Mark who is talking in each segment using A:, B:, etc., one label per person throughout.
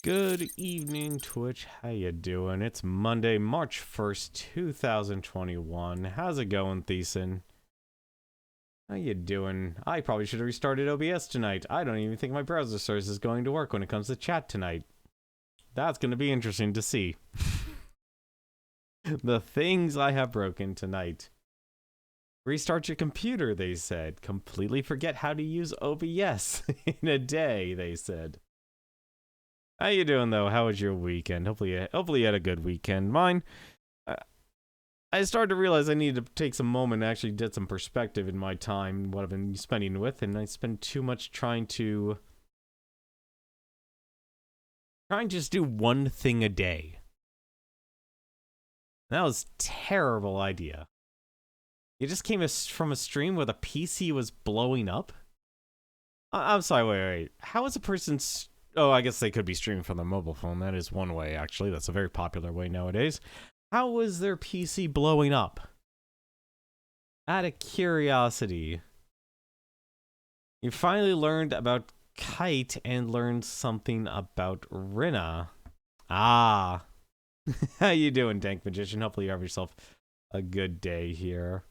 A: Good evening, Twitch. How you doing? It's Monday, March 1st, 2021. How's it going, Thiessen? How you doing? I probably should have restarted OBS tonight. I don't even think my browser service is going to work when it comes to chat tonight. That's going to be interesting to see. The things I have broken tonight. Restart your computer, they said. Completely forget how to use OBS in a day, they said. How you doing, though? How was your weekend? Hopefully you had a good weekend. Mine, I started to realize I needed to take some moment and actually get some perspective in my time, what I've been spending with, and I spend too much trying to just do one thing a day. That was a terrible idea. You just came from a stream where the PC was blowing up? I'm sorry, wait. How is a person... Oh, I guess they could be streaming from their mobile phone. That is one way, actually. That's a very popular way nowadays. How was their PC blowing up? Out of curiosity. You finally learned about Kite and learned something about Rina. Ah. How you doing, Dank Magician? Hopefully you have yourself a good day here.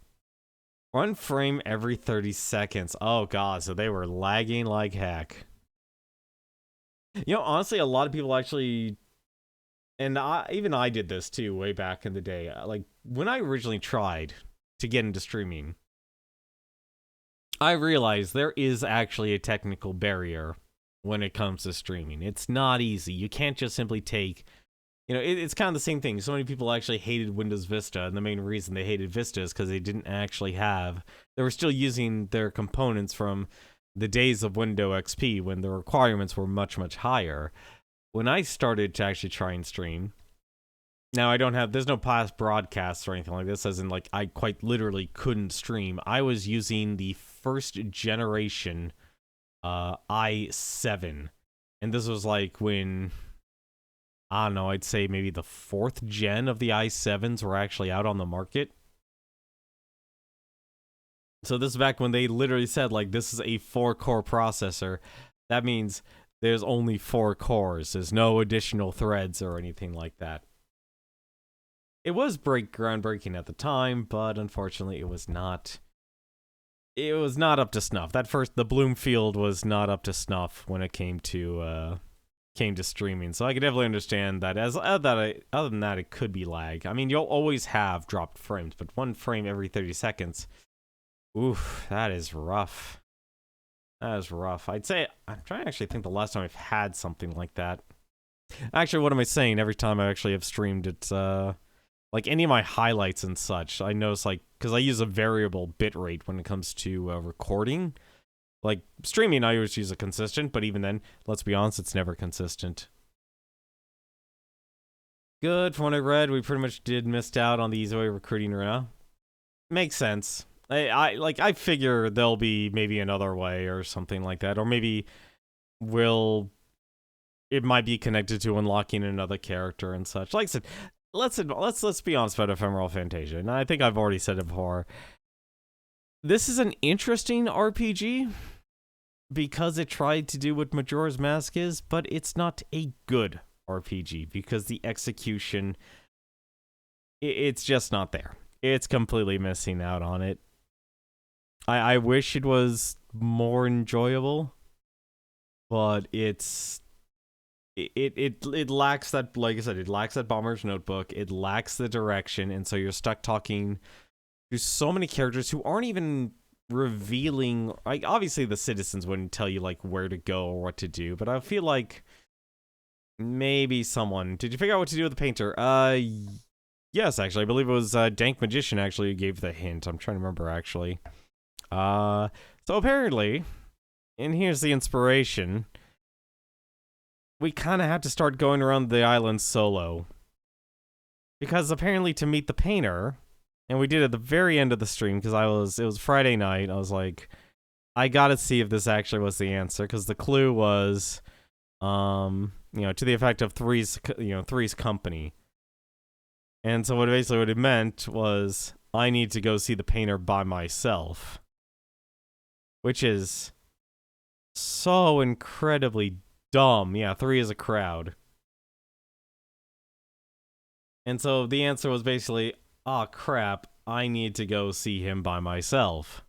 A: One frame every 30 seconds. Oh, God. So they were lagging like heck. You know, honestly, a lot of people actually, and even I did this too way back in the day. Like, when I originally tried to get into streaming, I realized there is actually a technical barrier when it comes to streaming. It's not easy. You can't just simply take, you know, it's kind of the same thing. So many people actually hated Windows Vista, and the main reason they hated Vista is because they didn't actually have, they were still using their components from the days of Windows XP when the requirements were much, much higher. When I started to actually try and stream, now there's no past broadcasts or anything like this, as in like I quite literally couldn't stream. I was using the first generation i7. And this was like when, I don't know, I'd say maybe the 4th gen of the i7s were actually out on the market. So this is back when they literally said, like, this is a 4-core processor. That means there's only 4 cores. There's no additional threads or anything like that. It was groundbreaking at the time, but unfortunately it was not. It was not up to snuff. The Bloomfield was not up to snuff when it came to streaming. So I could definitely understand that. Other than that, it could be lag. I mean, you'll always have dropped frames, but 1 frame every 30 seconds. Oof, that is rough. That is rough. I'd say, I'm trying to actually think the last time I've had something like that. Actually, what am I saying? Every time I actually have streamed, it's, like any of my highlights and such, I notice, like, because I use a variable bitrate when it comes to recording. Like, streaming, I always use a consistent, but even then, let's be honest, it's never consistent. Good, from what I read, we pretty much missed out on the easy way of recruiting Rina. Makes sense. I figure there'll be maybe another way or something like that, or maybe it might be connected to unlocking another character and such. Like I said, let's be honest about Ephemeral Fantasia, and I think I've already said it before. This is an interesting RPG because it tried to do what Majora's Mask is, but it's not a good RPG because the execution, it's just not there. It's completely missing out on it. I wish it was more enjoyable, but it lacks that, like I said, it lacks that Bomber's Notebook, it lacks the direction, and so you're stuck talking to so many characters who aren't even revealing, like, obviously the citizens wouldn't tell you, like, where to go or what to do, but I feel like maybe someone, did you figure out what to do with the painter? Yes, actually, I believe it was Dank Magician actually who gave the hint. I'm trying to remember, actually. So apparently, and here's the inspiration, we kind of have to start going around the island solo. Because apparently to meet the painter, and we did at the very end of the stream, because it was Friday night, I was like, I gotta see if this actually was the answer, because the clue was, you know, to the effect of Three's company. And so what it meant was, I need to go see the painter by myself. Which is so incredibly dumb. Yeah, 3 is a crowd. And so the answer was basically, oh crap, I need to go see him by myself.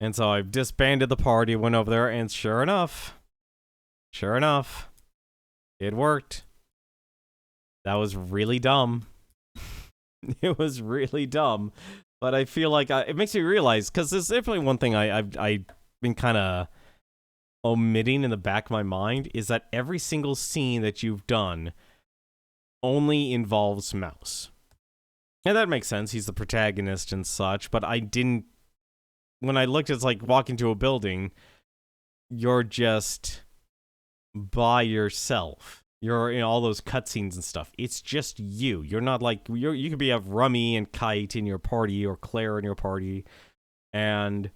A: And so I disbanded the party, went over there, and sure enough, it worked. That was really dumb. It was really dumb. But I feel like it makes me realize, because there's definitely one thing I've been kind of omitting in the back of my mind, is that every single scene that you've done only involves Mouse. And that makes sense. He's the protagonist and such, but I didn't... When I looked at, like, walk into a building, you're just by yourself. You're in all those cutscenes and stuff. It's just you. You're not like... You could have Rummy and Kite in your party, or Claire in your party, and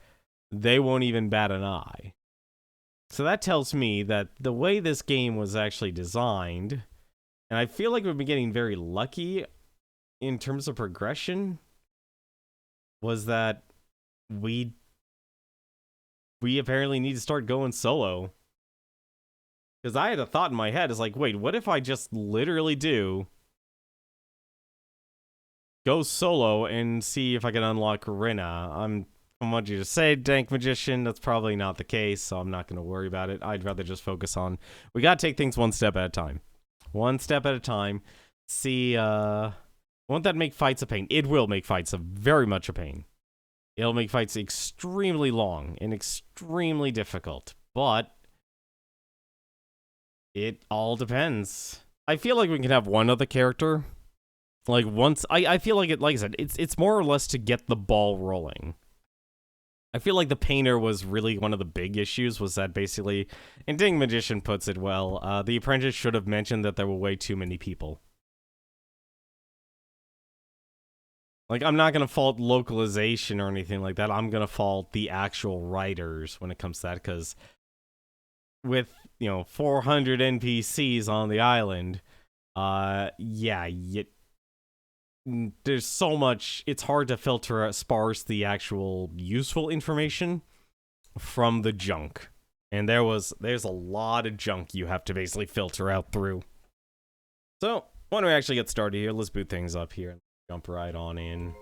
A: they won't even bat an eye. So that tells me that the way this game was actually designed, and I feel like we've been getting very lucky in terms of progression, was that we apparently need to start going solo. Because I had a thought in my head, is like, wait, what if I just literally go solo and see if I can unlock Rinna? I want you to say, Dank Magician, that's probably not the case, so I'm not going to worry about it. I'd rather just focus on... We got to take things one step at a time. One step at a time. See, won't that make fights a pain? It will make fights very much a pain. It'll make fights extremely long and extremely difficult, but it all depends. I feel like we can have one other character. Like, once... I feel like I said, it's more or less to get the ball rolling. I feel like the painter was really one of the big issues, was that basically, and Ding Magician puts it well, the apprentice should have mentioned that there were way too many people. Like, I'm not going to fault localization or anything like that. I'm going to fault the actual writers when it comes to that, because with, 400 NPCs on the island, there's so much, it's hard to sparse the actual useful information from the junk. And there's a lot of junk you have to basically filter out through. So, why don't we actually get started here? Let's boot things up here and jump right on in.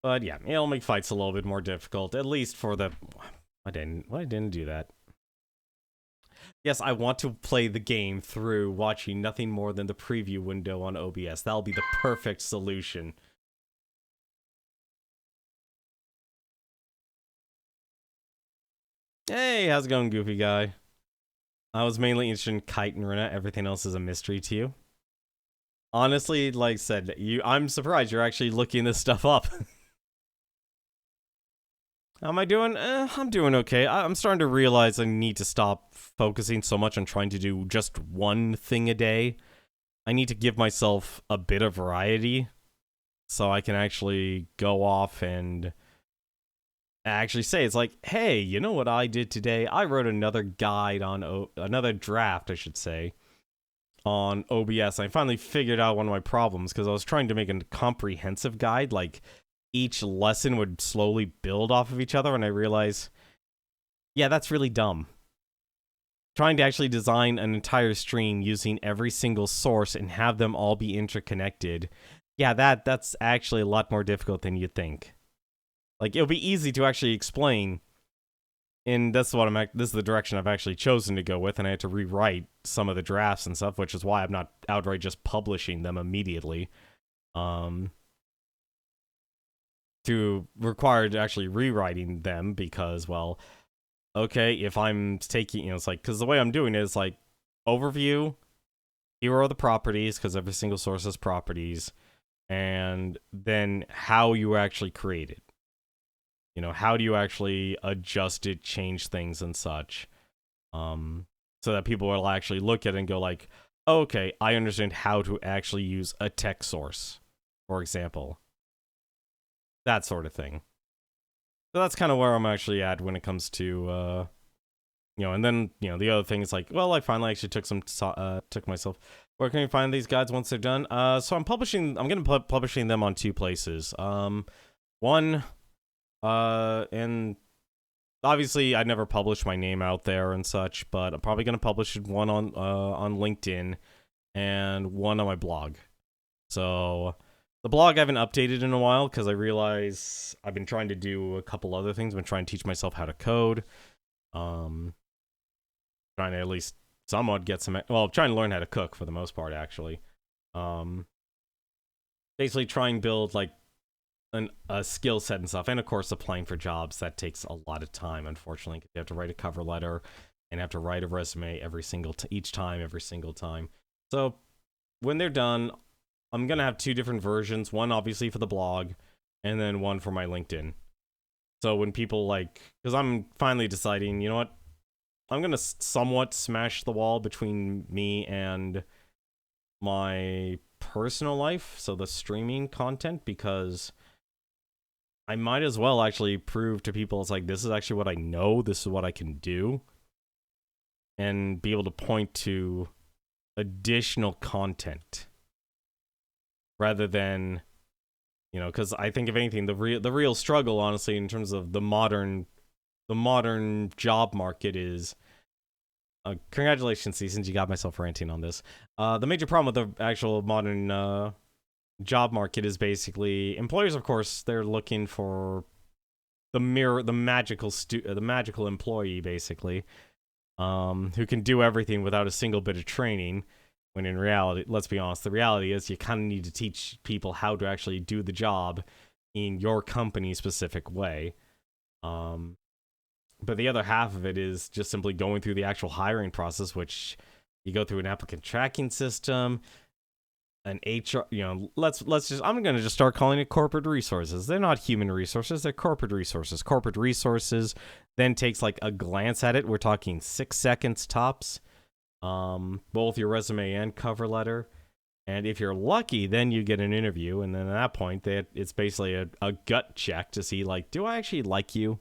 A: But yeah, it'll make fights a little bit more difficult, at least for the... I didn't do that. Yes, I want to play the game through watching nothing more than the preview window on OBS. That'll be the perfect solution. Hey, how's it going, goofy guy? I was mainly interested in Kite and Rinna. Everything else is a mystery to you. Honestly, like I said, I'm surprised you're actually looking this stuff up. How am I doing? I'm doing okay. I'm starting to realize I need to stop focusing so much on trying to do just one thing a day. I need to give myself a bit of variety so I can actually go off and actually say, it's like, hey, you know what I did today? I wrote another guide on another draft, I should say, on OBS. I finally figured out one of my problems, because I was trying to make a comprehensive guide, like each lesson would slowly build off of each other, and I realized, yeah, that's really dumb. Trying to actually design an entire stream using every single source and have them all be interconnected, yeah, that's actually a lot more difficult than you'd think. Like, it'll be easy to actually explain, and this is the direction I've actually chosen to go with, and I had to rewrite some of the drafts and stuff, which is why I'm not outright just publishing them immediately. To require actually rewriting them, because, well, okay, if I'm taking, it's like, because the way I'm doing it is like, overview, here are the properties, because every single source has properties, and then how you actually create it. How do you actually adjust it, change things, and such, so that people will actually look at it and go like, okay, I understand how to actually use a text source, for example. That sort of thing. So that's kind of where I'm actually at when it comes to, and then, the other thing is like, well, I finally actually took myself, where can you find these guides once they're done? So I'm going to publishing them on two places. One, and obviously I never published my name out there and such, but I'm probably gonna publish one on LinkedIn and one on my blog. So the blog I haven't updated in a while because I realize I've been trying to do a couple other things. I've been trying to teach myself how to code. Trying to at least somewhat get some, well, trying to learn how to cook for the most part, actually. Basically try and build like a skill set and stuff, and of course applying for jobs. That takes a lot of time, unfortunately, because you have to write a cover letter and have to write a resume every single time. So when they're done, I'm gonna have two different versions, one obviously for the blog and then one for my LinkedIn. So when people like, because I'm finally deciding, you know what, I'm gonna somewhat smash the wall between me and my personal life, so the streaming content, because I might as well actually prove to people it's like, this is actually what I know, this is what I can do, and be able to point to additional content rather than, you know, because I think if anything, the real struggle, honestly, in terms of the modern job market is, congratulations, since you got myself ranting on this. The major problem with the actual modern job market is basically employers, of course, they're looking for the magical employee, basically, who can do everything without a single bit of training. When in reality, let's be honest, the reality is you kind of need to teach people how to actually do the job in your company specific way. But the other half of it is just simply going through the actual hiring process, which you go through an applicant tracking system, an HR, you know, I'm going to just start calling it corporate resources. They're not human resources, they're corporate resources. Corporate resources then takes like a glance at it. We're talking 6 seconds tops. Both your resume and cover letter. And if you're lucky, then you get an interview. And then at that point, it's basically a gut check to see, like, do I actually like you?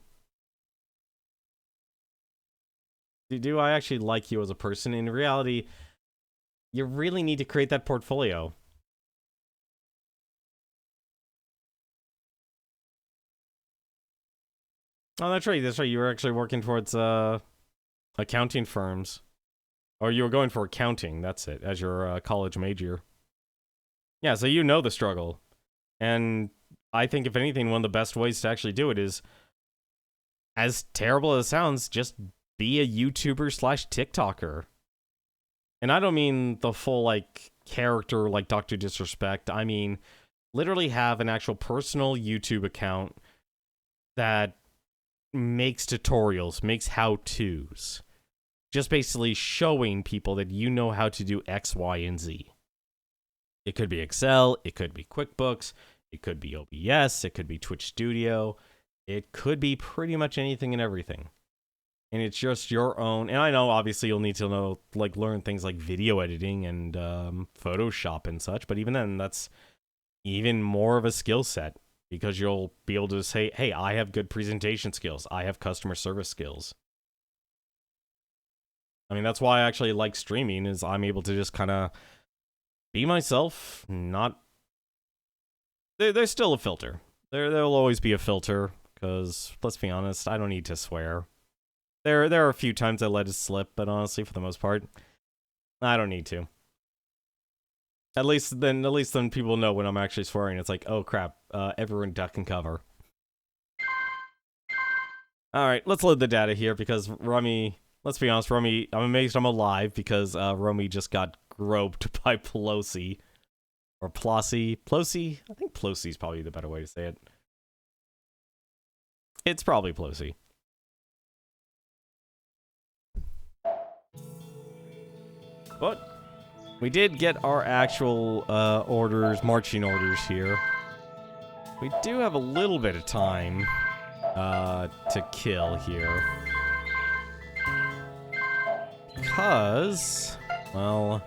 A: Do I actually like you as a person? In reality, you really need to create that portfolio. Oh, that's right. That's right. You were actually working towards accounting firms. Or you were going for accounting, that's it, as your college major. Yeah, so you know the struggle. And I think, if anything, one of the best ways to actually do it is, as terrible as it sounds, just be a YouTuber / TikToker. And I don't mean the full, like, character like Dr. Disrespect. I mean, literally have an actual personal YouTube account that makes tutorials, makes how-tos. Just basically showing people that you know how to do X, Y, and Z. It could be Excel, it could be QuickBooks, it could be OBS, it could be Twitch Studio, it could be pretty much anything and everything. And it's just your own, and I know obviously you'll need to know, like, learn things like video editing and Photoshop and such, but even then, that's even more of a skill set, because you'll be able to say, hey, I have good presentation skills, I have customer service skills. I mean, that's why I actually like streaming, is I'm able to just kind of be myself, not... There's still a filter. There'll always be a filter, because, let's be honest, I don't need to swear. There are a few times I let it slip, but honestly, for the most part, I don't need to. At least then people know when I'm actually swearing. It's like, oh crap, everyone duck and cover. Alright, let's load the data here, because Rummy... Let's be honest, Rummy, I'm amazed I'm alive, because Rummy just got groped by Pelosi. Or Plossi. Plosi? I think Plosi's probably the better way to say it. It's probably Plosi. But we did get our actual marching orders here. We do have a little bit of time to kill here. Because, well,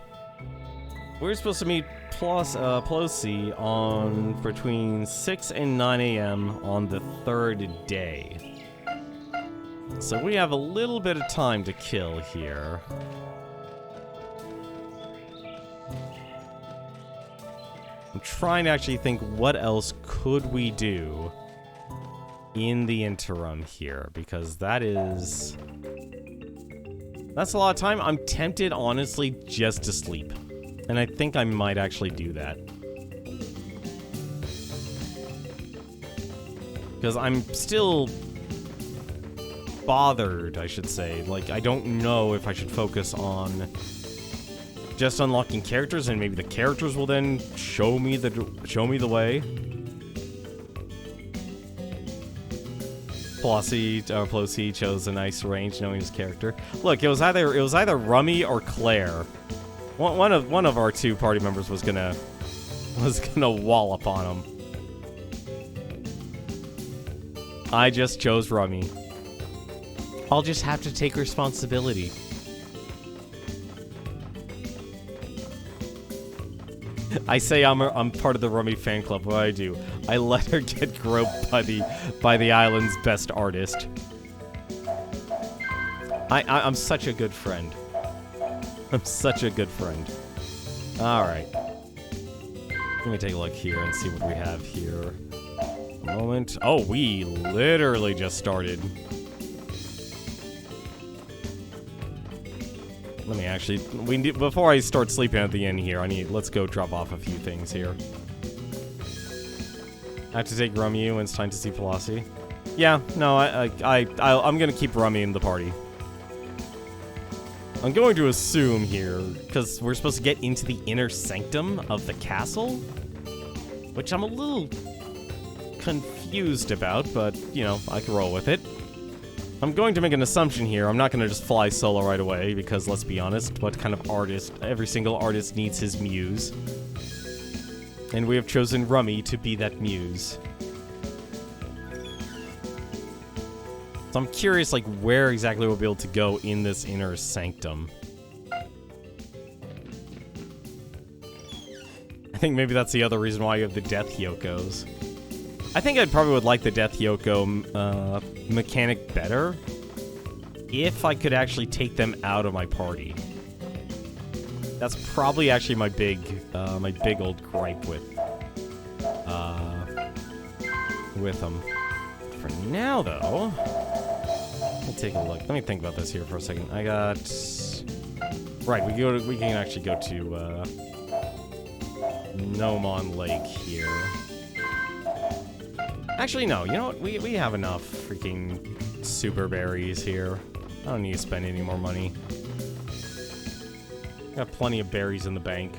A: we're supposed to meet Pelosi on between 6 and 9 a.m. on the 3rd day. So we have a little bit of time to kill here. I'm trying to actually think, what else could we do in the interim here, because that's a lot of time. I'm tempted, honestly, just to sleep. And I think I might actually do that. Because I'm still bothered, I should say. Like, I don't know if I should focus on just unlocking characters, and maybe the characters will then show me the way. Pelosi chose a nice range knowing his character. Look, it was either Rummy or Claire. One of our two party members was gonna wallop on him. I just chose Rummy. I'll just have to take responsibility. I say I'm part of the Rummy fan club. What I do? I let her get groped by the island's best artist. I'm such a good friend. I'm such a good friend. All right. Let me take a look here and see what we have here. A moment. Oh, we literally just started. Let me actually, before I start sleeping at the end here, let's go drop off a few things here. I have to take Rummy when it's time to see Pelosi. Yeah, no, I'm gonna keep Rummy in the party. I'm going to assume here, because we're supposed to get into the inner sanctum of the castle, which I'm a little confused about, but, you know, I can roll with it. I'm going to make an assumption here. I'm not going to just fly solo right away, because let's be honest, what kind of artist? Every single artist needs his muse. And we have chosen Rummy to be that muse. So I'm curious, like, where exactly we'll be able to go in this inner sanctum. I think maybe that's the other reason why you have the Death Yokos. I think I probably would like the Death Yoko mechanic better if I could actually take them out of my party. That's probably actually my big old gripe with them. For now, though, we'll take a look. Let me think about this here for a second. I got right. We can actually go to Nomon Lake here. Actually, no. You know what? We have enough freaking super berries here. I don't need to spend any more money. Got plenty of berries in the bank.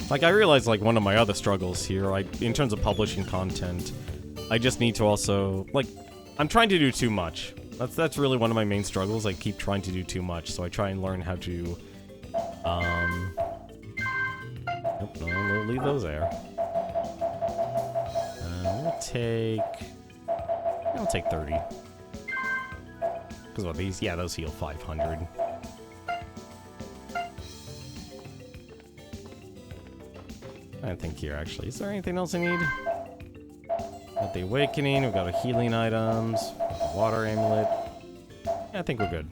A: Like, I realize, like, one of my other struggles here, in terms of publishing content, I just need to also, like, I'm trying to do too much. That's really one of my main struggles. I keep trying to do too much, so I try and learn how to, we'll leave those there. I'll take 30. Because what, these? Yeah, those heal 500. I think here, actually. Is there anything else I need? Got the Awakening, we've got the healing items, the Water Amulet. Yeah, I think we're good.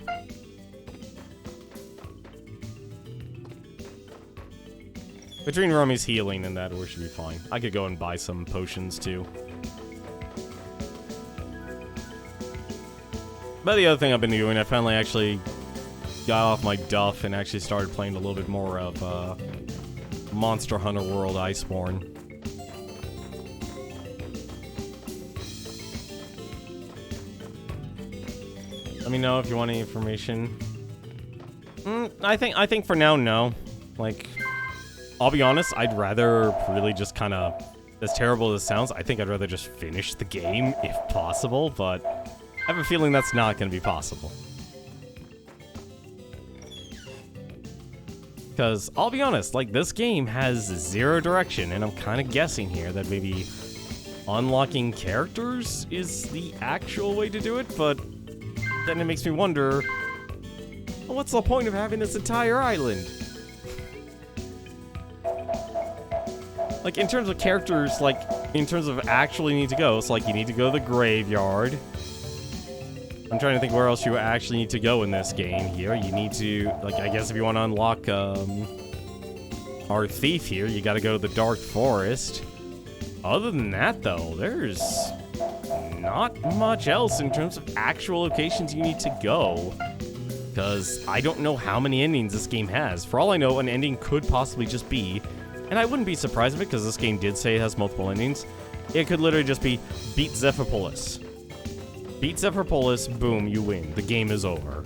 A: Between Rummy's healing and that, we should be fine. I could go and buy some potions, too. But the other thing I've been doing, I finally actually got off my duff and actually started playing a little bit more of, Monster Hunter World Iceborne. Let me know if you want any information. I think for now, no. Like, I'll be honest, I'd rather really just kind of, as terrible as it sounds, I think I'd rather just finish the game if possible, but I have a feeling that's not going to be possible. Because, I'll be honest, like, this game has zero direction, and I'm kind of guessing here that maybe unlocking characters is the actual way to do it, but then it makes me wonder, well, what's the point of having this entire island? Like, in terms of characters, like, in terms of actually need to go, it's like you need to go to the graveyard. I'm trying to think where else you actually need to go in this game here. You need to, like, I guess if you want to unlock, our thief here. You gotta go to the Dark Forest. Other than that, though, there's not much else in terms of actual locations you need to go. Because I don't know how many endings this game has. For all I know, an ending could possibly just be, and I wouldn't be surprised if it, because this game did say it has multiple endings, it could literally just be, beat Zephyropolis. Beat Zephyropolis, boom, you win. The game is over.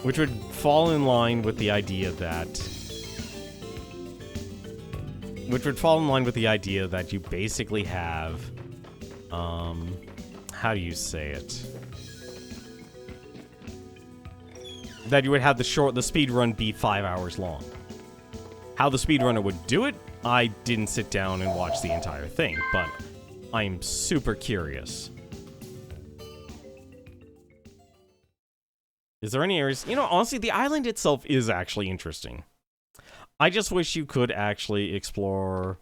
A: Which would fall in line with the idea that... you basically have... how do you say it? That you would have the speed run be 5 hours long. How the speedrunner would do it, I didn't sit down and watch the entire thing, but I'm super curious. Is there any areas... You know, honestly, the island itself is actually interesting. I just wish you could actually explore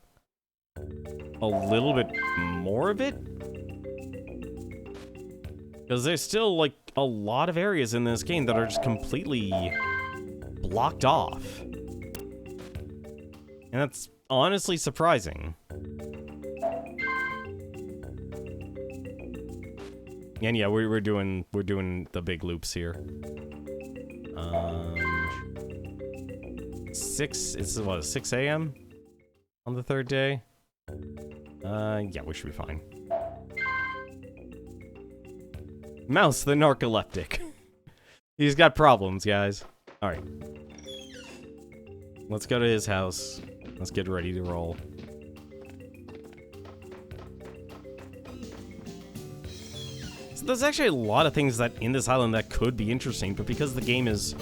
A: a little bit more of it. Because there's still, like, a lot of areas in this game that are just completely blocked off. And that's honestly surprising. And yeah, we're doing the big loops here. 6 a.m. on the third day? Yeah, we should be fine. Mouse the narcoleptic. He's got problems, guys. Alright. Let's go to his house. Let's get ready to roll. So there's actually a lot of things that in this island that could be interesting, but because the game is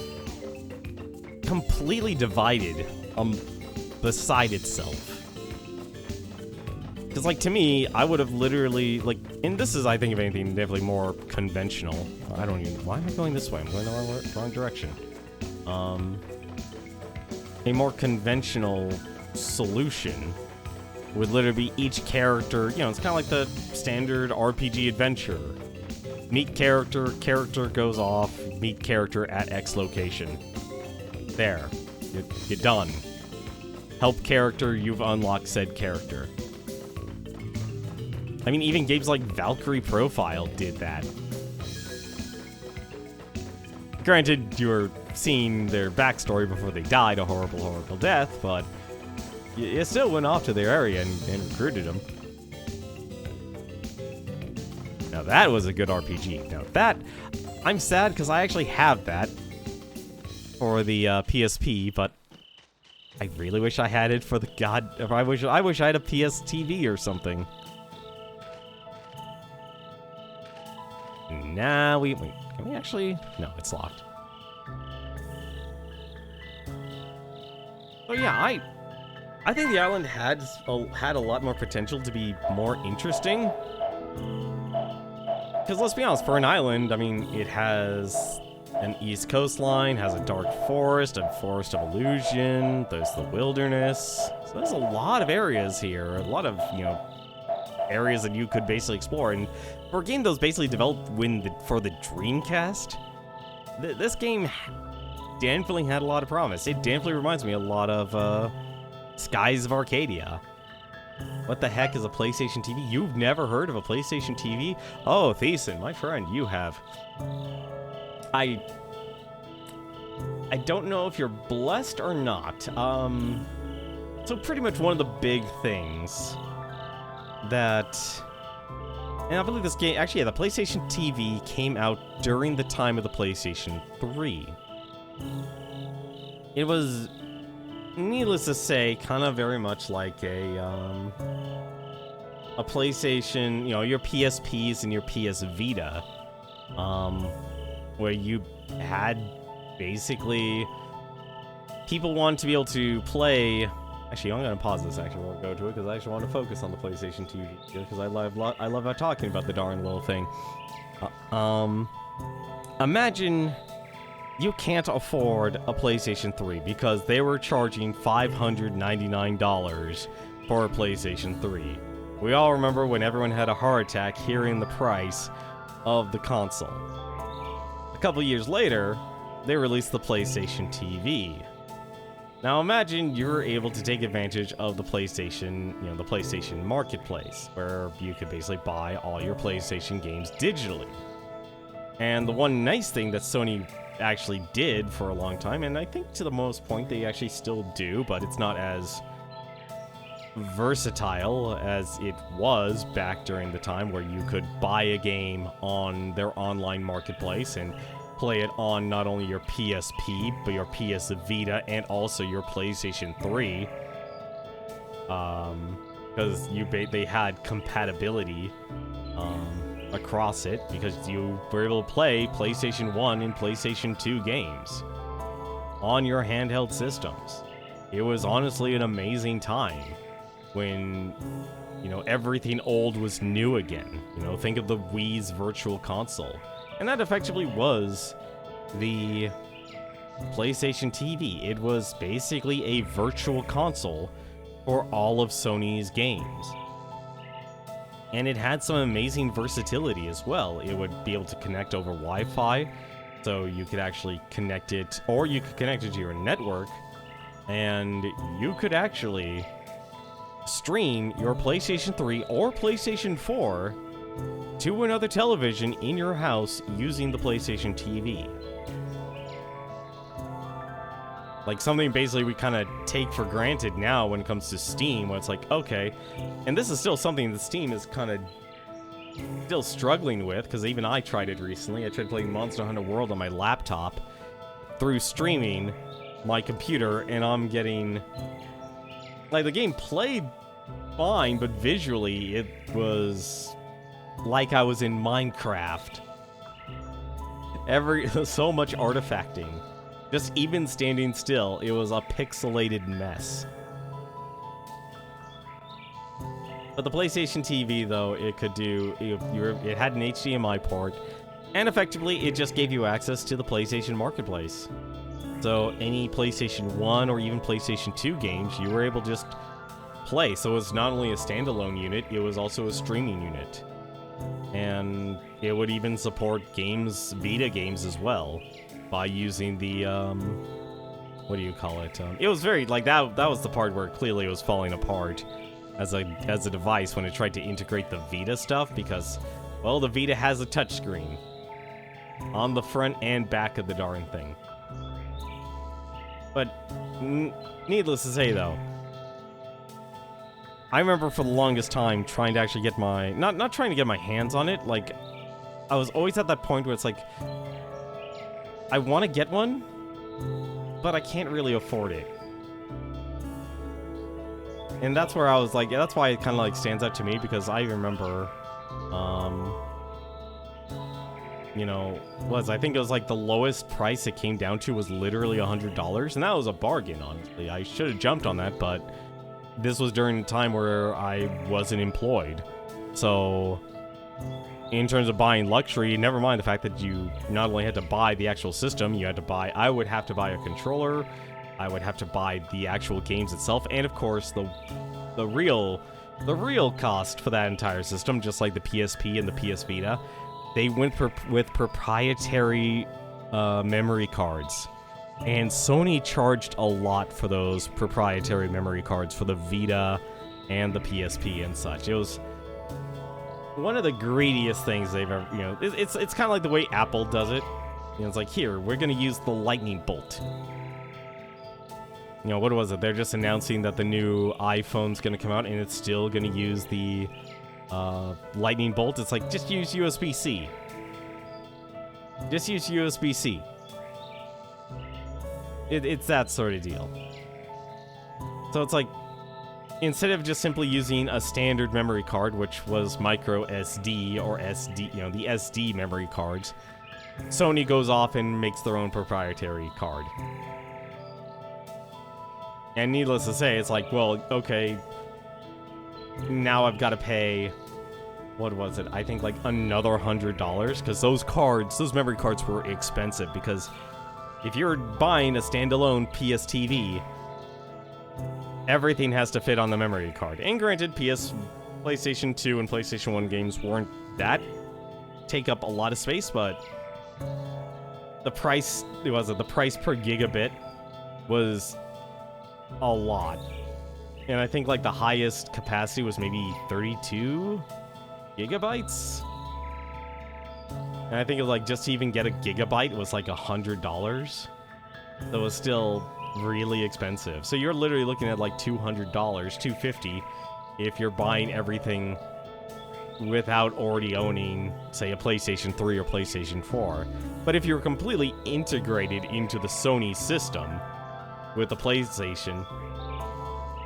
A: completely divided beside itself. Because, like, to me, I would have literally, like, and this is, I think, if anything, definitely more conventional. I don't even, why am I going this way? I'm going the wrong direction. A more conventional solution would literally be each character, you know, it's kind of like the standard RPG adventure. Meet character, character goes off, meet character at X location. There. You're done. Help character, you've unlocked said character. I mean, even games like Valkyrie Profile did that. Granted, you were seeing their backstory before they died a horrible, horrible death, but you still went off to their area and recruited them. Now that was a good RPG. Now that, I'm sad because I actually have that for the PSP, but I really wish I had it for the I wish I had a PS TV or something. Now wait, can we actually? No, it's locked. So yeah, I think the island had a lot more potential to be more interesting. Because let's be honest, for an island, I mean, it has an east coastline, has a dark forest, a forest of illusion, there's the wilderness. So there's a lot of areas here, a lot of, you know, areas that you could basically explore. And for a game that was basically developed for the Dreamcast, this game definitely had a lot of promise. It definitely reminds me a lot of Skies of Arcadia. What the heck is a PlayStation TV? You've never heard of a PlayStation TV? Oh, Thiessen, my friend, you have. I don't know if you're blessed or not. So pretty much one of the big things that... And I believe this game... Actually, yeah, the PlayStation TV came out during the time of the PlayStation 3. It was, needless to say, kind of very much like a PlayStation, you know, your PSPs and your PS Vita, where you had basically people wanted to be able to play. Actually, I'm gonna pause this. Actually, we'll go to it because I actually want to focus on the PlayStation TV because I love talking about the darn little thing. Imagine you can't afford a PlayStation 3 because they were charging $599 for a PlayStation 3. We all remember when everyone had a heart attack hearing the price of the console. A couple years later, they released the PlayStation TV. Now imagine you're able to take advantage of the PlayStation, the PlayStation Marketplace, where you could basically buy all your PlayStation games digitally. And the one nice thing that Sony actually did for a long time, and I think to the most point they actually still do, but it's not as versatile as it was back during the time where you could buy a game on their online marketplace and play it on not only your PSP, but your PS Vita and also your PlayStation 3. Because they had compatibility across it, because you were able to play PlayStation 1 and PlayStation 2 games on your handheld systems. It was honestly an amazing time when, everything old was new again. Think of the Wii's Virtual Console. And that effectively was the PlayStation TV. It was basically a virtual console for all of Sony's games. And it had some amazing versatility as well. It would be able to connect over Wi-Fi, so you could actually connect it, or you could connect it to your network, and you could actually stream your PlayStation 3 or PlayStation 4 to another television in your house using the PlayStation TV. Like something basically we kind of take for granted now when it comes to Steam, where it's like, okay, and this is still something that Steam is kind of still struggling with, because even I tried it recently. I tried playing Monster Hunter World on my laptop through streaming my computer, and I'm getting, like, the game played fine, but visually it was like I was in Minecraft. So much artifacting. Just even standing still, it was a pixelated mess. But the PlayStation TV, though, it could do, it had an HDMI port, and effectively it just gave you access to the PlayStation Marketplace. So any PlayStation 1 or even PlayStation 2 games, you were able to just play. So it was not only a standalone unit, it was also a streaming unit. And it would even support Vita games as well, by using the, what do you call it? It was very, like, that was the part where clearly it was falling apart as a device when it tried to integrate the Vita stuff, because, well, the Vita has a touchscreen on the front and back of the darn thing. But, needless to say, though, I remember for the longest time trying to actually get my, not trying to get my hands on it, like, I was always at that point where it's like, I want to get one, but I can't really afford it. And that's where I was like, yeah, that's why it kind of like stands out to me, because I remember, I think it was like the lowest price it came down to was literally $100, and that was a bargain, honestly. I should have jumped on that, but this was during a time where I wasn't employed. So in terms of buying luxury, never mind the fact that you not only had to buy the actual system, I would have to buy a controller, I would have to buy the actual games itself, and of course the real cost for that entire system, just like the PSP and the PS Vita, they went with proprietary memory cards. And Sony charged a lot for those proprietary memory cards for the Vita and the PSP and such. It was one of the greediest things they've ever, it's kind of like the way Apple does it. It's like, here, we're going to use the lightning bolt. What was it? They're just announcing that the new iPhone's going to come out and it's still going to use the lightning bolt. It's like, just use USB-C. Just use USB-C. It's that sort of deal. So it's like, instead of just simply using a standard memory card, which was micro SD or SD, the SD memory cards, Sony goes off and makes their own proprietary card. And needless to say, it's like, well, okay, now I've got to pay, what was it? I think like another $100, because those memory cards were expensive, because if you're buying a standalone PS TV, everything has to fit on the memory card. And granted, PlayStation 2 and PlayStation 1 games weren't that take up a lot of space, but the price per gigabit was a lot. And I think like the highest capacity was maybe 32 gigabytes. And I think it was like just to even get a gigabyte was like $100. That was still really expensive. So you're literally looking at like $200, $250 if you're buying everything without already owning, say, a PlayStation 3 or PlayStation 4. But if you're completely integrated into the Sony system with the PlayStation,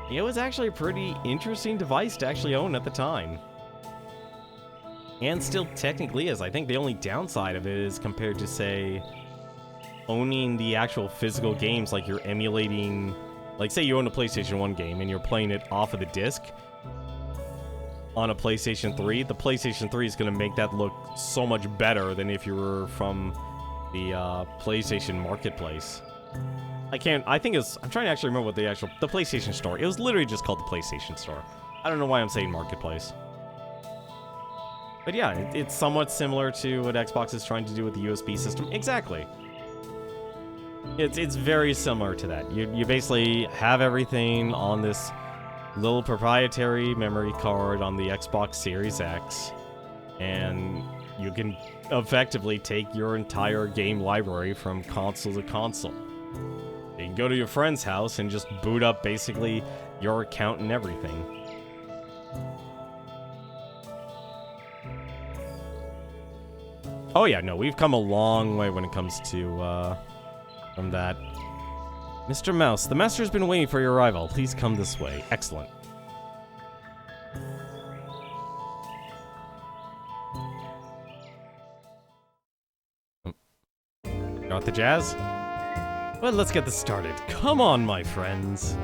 A: it was actually a pretty interesting device to actually own at the time. And still technically is. I think the only downside of it is compared to, say, owning the actual physical games, like you're emulating, like say you own a PlayStation 1 game and you're playing it off of the disc on a PlayStation 3, the PlayStation 3 is going to make that look so much better than if you were from the PlayStation Marketplace. I'm trying to actually remember what the PlayStation Store, it was literally just called the PlayStation Store. I don't know why I'm saying Marketplace. But yeah, it's somewhat similar to what Xbox is trying to do with the USB system. Exactly. It's very similar to that. You basically have everything on this little proprietary memory card on the Xbox Series X, and you can effectively take your entire game library from console to console. You can go to your friend's house and just boot up basically your account and everything. Oh yeah, no, we've come a long way when it comes to from that. Mr. Mouse, the master's been waiting for your arrival. Please come this way. Excellent. Got the jazz? Well, let's get this started. Come on, my friends.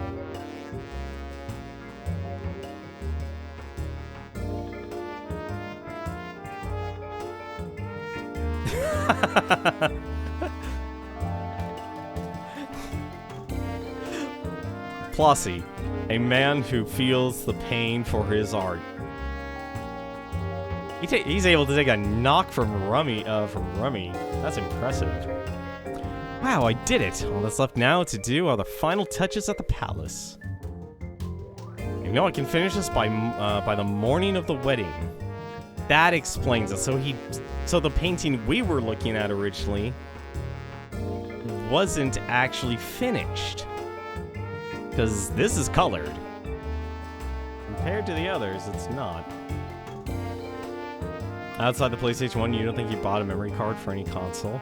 A: Plossie, a man who feels the pain for his art. He's able to take a knock from Rummy. That's impressive. Wow, I did it. All that's left now to do are the final touches at the palace. I know I can finish this by the morning of the wedding. That explains it. So the painting we were looking at originally wasn't actually finished. Because this is colored. Compared to the others, it's not. Outside the PlayStation 1, you don't think you bought a memory card for any console?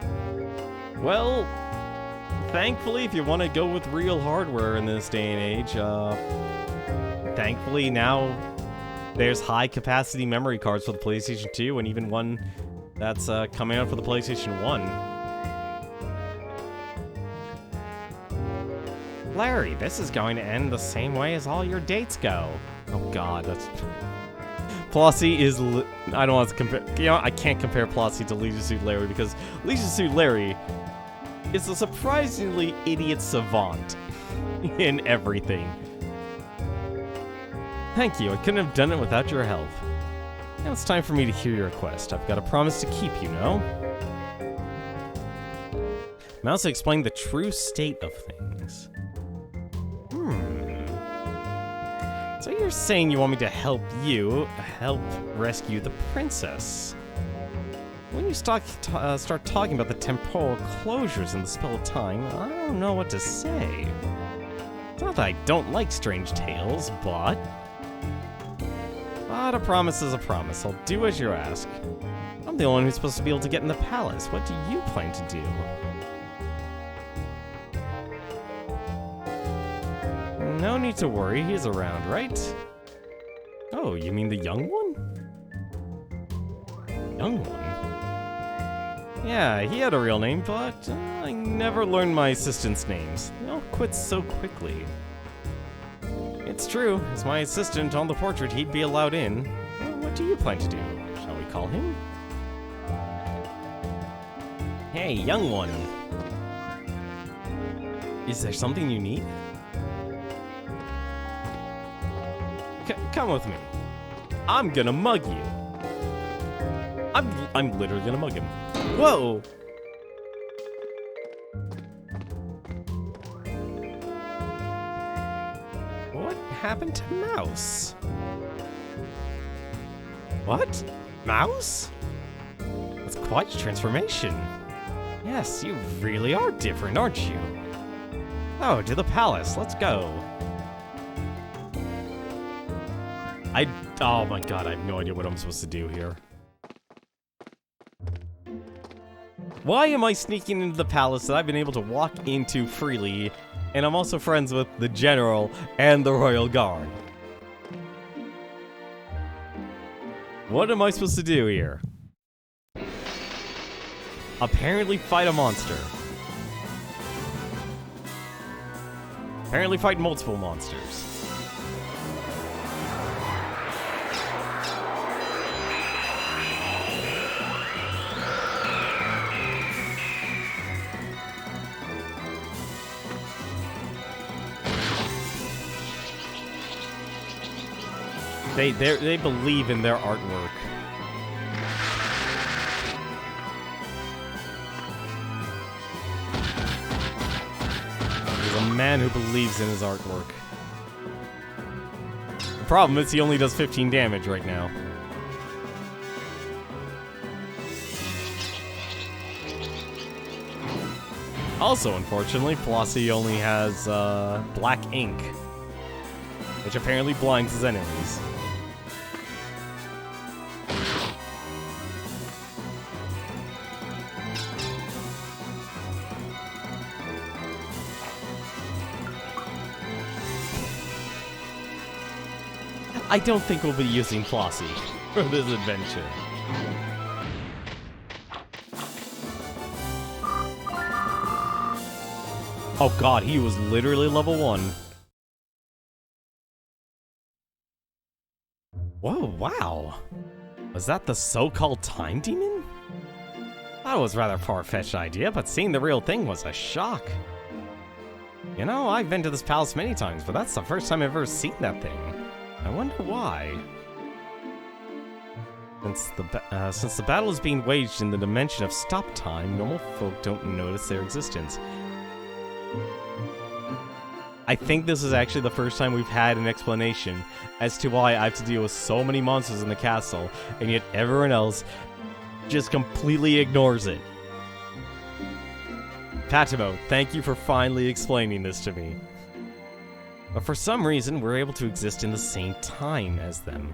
A: Well, thankfully, if you want to go with real hardware in this day and age, thankfully now there's high-capacity memory cards for the PlayStation 2, and even one that's coming out for the PlayStation 1. Larry, this is going to end the same way as all your dates go. Oh god, that's... Plossie is... I don't want to compare... You know, I can't compare Plossie to Leisure Suit Larry, because Leisure Suit Larry is a surprisingly idiot savant in everything. Thank you, I couldn't have done it without your help. Now it's time for me to hear your request. I've got a promise to keep, you know? Mouse explained the true state of things. So you're saying you want me to help rescue the princess? When you start talking about the temporal closures in the spell of time, I don't know what to say. It's not that I don't like strange tales, but a promise is a promise. I'll do as you ask. I'm the only one who's supposed to be able to get in the palace. What do you plan to do? No need to worry, he's around, right? Oh, you mean the young one? Young one? Yeah, he had a real name, but I never learned my assistants' names. They all quit so quickly. It's true, as my assistant on the portrait, he'd be allowed in. Well, what do you plan to do? Shall we call him? Hey, young one. Is there something you need? Come with me. I'm gonna mug you. I'm literally gonna mug him. Whoa! happened to Mouse? What? Mouse? That's quite a transformation. Yes, you really are different, aren't you? Oh, to the palace. Let's go. Oh my god, I have no idea what I'm supposed to do here. Why am I sneaking into the palace that I've been able to walk into freely, and I'm also friends with the general and the royal guard? What am I supposed to do here? Apparently fight a monster. Apparently fight multiple monsters. They believe in their artwork. He's a man who believes in his artwork. The problem is he only does 15 damage right now. Also, unfortunately, Flossie only has black ink, which apparently blinds his enemies. I don't think we'll be using Flossie for this adventure. Oh god, he was literally level 1. Whoa, wow. Was that the so-called time demon? That was a rather far-fetched idea, but seeing the real thing was a shock. You know, I've been to this palace many times, but that's the first time I've ever seen that thing. I wonder why. Since the battle is being waged in the dimension of stop time, normal folk don't notice their existence. I think this is actually the first time we've had an explanation as to why I have to deal with so many monsters in the castle, and yet everyone else just completely ignores it. Patimo, thank you for finally explaining this to me. But for some reason, we're able to exist in the same time as them.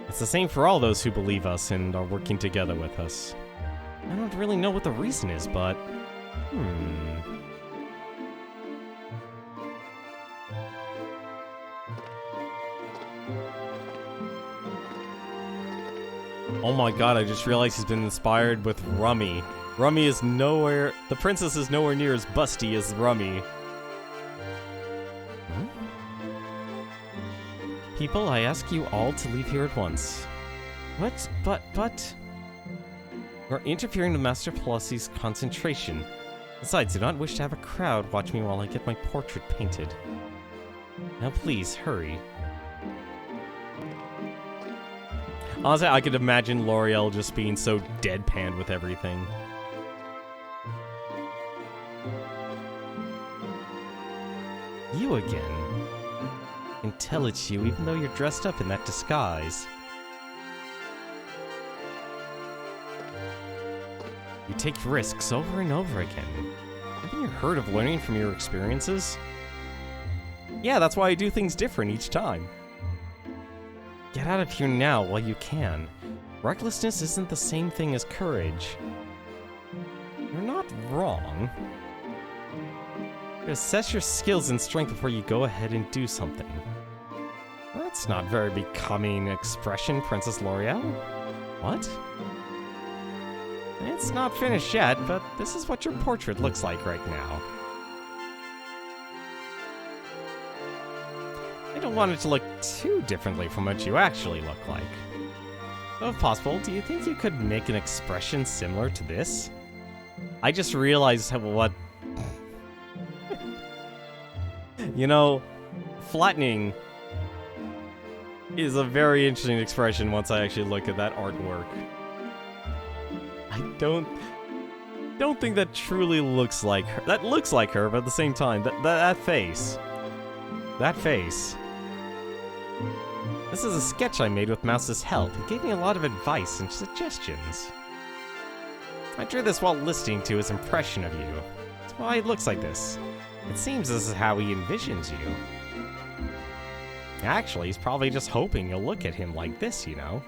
A: It's the same for all those who believe us and are working together with us. I don't really know what the reason is, but... Oh my god, I just realized he's been inspired with Rummy. Rummy is nowhere... The princess is nowhere near as busty as Rummy. People, I ask you all to leave here at once. What? But... You're interfering with Master Flossie's concentration. Besides, I do not wish to have a crowd watch me while I get my portrait painted. Now please, hurry. Honestly, I could imagine L'Oreal just being so deadpan with everything. You again. I can tell it's you, even though you're dressed up in that disguise. You take risks over and over again. Haven't you heard of learning from your experiences? Yeah, that's why I do things different each time. Get out of here now while you can. Recklessness isn't the same thing as courage. You're not wrong. Assess your skills and strength before you go ahead and do something. That's not very becoming expression, Princess L'Oreal. What? It's not finished yet, but this is what your portrait looks like right now. I don't want it to look too differently from what you actually look like. So if possible, do you think you could make an expression similar to this? I just realized what... You know, flattening is a very interesting expression once I actually look at that artwork. I don't think that truly looks like her. That looks like her, but at the same time, that face. That face. This is a sketch I made with Mouse's help. He gave me a lot of advice and suggestions. I drew this while listening to his impression of you. That's why it looks like this. It seems this is how he envisions you. Actually, he's probably just hoping you'll look at him like this, you know?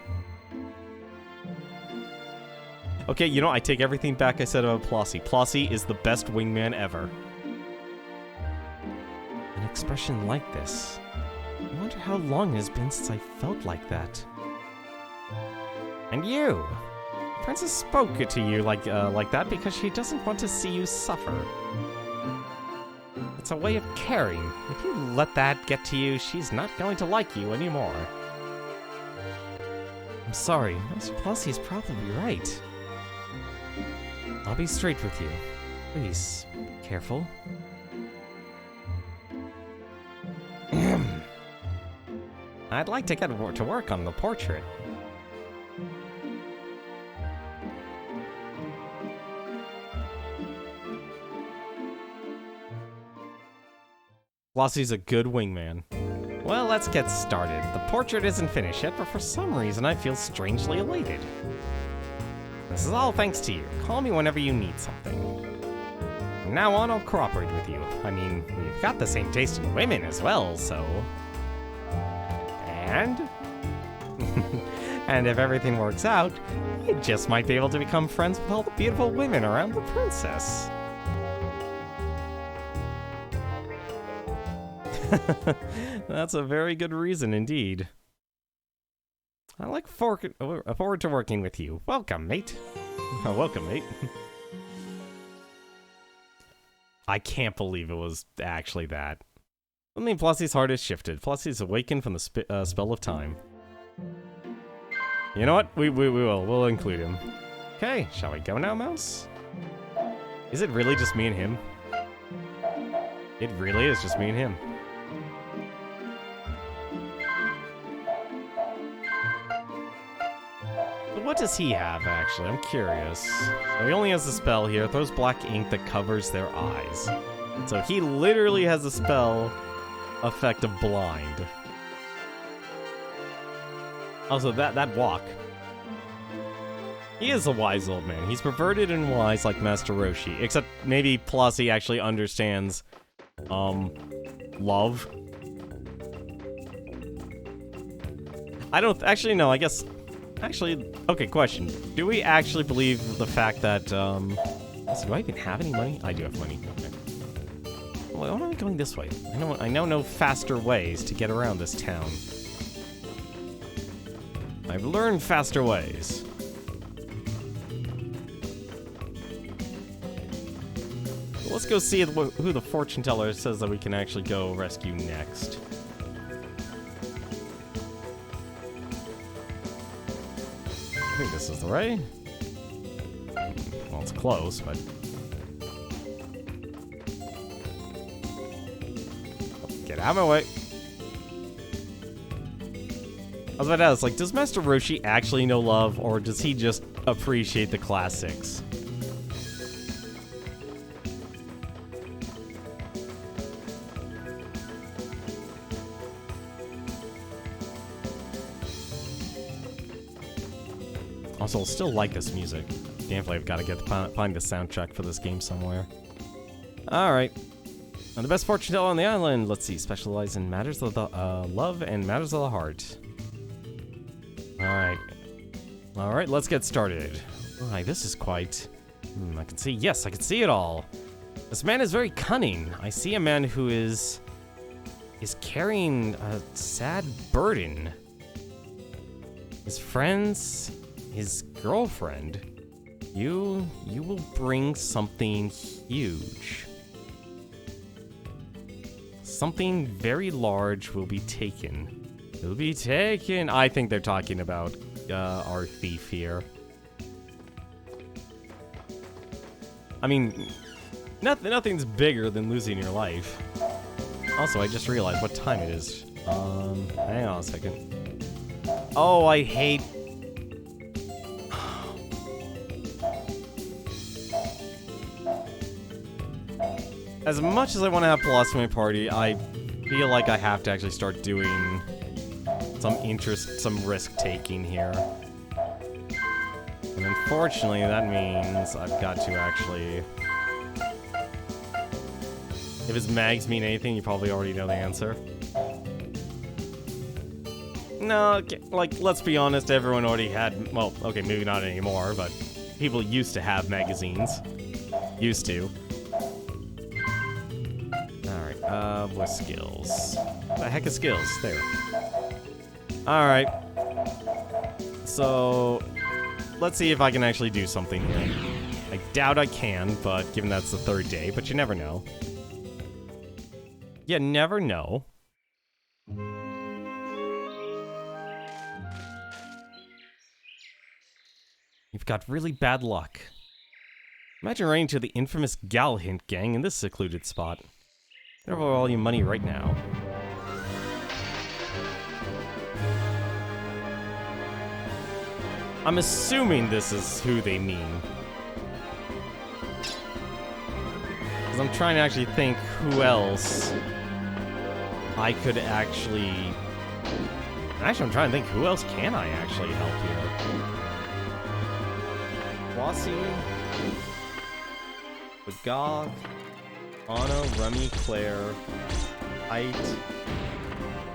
A: Okay, you know, I take everything back I said about Plossie. Plossie is the best wingman ever. An expression like this. I wonder how long it has been since I felt like that. And you! The princess spoke it to you like that because she doesn't want to see you suffer. It's a way of caring. If you let that get to you, she's not going to like you anymore. I'm sorry, Master Plossie's probably right. I'll be straight with you. Please, be careful. I'd like to get to work on the portrait. Flossie's a good wingman. Well, let's get started. The portrait isn't finished yet, but for some reason I feel strangely elated. This is all thanks to you. Call me whenever you need something. From now on, I'll cooperate with you. I mean, we've got the same taste in women as well, so... And? And if everything works out, you just might be able to become friends with all the beautiful women around the princess. That's a very good reason indeed. I look forward to working with you. Welcome, mate. Welcome, mate. I can't believe it was actually that. I mean, Flossie's heart has shifted. Flossie's awakened from the spell of time. You know what? We will. We'll include him. Okay, shall we go now, Mouse? Is it really just me and him? It really is just me and him. But what does he have, actually? I'm curious. So he only has a spell here. It throws black ink that covers their eyes. So he literally has a spell effect of blind. Also, that walk. He is a wise old man. He's perverted and wise like Master Roshi. Except maybe Plossie actually understands, love. I don't... Actually, no, I guess... Actually, okay, question. Do we actually believe the fact that, so do I even have any money? I do have money. Okay. Well, why am I going this way? I know no faster ways to get around this town. I've learned faster ways. Let's go see who the fortune teller says that we can actually go rescue next. I think this is the way. Well, it's close, but... Get out of my way. I was about to ask, like, does Master Roshi actually know love, or does he just appreciate the classics? Also, I'll still like this music. Definitely, I've got to find the soundtrack for this game somewhere. Alright. And the best fortune teller on the island. Let's see. Specialize in matters of the love and matters of the heart. Alright. Alright, let's get started. Alright, this is quite... I can see... Yes, I can see it all. This man is very cunning. I see a man who is carrying a sad burden. His friends... His girlfriend, you will bring something huge. Something very large will be taken. It will be taken. I think they're talking about our thief here. I mean, nothing's bigger than losing your life. Also, I just realized what time it is. Hang on a second. Oh, I hate... As much as I want to have Philosophy in my party, I feel like I have to actually start doing some risk-taking here. And unfortunately, that means I've got to actually... If his mags mean anything, you probably already know the answer. No, like, let's be honest, everyone already had... Well, okay, maybe not anymore, but people used to have magazines. Used to. Alright, what skills? The heck of skills? There. Alright. So, let's see if I can actually do something here. I doubt I can, but given that's the third day, but you never know. You never know. You've got really bad luck. Imagine running to the infamous Galhint gang in this secluded spot. They're over all your money right now. I'm assuming this is who they mean. Because I'm trying to actually think who else I could actually... Actually, I'm trying to think who else can I actually help here. Wasi, Bagog, Anna, Remy, Claire, Height,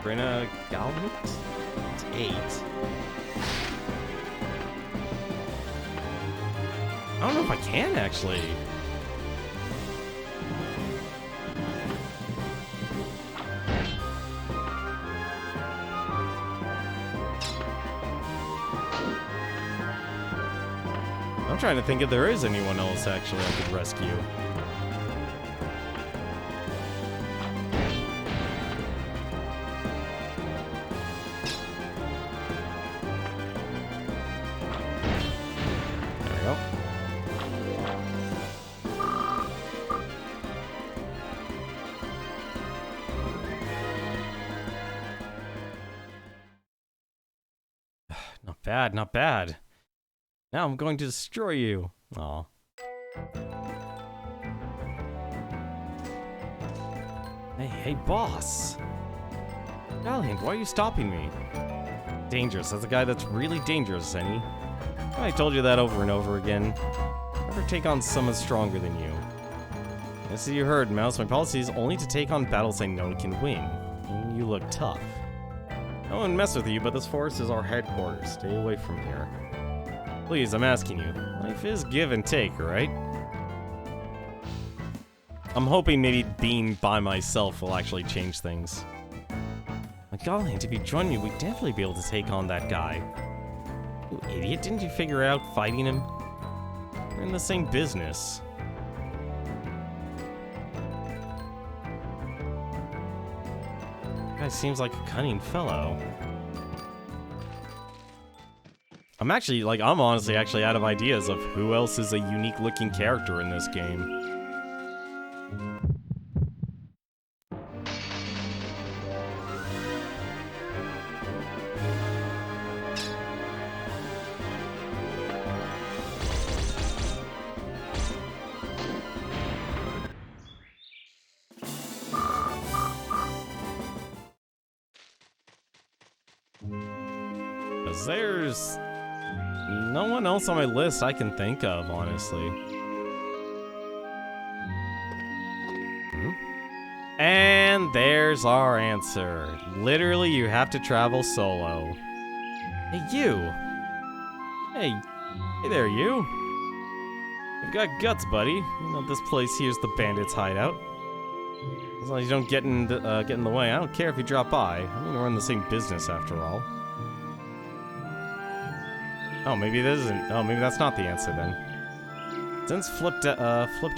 A: Brenna, Galhut? It's 8. I don't know if I can actually. I'm trying to think if there is anyone else actually I could rescue. There we go. Not bad, not bad. Now I'm going to destroy you. Aw. Hey, boss. Galhint, why are you stopping me? Dangerous. That's a guy that's really dangerous, Zenny. I told you that over and over again. Never take on someone stronger than you. As you heard, Mouse, my policy is only to take on battles I know can win. And you look tough. I won't mess with you, but this forest is our headquarters. Stay away from here. Please, I'm asking you. Life is give and take, right? I'm hoping maybe being by myself will actually change things. My Galhint, if you join me, we'd definitely be able to take on that guy. You idiot, didn't you figure out fighting him? We're in the same business. Guy seems like a cunning fellow. I'm honestly actually out of ideas of who else is a unique looking character in this game. Because there's no one else on my list I can think of, honestly. And there's our answer. Literally, you have to travel solo. Hey, you! Hey there, you! You've got guts, buddy. You know this place here's the bandits' hideout. As long as you don't get in the way, I don't care if you drop by. I'm gonna run the same business after all. Oh, maybe this isn't. Oh, maybe that's not the answer then. Zen's flipped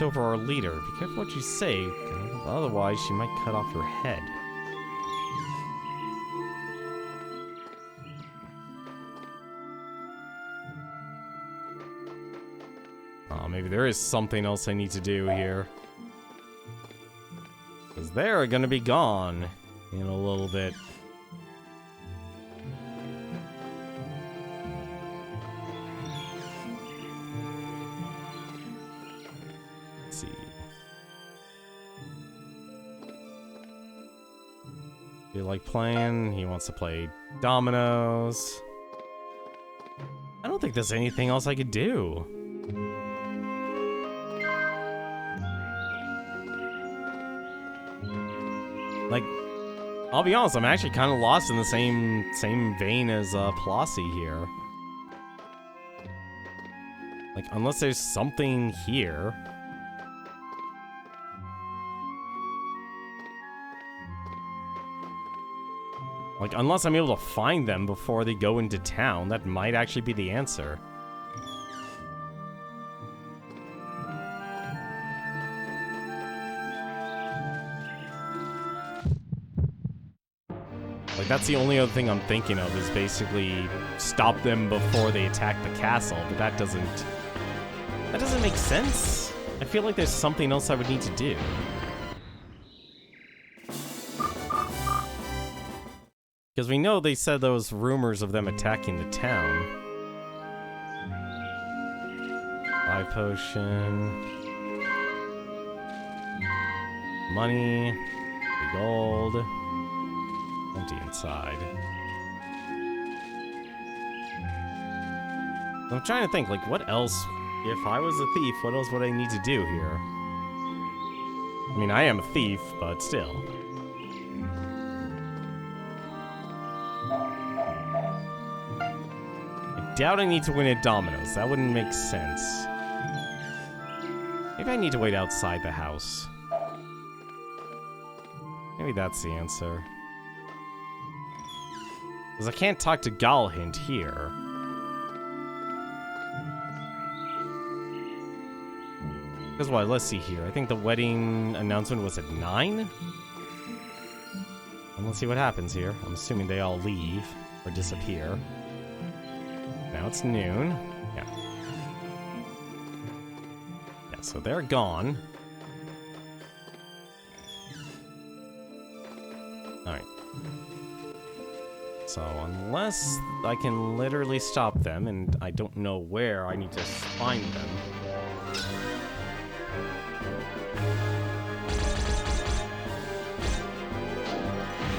A: over our leader. Be careful what you say, otherwise she might cut off your head. Oh, maybe there is something else I need to do here. Because they're gonna be gone in a little bit. You like playing? He wants to play dominoes. I don't think there's anything else I could do. Like, I'll be honest, I'm actually kind of lost in the same vein as Plossie here. Like, unless there's something here. Like, unless I'm able to find them before they go into town, that might actually be the answer. Like, that's the only other thing I'm thinking of, is basically stop them before they attack the castle, but that doesn't make sense. I feel like there's something else I would need to do. Because we know they said those rumors of them attacking the town. 5 potion. Money. Gold. Empty inside. I'm trying to think, like, what else, if I was a thief, what else would I need to do here? I mean, I am a thief, but still. I doubt I need to win at dominoes. That wouldn't make sense. Maybe I need to wait outside the house. Maybe that's the answer. Because I can't talk to Galhint here. Because what? Let's see here. I think the wedding announcement was at 9? And let's see what happens here. I'm assuming they all leave or disappear. Now it's noon. Yeah. Yeah, so they're gone. Alright. So, unless I can literally stop them, and I don't know where I need to find them.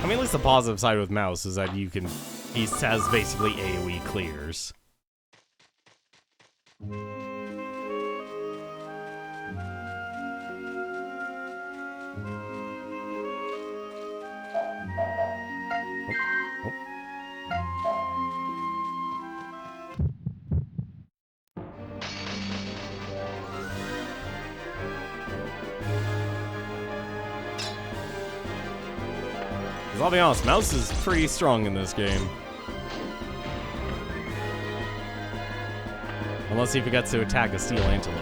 A: I mean, at least the positive side with Mouse is that you can... He has basically AoE clears. I'll be honest, Mouse is pretty strong in this game. Unless he forgets to attack a steel antelope.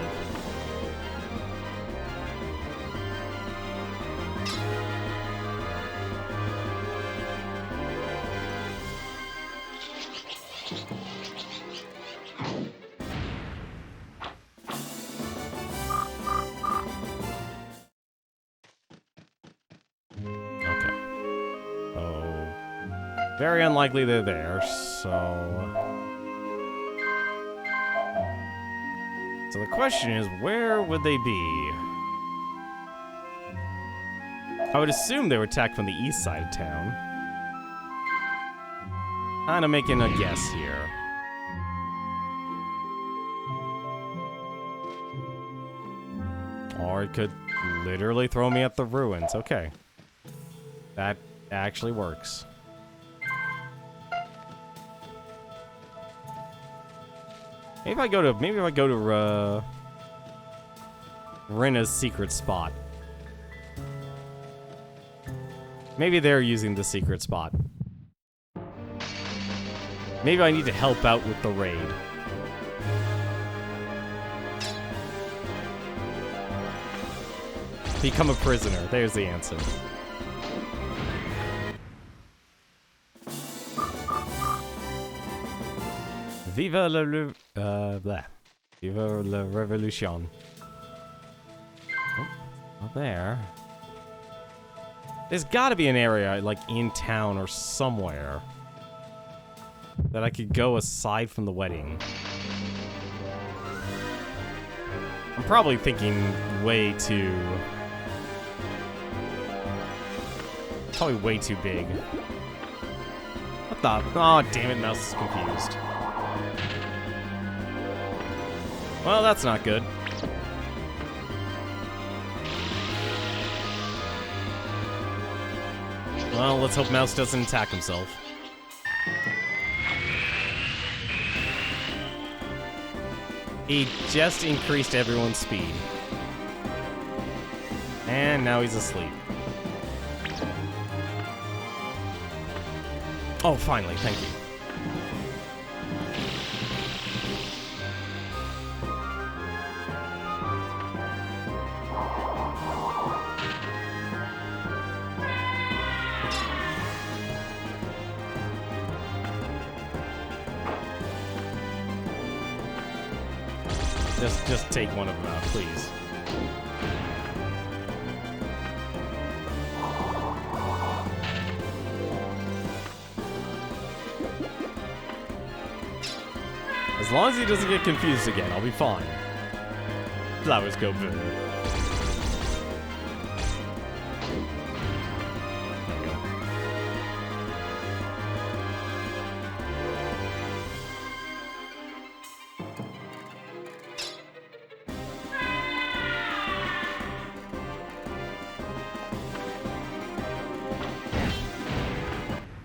A: Very unlikely they're there, so the question is, where would they be? I would assume they were attacked from the east side of town. Kinda making a guess here. Or it could literally throw me at the ruins. Okay. That actually works. Maybe if I go to Rena's secret spot. Maybe they're using the secret spot. Maybe I need to help out with the raid. Become a prisoner. There's the answer. Viva la revolution. Oh, up there. There's gotta be an area, like, in town or somewhere that I could go aside from the wedding. I'm probably thinking way too Probably way too big. What the? Oh, damn it, mouse is confused. Well, that's not good. Well, let's hope mouse doesn't attack himself. He just increased everyone's speed. And now he's asleep. Oh, finally, thank you. Just take one of them out, please. As long as he doesn't get confused again, I'll be fine. Flowers go blue.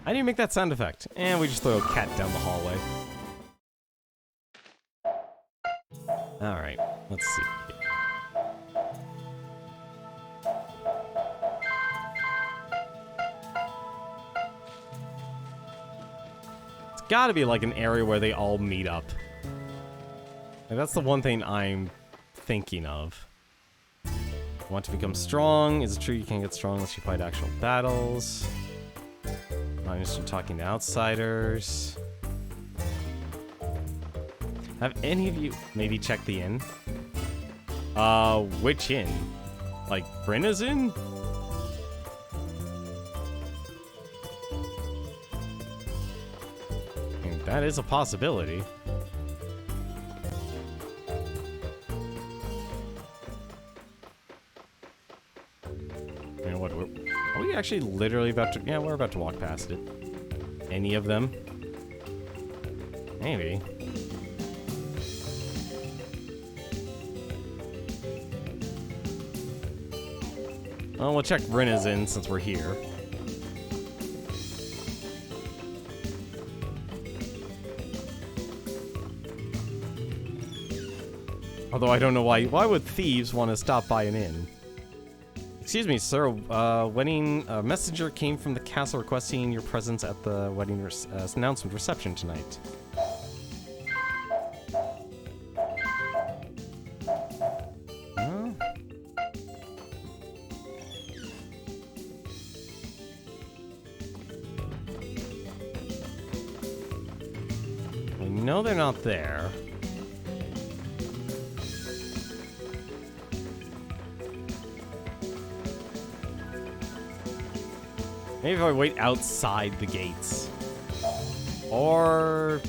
A: I didn't make that sound effect. And we just throw a cat down the hallway. Alright, let's see. It's gotta be like an area where they all meet up. Like, that's the one thing I'm thinking of. Want to become strong. Is it true you can't get strong unless you fight actual battles? Not interested in talking to outsiders. Have any of you maybe checked the inn? Which inn? Like, Brenna's inn? I mean, that is a possibility. And what, are we actually literally about to... Yeah, we're about to walk past it. Any of them? Maybe. Well, we'll check Brenna's in since we're here. Although I don't know why. Why would thieves want to stop by an inn? Excuse me, sir. Wedding messenger came from the castle requesting your presence at the wedding announcement reception tonight. No, they're not there. Maybe if I wait outside the gates. Or...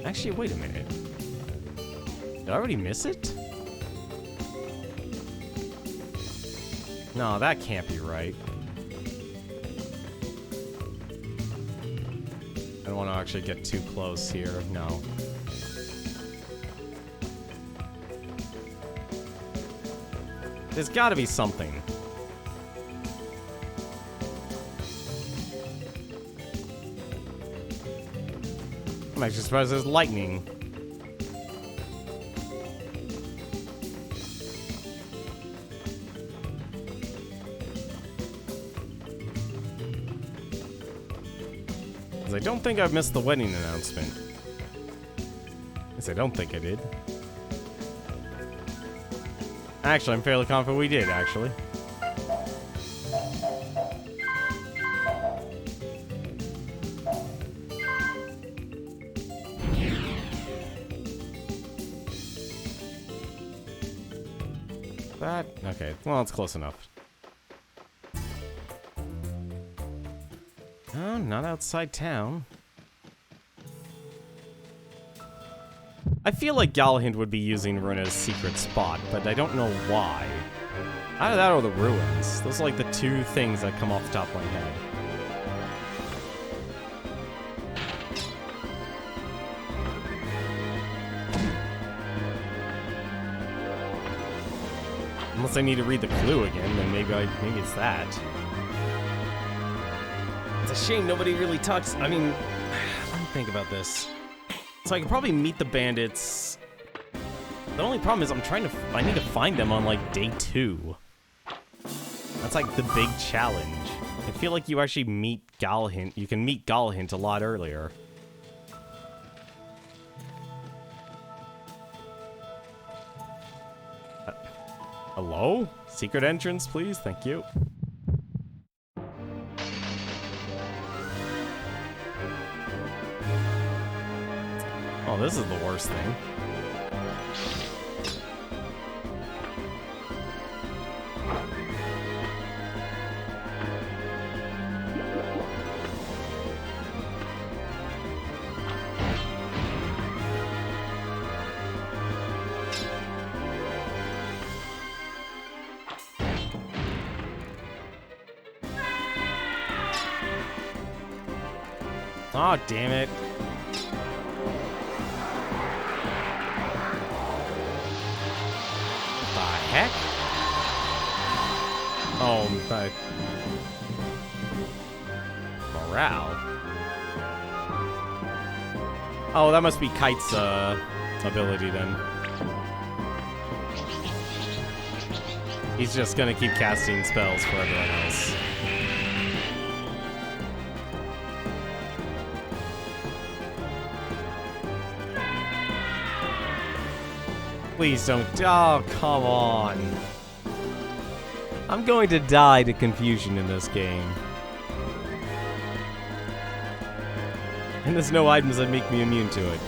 A: Actually, wait a minute. Did I already miss it? No, that can't be right. I don't want to actually get too close here. No. There's got to be something. I'm actually surprised there's lightning. Because I don't think I've missed the wedding announcement. Yes, I don't think I did. Actually, I'm fairly confident we did, actually. That? Okay, well, it's close enough. Oh, not outside town. I feel like Galahad would be using Runa's secret spot, but I don't know why. Either that or the ruins. Those are like the two things that come off the top of my head. Unless I need to read the clue again, then maybe it's that. It's a shame nobody really talks. I mean, let me think about this. So I could probably meet the bandits. The only problem is I need to find them on like day 2. That's like the big challenge. I feel like you actually meet Galahint. You can meet Galahint a lot earlier. Hello? Secret entrance, please? Thank you. Oh, this is the worst thing. Oh, damn it. The heck? Oh, but... Morale? Oh, that must be Kite's, ability then. He's just gonna keep casting spells for everyone else. Please don't. Oh, come on. I'm going to die to confusion in this game. And there's no items that make me immune to it.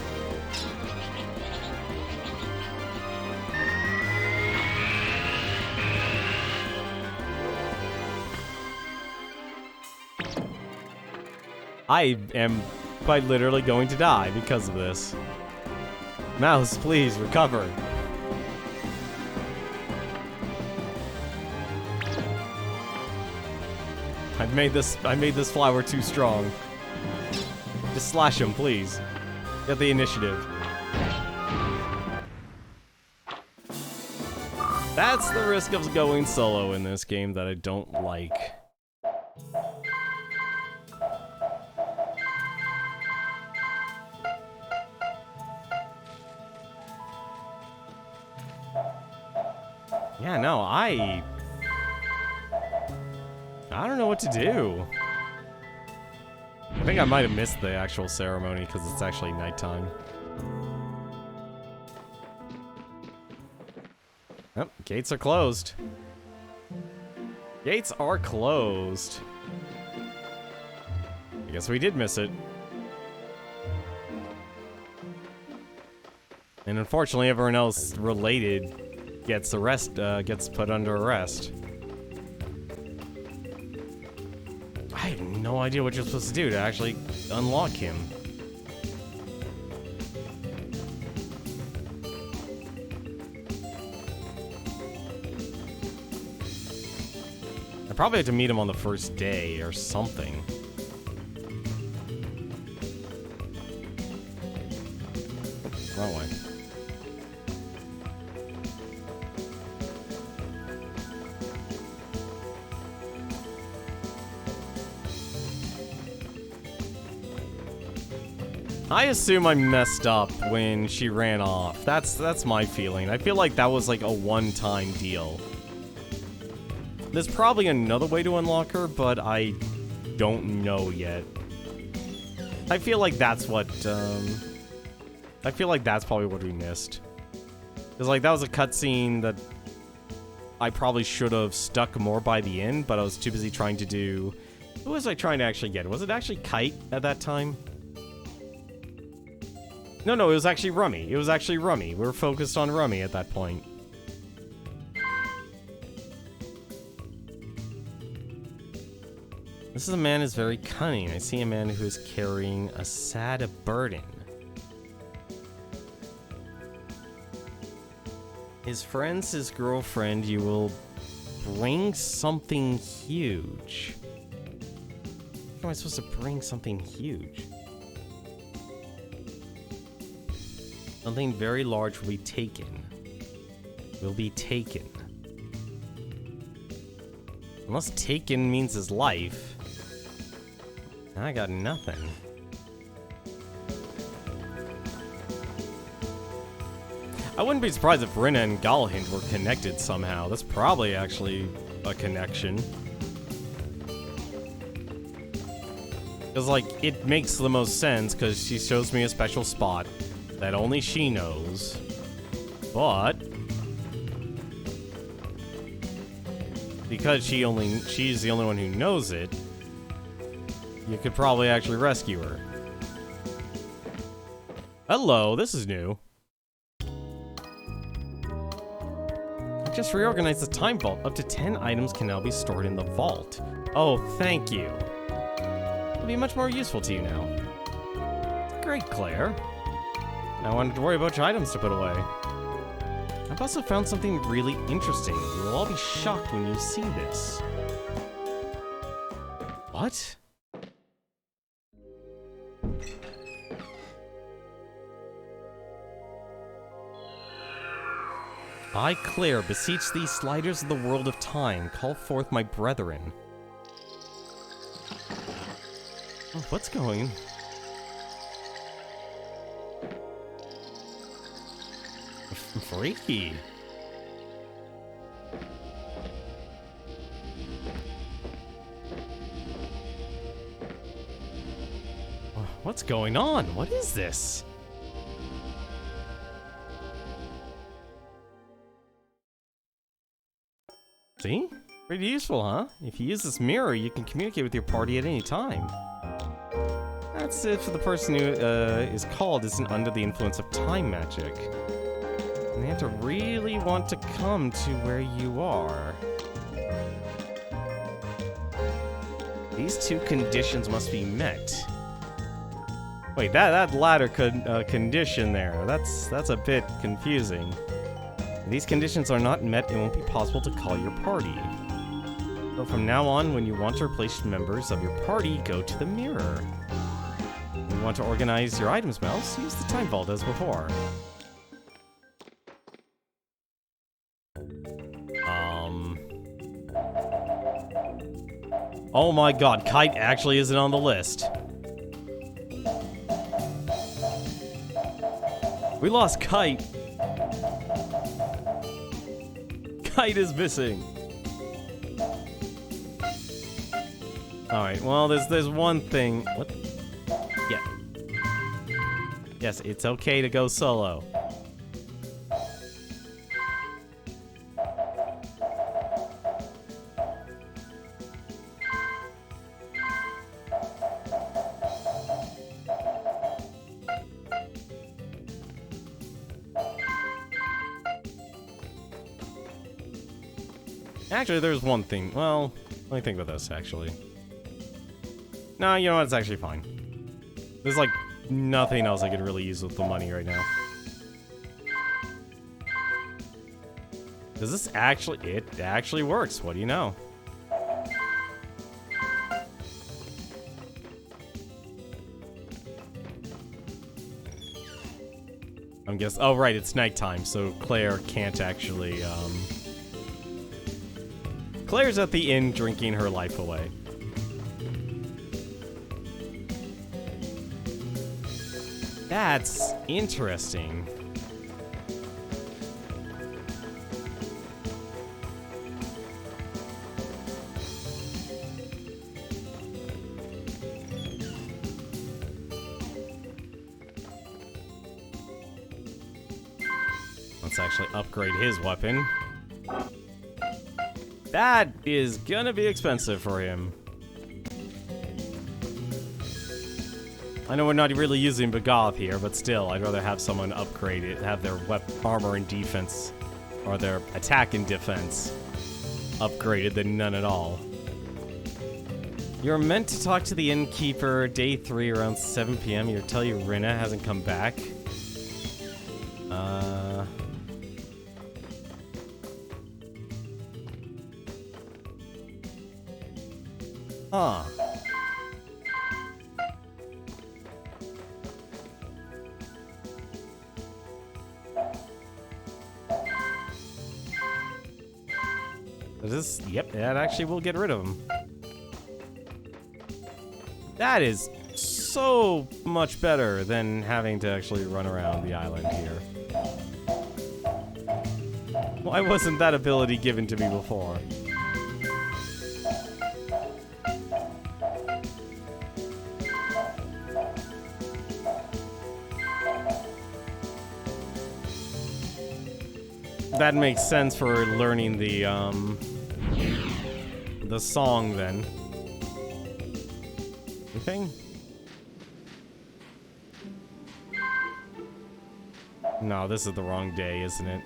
A: I am quite literally going to die because of this. Mouse, please recover. I made this flower too strong. Just slash him, please. Get the initiative. That's the risk of going solo in this game that I don't like. Yeah, no, I don't know what to do. I think I might have missed the actual ceremony because it's actually nighttime. Yep, gates are closed. Gates are closed. I guess we did miss it. And unfortunately, everyone else related gets gets put under arrest. I have no idea what you're supposed to do to actually unlock him. I probably have to meet him on the first day or something. Wrong way. I assume I messed up when she ran off. That's my feeling. I feel like that was like a one-time deal. There's probably another way to unlock her, but I don't know yet. I feel like that's what, I feel like that's probably what we missed. Because, like, that was a cutscene that I probably should have stuck more by the end, but I was too busy trying to do... Who was I trying to actually get? Was it actually Kite at that time? No, it was actually Rummy. It was actually Rummy. We were focused on Rummy at that point. This is a man who's very cunning. I see a man who is carrying a sad burden. His friends, his girlfriend, you will bring something huge. How am I supposed to bring something huge? Something very large will be taken. Will be taken. Unless taken means his life. I got nothing. I wouldn't be surprised if Rinna and Galahint were connected somehow. That's probably actually a connection. Because, like, it makes the most sense because she shows me a special spot that only she knows. But because she's the only one who knows it, you could probably actually rescue her. Hello, this is new. I just reorganized the time vault. Up to 10 items can now be stored in the vault. Oh, thank you. It'll be much more useful to you now. Great, Claire. I wanted to worry about your items to put away. I've also found something really interesting. You will all be shocked when you see this. What? I, Claire, beseech these sliders of the world of time, call forth my brethren. Oh, what's going? Freaky. What's going on? What is this? See? Pretty useful, huh? If you use this mirror, you can communicate with your party at any time. That's if the person who is called isn't under the influence of time magic. And they have to really want to come to where you are. These two conditions must be met. Wait, that latter condition there, that's a bit confusing. If these conditions are not met, it won't be possible to call your party. So from now on, when you want to replace members of your party, go to the mirror. When you want to organize your items mouse, use the time vault as before. Oh my god, Kite actually isn't on the list. We lost Kite. Kite is missing. Alright, well, there's one thing. What? Yeah. Yes, it's okay to go solo. Actually, there's one thing. Well, let me think about this, actually. No, you know what? It's actually fine. There's, like, nothing else I could really use with the money right now. Does this actually... It actually works. What do you know? I'm guessing... Oh, right. It's nighttime, so Claire can't actually, Claire's at the inn drinking her life away. That's interesting. Let's actually upgrade his weapon. That is gonna be expensive for him. I know we're not really using Begoth here, but still, I'd rather have someone upgrade it, have their armor and defense, or their attack and defense upgraded than none at all. You're meant to talk to the innkeeper day 3 around 7 p.m. You'll tell you Rinna hasn't come back. Huh. This, yep, that actually will get rid of him. That is so much better than having to actually run around the island here. Why wasn't that ability given to me before? That makes sense for learning the song then. Anything? No, this is the wrong day, isn't it?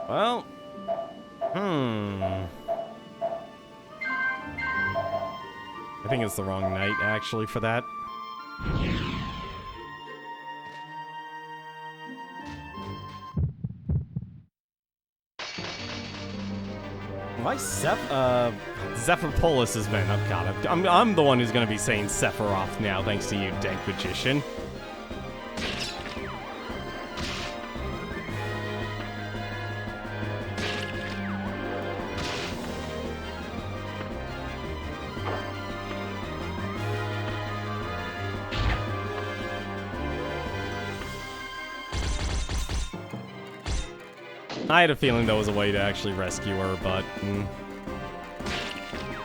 A: Well, I think it's the wrong night, actually, for that. My Zephyropolis has been... Oh, God, I'm the one who's going to be saying Sephiroth now, thanks to you, Dank Magician. I had a feeling there was a way to actually rescue her, but...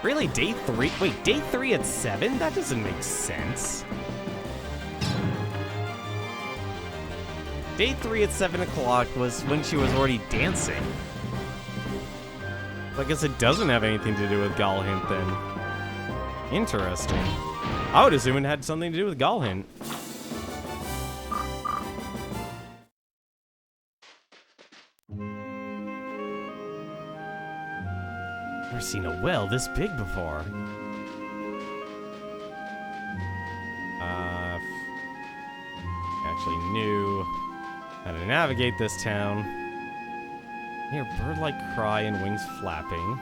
A: Really? Day 3? Wait, day 3 at 7? That doesn't make sense. Day 3 at 7 o'clock was when she was already dancing. I guess it doesn't have anything to do with Galhint then. Interesting. I would assume it had something to do with Galhint. Never seen a well this big before. Actually knew how to navigate this town. Hear bird-like cry and wings flapping.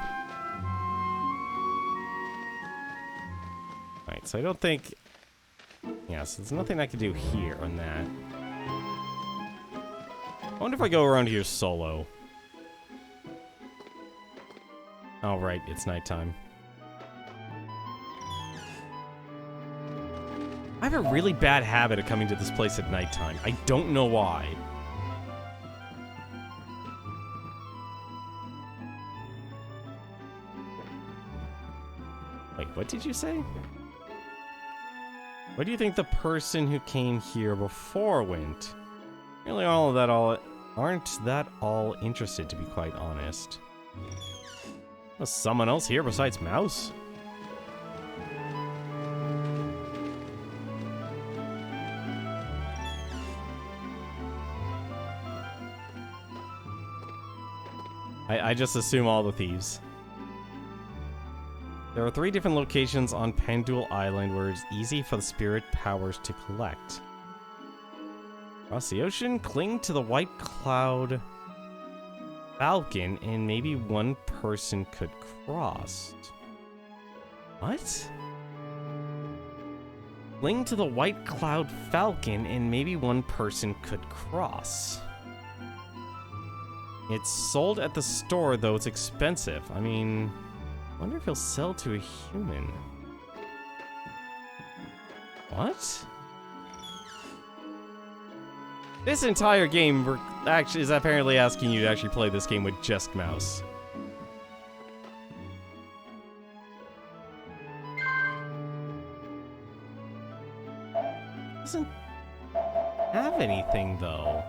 A: Alright, so I don't think... Yeah, so there's nothing I can do here on that. I wonder if I go around here solo. Oh, right, it's nighttime. I have a really bad habit of coming to this place at nighttime. I don't know why. Wait, what did you say? What do you think the person who came here before went? Really aren't that all interested, to be quite honest. Was someone else here besides Mouse? I just assume all the thieves. There are 3 different locations on Pendule Island where it's easy for the spirit powers to collect. Across the ocean, cling to the white cloud falcon, and maybe one person could cross. What? Cling to the white cloud falcon, and maybe one person could cross. It's sold at the store, though it's expensive. I mean, I wonder if he'll sell to a human. What? This entire game actually is apparently asking you to actually play this game with just mouse. Doesn't have anything though.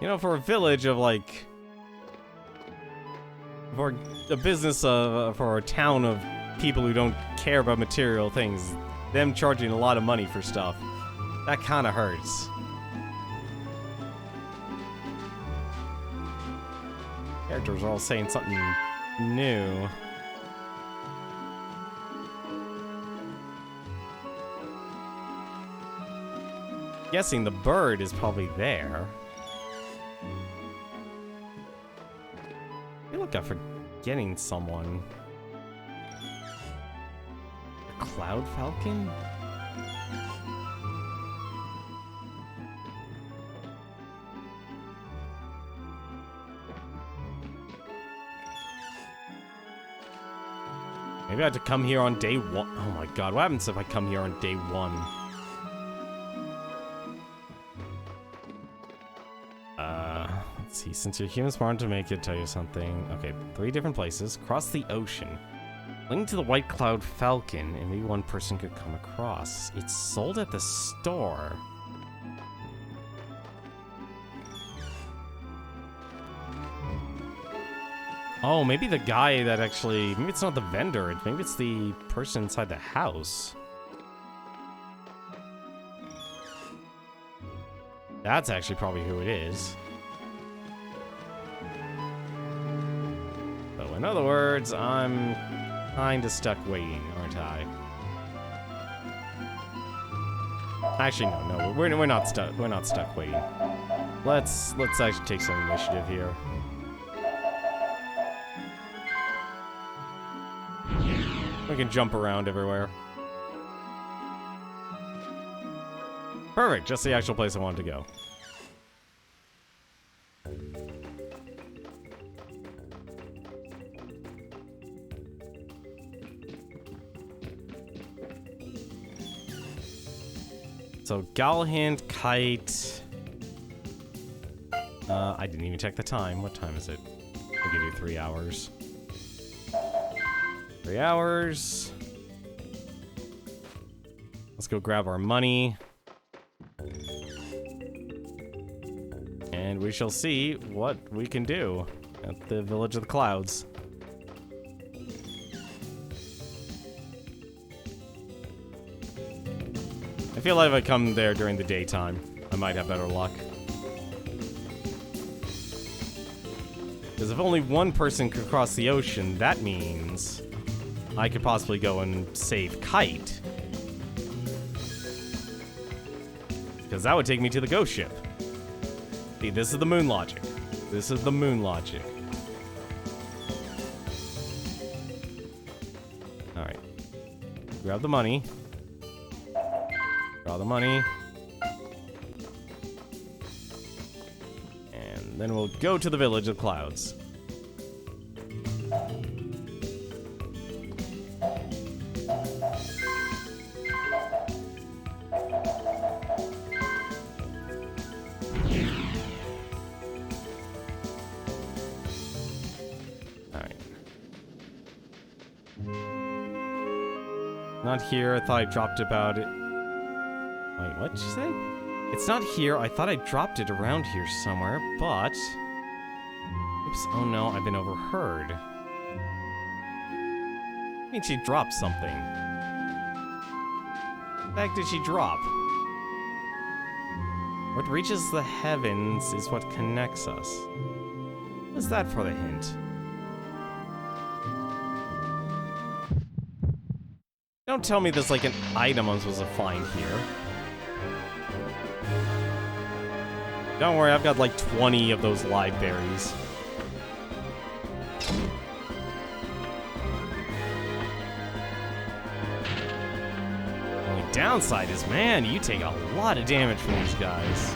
A: You know, for a village of like, for a business for a town of people who don't care about material things, them charging a lot of money for stuff, That kind of hurts. Characters are all saying something new. Guessing the bird is probably there. I feel like I'm forgetting someone. The Cloud Falcon? Maybe I had to come here on day one. Oh my god, what happens if I come here on day one? Let's see, since you're human, smart to make it, tell you something. Okay, 3 different places. Cross the ocean. Link to the White Cloud Falcon, and maybe one person could come across. It's sold at the store. Oh, maybe the guy that actually... Maybe it's not the vendor. Maybe it's the person inside the house. That's actually probably who it is. So, in other words, I'm kind of stuck waiting, aren't I? Actually, no, we're not stuck. We're not stuck waiting. Let's actually take some initiative here. We can jump around everywhere. Perfect, just the actual place I wanted to go. So, Galahand, Kite... I didn't even check the time. What time is it? I'll give you 3 hours. 3 hours. Let's go grab our money. And we shall see what we can do at the Village of the Clouds. I feel like if I come there during the daytime, I might have better luck. Because if only one person could cross the ocean, that means I could possibly go and save Kite. Because that would take me to the ghost ship. See, this is the moon logic. This is the moon logic. Alright. Grab the money. Draw the money. And then we'll go to the Village of Clouds. Not here. I thought I dropped about it. Wait, what did you say? It's not here. I thought I dropped it around here somewhere, but... Oops. Oh no, I've been overheard. I mean, she dropped something. What the heck did she drop? What reaches the heavens is what connects us. What's that for the hint? Don't tell me there's like an item I'm supposed to find here. Don't worry, I've got like 20 of those live berries. Only downside is, man, you take a lot of damage from these guys.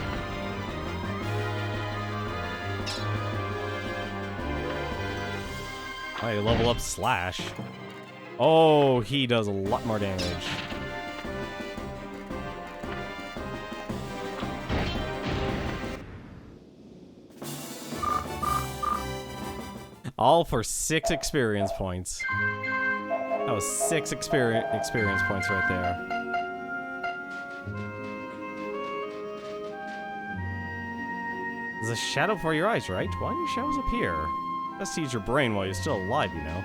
A: Alright, level up Slash. Oh, he does a lot more damage. All for 6 experience points. That was 6 experience points right there. There's a shadow for your eyes, right? Why do shadows appear? Best to use your brain while you're still alive, you know.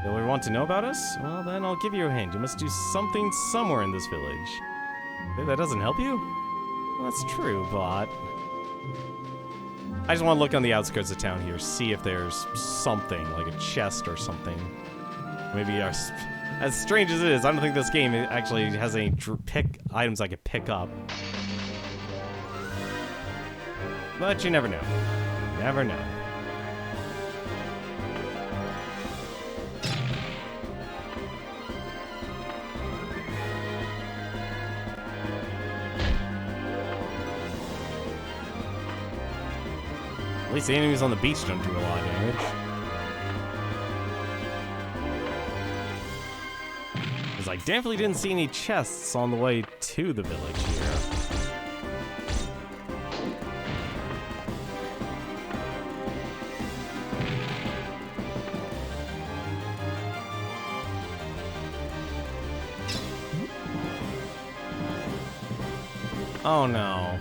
A: You'll want to know about us? Well, then I'll give you a hint. You must do something somewhere in this village. That doesn't help you? Well, that's true, but... I just want to look on the outskirts of town here, see if there's something, like a chest or something. Maybe as strange as it is, I don't think this game actually has any items I could pick up. But you never know. Never know. At least the enemies on the beach don't do a lot of damage. Because I definitely didn't see any chests on the way to the village here. Oh no.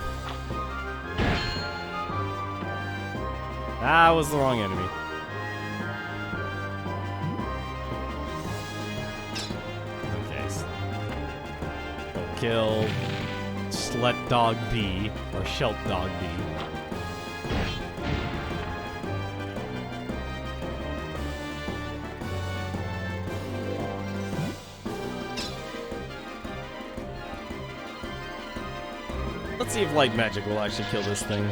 A: That was the wrong enemy. Okay. So kill Slut Dog B, or Shelt Dog B. Let's see if light magic will actually kill this thing.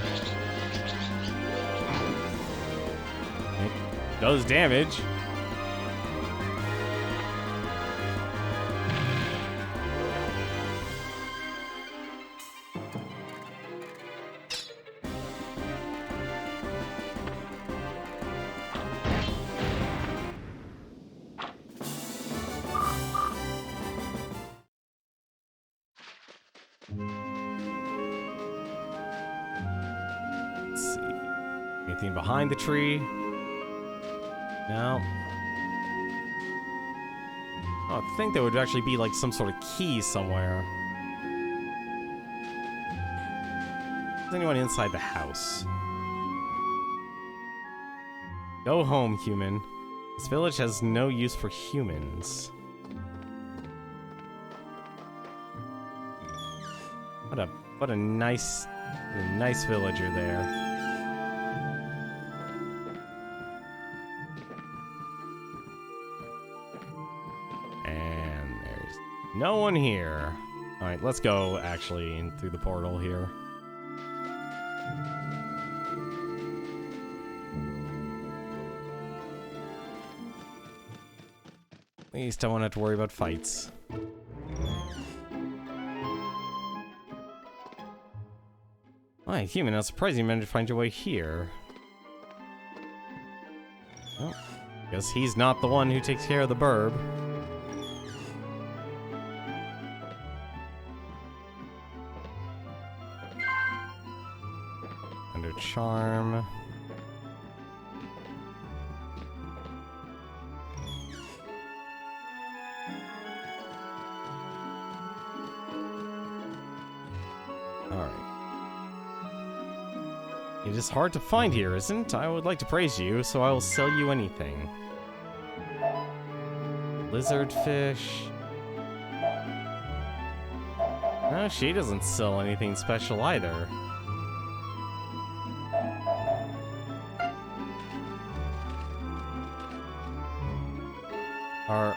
A: It does damage. Anything behind the tree? No. Oh, I think there would actually be like some sort of key somewhere. Is anyone inside the house? Go home, human. This village has no use for humans. What a nice villager there. No one here. Alright, let's go actually in through the portal here. At least I won't have to worry about fights. Hi, human, I'm surprised you managed to find your way here. Well, guess he's not the one who takes care of the burb. Charm. Alright. It is hard to find here, isn't it? I would like to praise you, so I will sell you anything. Lizard fish. No, she doesn't sell anything special either.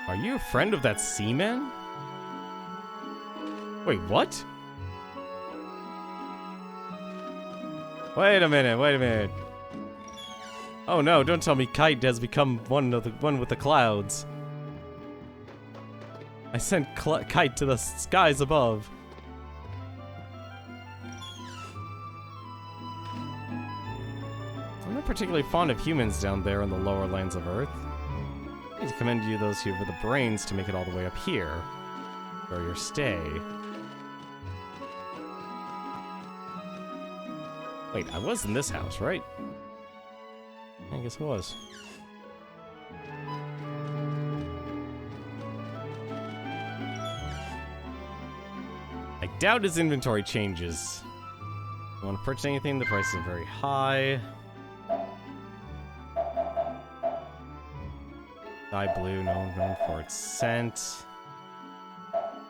A: Are you a friend of that seaman? Wait, what? Wait a minute. Oh no, don't tell me Kite has become one with the clouds. I sent Kite to the skies above. I'm not particularly fond of humans down there in the lower lands of Earth. I need to commend you those who have the brains to make it all the way up here. For your stay. Wait, I was in this house, right? I guess I was. I doubt his inventory changes. You want to purchase anything? The prices are very high. Sky blue, known for its scent.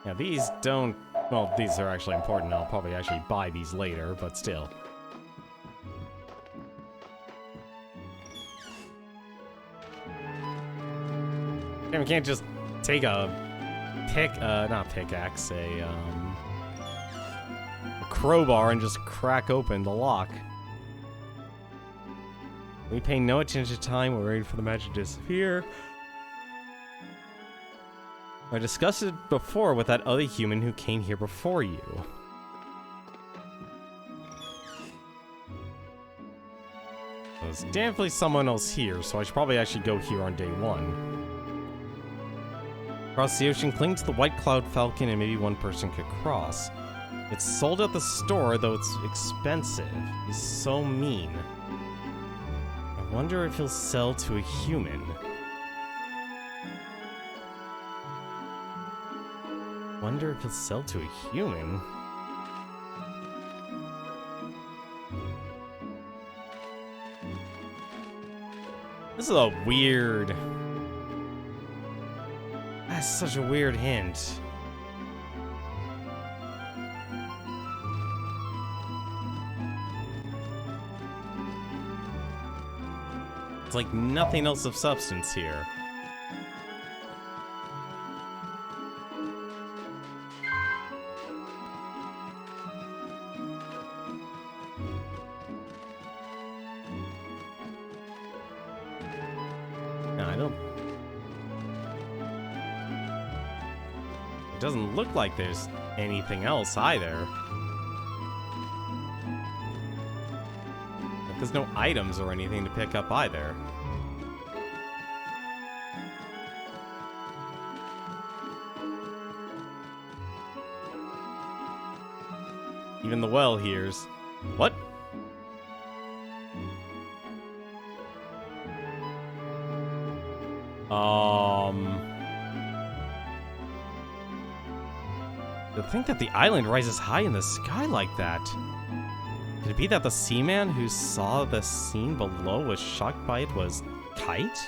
A: Yeah, these don't Well, these are actually important. I'll probably actually buy these later, but still. And we can't just take a not pickaxe, a crowbar and just crack open the lock. We pay no attention to time. We're waiting for the magic to disappear. I discussed it before with that other human who came here before you. There's definitely someone else here, so I should probably actually go here on day 1. Across the ocean, cling to the white cloud falcon and maybe one person could cross. It's sold at the store, though it's expensive. He's so mean. I wonder if he'll sell to a human. Wonder if he'll sell to a human? This is a weird... That's such a weird hint. It's like nothing else of substance here. It doesn't look like there's anything else either. But there's no items or anything to pick up either. Even the well hears. What? To think that the island rises high in the sky like that. Could it be that the seaman who saw the scene below was shocked by it was Kite?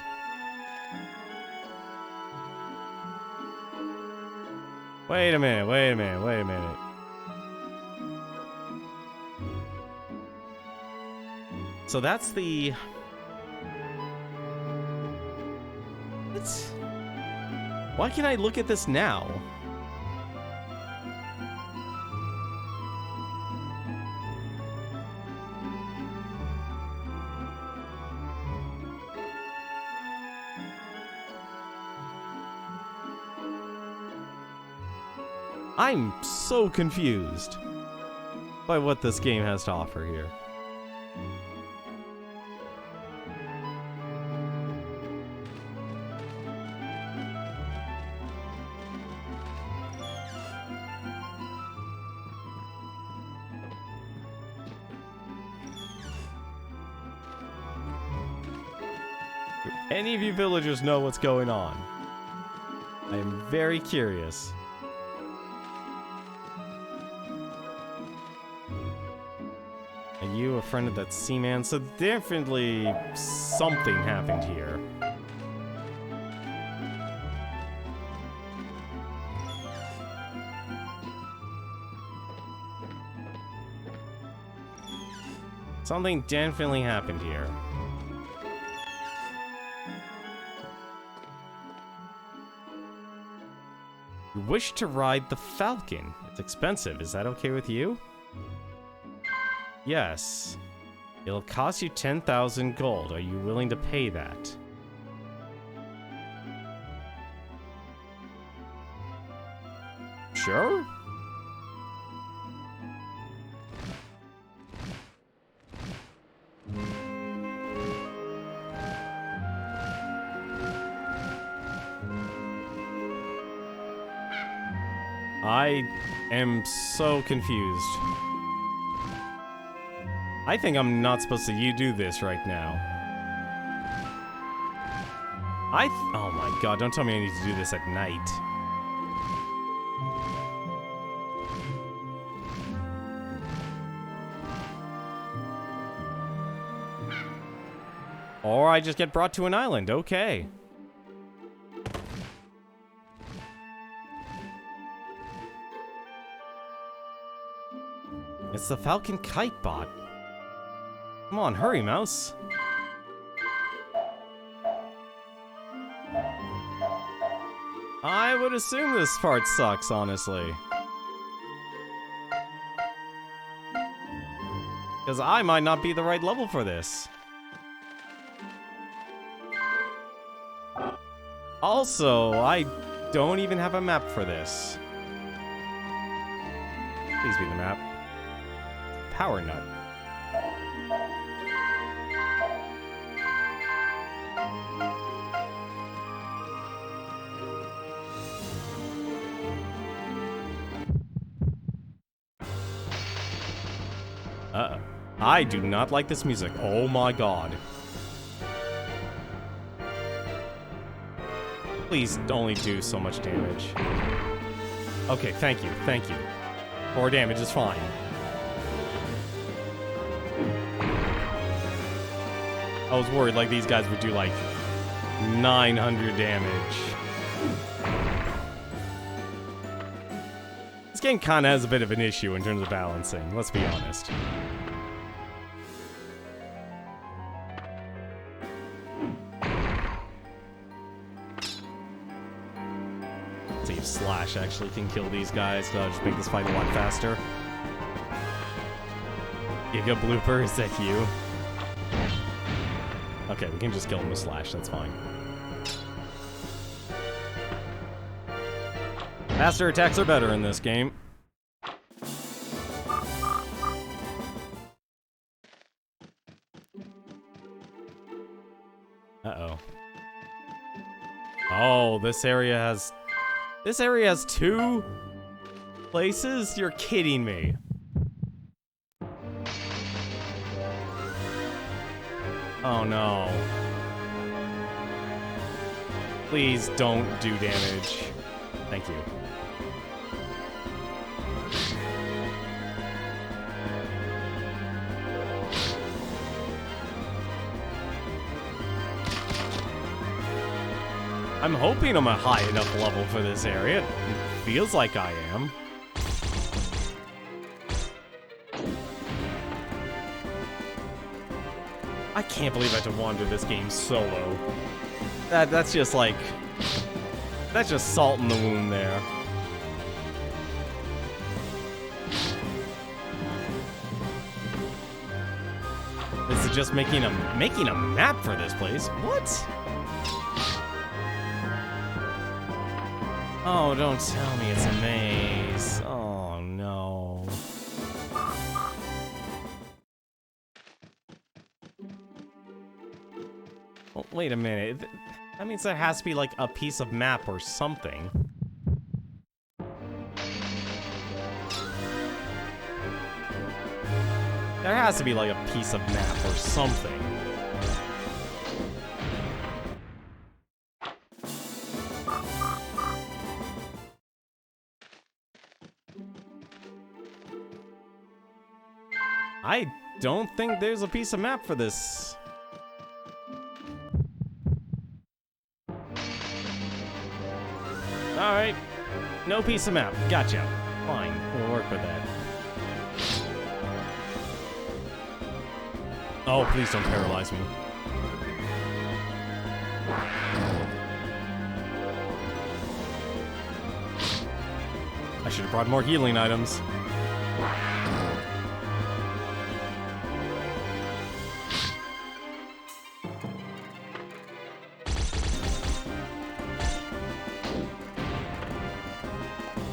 A: Wait a minute, wait a minute, wait a minute. So that's the... What? Why can't I look at this now? I'm so confused by what this game has to offer here. Do any of you villagers know what's going on? I am very curious. Are you a friend of that seaman? So definitely something happened here. Something definitely happened here. You wish to ride the Falcon. It's expensive. Is that okay with you? Yes. It'll cost you 10,000 gold. Are you willing to pay that? Sure. I am so confused. I think I'm not supposed to do this right now. Oh my god, don't tell me I need to do this at night. Or I just get brought to an island, okay. It's the Falcon Kite bot. Come on, hurry, mouse. I would assume this part sucks, honestly. Because I might not be the right level for this. Also, I don't even have a map for this. Please be the map. Power nut. Uh-oh. I do not like this music. Oh my god. Please only do so much damage. Okay, thank you, thank you. 4 damage is fine. I was worried like these guys would do like 900 damage. This game kinda has a bit of an issue in terms of balancing, let's be honest. See if Slash actually can kill these guys, that'll just make this fight a lot faster. Giga Blooper, is that you? Okay, we can just kill him with Slash, that's fine. Faster attacks are better in this game. Uh-oh. Oh, this area has 2 places? You're kidding me. Oh no. Please don't do damage. Thank you. I'm hoping I'm a high enough level for this area. It feels like I am. I can't believe I have to wander this game solo. That's just like... That's just salt in the wound there. This is just making a map for this place. What? Oh, don't tell me it's a maze. Oh, no. Oh, wait a minute. That means there has to be, like, a piece of map or something. There has to be, like, a piece of map or something. I don't think there's a piece of map for this. Alright. No piece of map. Gotcha. Fine. We'll work with that. Oh, please don't paralyze me. I should have brought more healing items.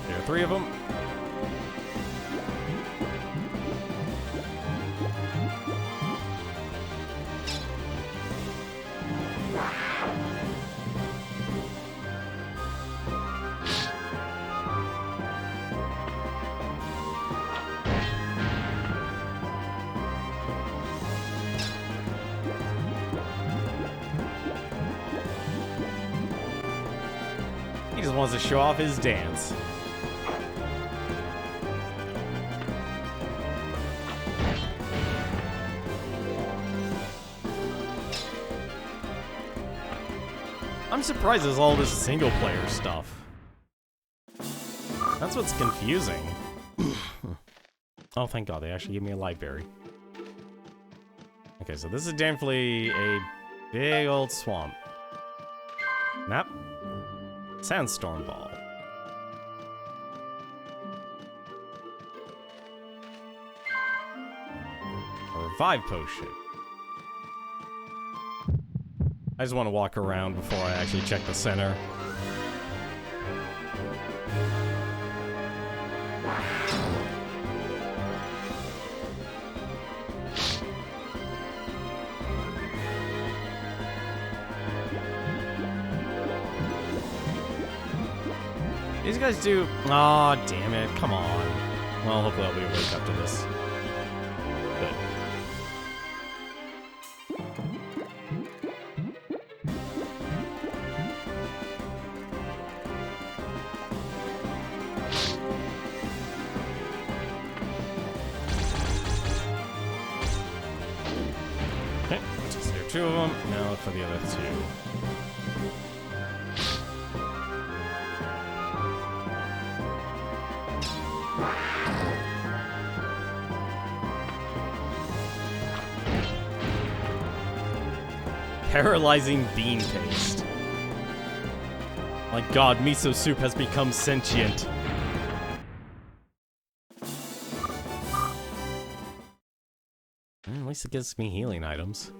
A: There are 3 of them. He just wants to show off his dance. I'm surprised there's all this single player stuff. That's what's confusing. Oh, thank God, they actually gave me a library. Okay, so this is definitely a big old swamp. Map. Sandstorm ball. A revive potion. I just want to walk around before I actually check the center. These guys do... Aw, oh, damn it. Come on. Well, hopefully I'll be awake after this. Good. Okay, just do 2 of them. Now for the other 2. Paralyzing bean taste. My God, miso soup has become sentient. At least it gives me healing items.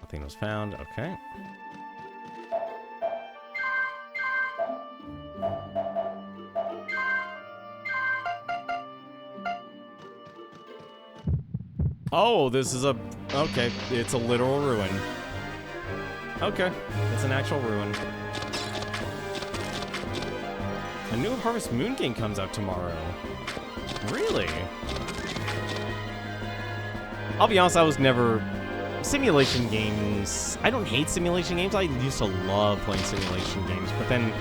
A: Nothing was found. Okay. Oh, this is a... Okay, it's a literal ruin. Okay, it's an actual ruin. A new Harvest Moon game comes out tomorrow. Really? I'll be honest, I was never... Simulation games... I don't hate simulation games. I used to love playing simulation games, but then...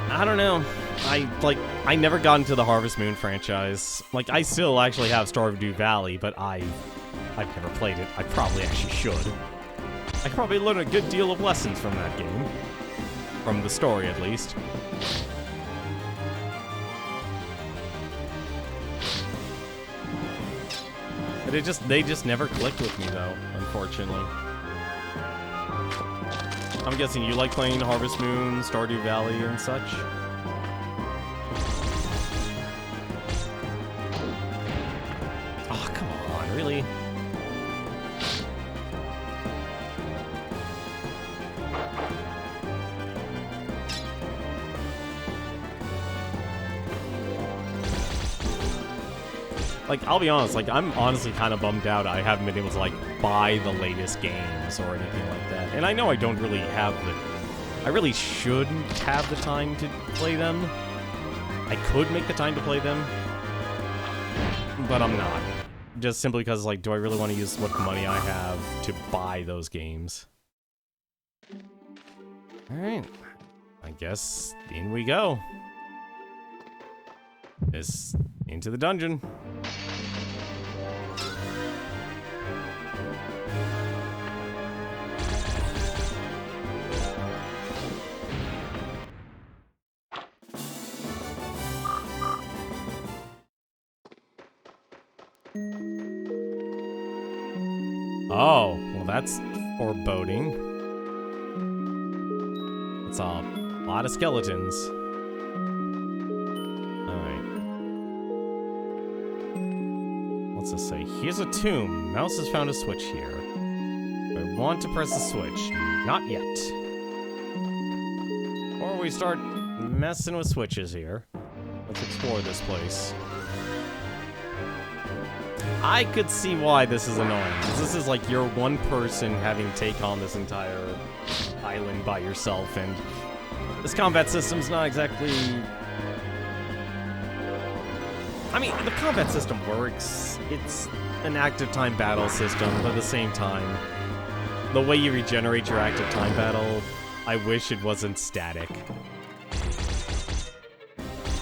A: I don't know. I never got into the Harvest Moon franchise. Like, I still actually have Stardew Valley, but I've never played it. I probably actually should. I could probably learn a good deal of lessons from that game. From the story, at least. But they just never clicked with me, though, unfortunately. I'm guessing you like playing Harvest Moon, Stardew Valley, and such? Oh, come on, really? Like, I'll be honest, like, I'm honestly kind of bummed out I haven't been able to, like, buy the latest games or anything like that. And I know I don't really have the... I really shouldn't have the time to play them. I could make the time to play them, but I'm not. Just simply because, like, do I really want to use what money I have to buy those games? Alright. I guess in we go. Into the dungeon. Oh, well that's foreboding. It's a lot of skeletons. What's this say? Here's a tomb. Mouse has found a switch here. I want to press the switch. Not yet. Or we start messing with switches here. Let's explore this place. I could see why this is annoying. Because this is like you're one person having to take on this entire island by yourself, and this combat system's not exactly... I mean, the combat system works. It's an active time battle system, but at the same time, the way you regenerate your active time battle, I wish it wasn't static.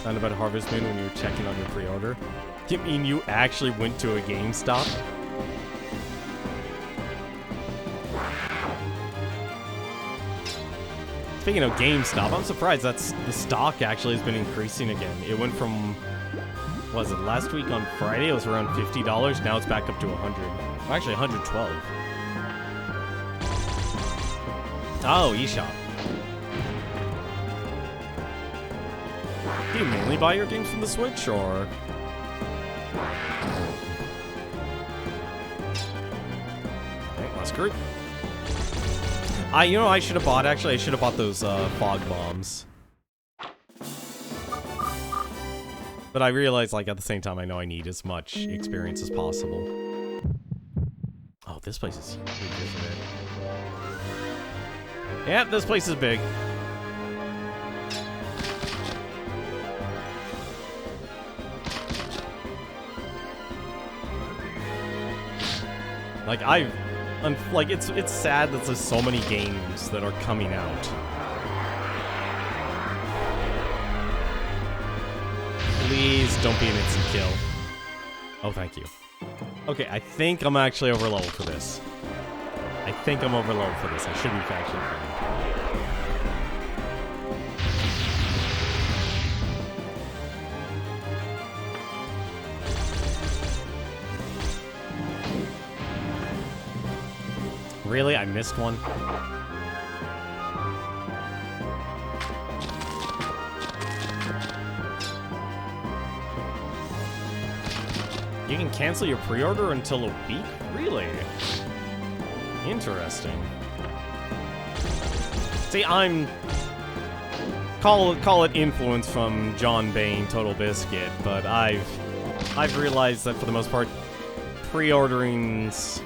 A: Found about Harvest Moon when you were checking on your pre-order. You mean you actually went to a GameStop? Speaking of GameStop, I'm surprised the stock actually has been increasing again. It went from Was it last week on Friday? It was around $50. Now it's back up to 100. Well, actually, 112. Oh, eShop. Do you mainly buy your games from the Switch, or? Okay, last group. You know, I should have bought. Actually, I should have bought those fog bombs. But I realized, like, at the same time, I know I need as much experience as possible. Oh, this place is huge, isn't it? Yeah, this place is big. Like, it's sad that there's so many games that are coming out. Please don't be an instant kill. Oh, thank you. Okay, I think I'm actually over level for this. I think I'm over level for this. I should be actually fine. Really? I missed one? You can cancel your pre-order until a week? Really? Interesting. See, call it influence from John Bain, Total Biscuit, but I've realized that for the most part, pre-ordering's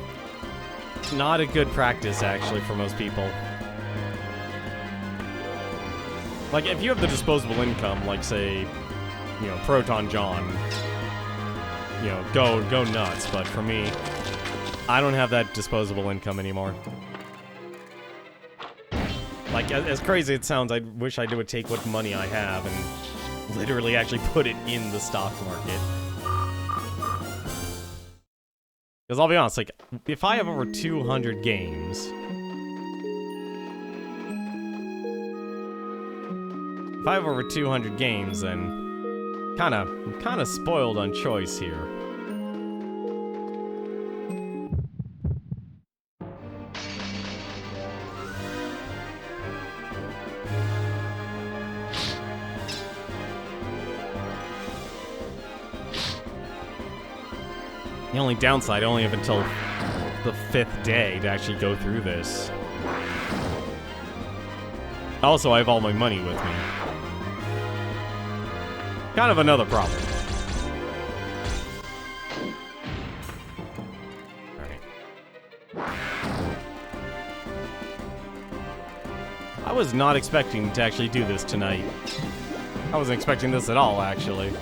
A: not a good practice, actually, for most people. Like, if you have the disposable income, like, say, you know, Proton John, you know, go nuts, but for me, I don't have that disposable income anymore. Like, as crazy as it sounds, I wish I would take what money I have and literally actually put it in the stock market. Because I'll be honest, like, if I have over 200 games... If I have over 200 games, then... I'm kinda spoiled on choice here. The only downside, I only have until the 5th day to actually go through this. Also, I have all my money with me. Kind of another problem. Alright. I was not expecting to actually do this tonight. I wasn't expecting this at all, actually.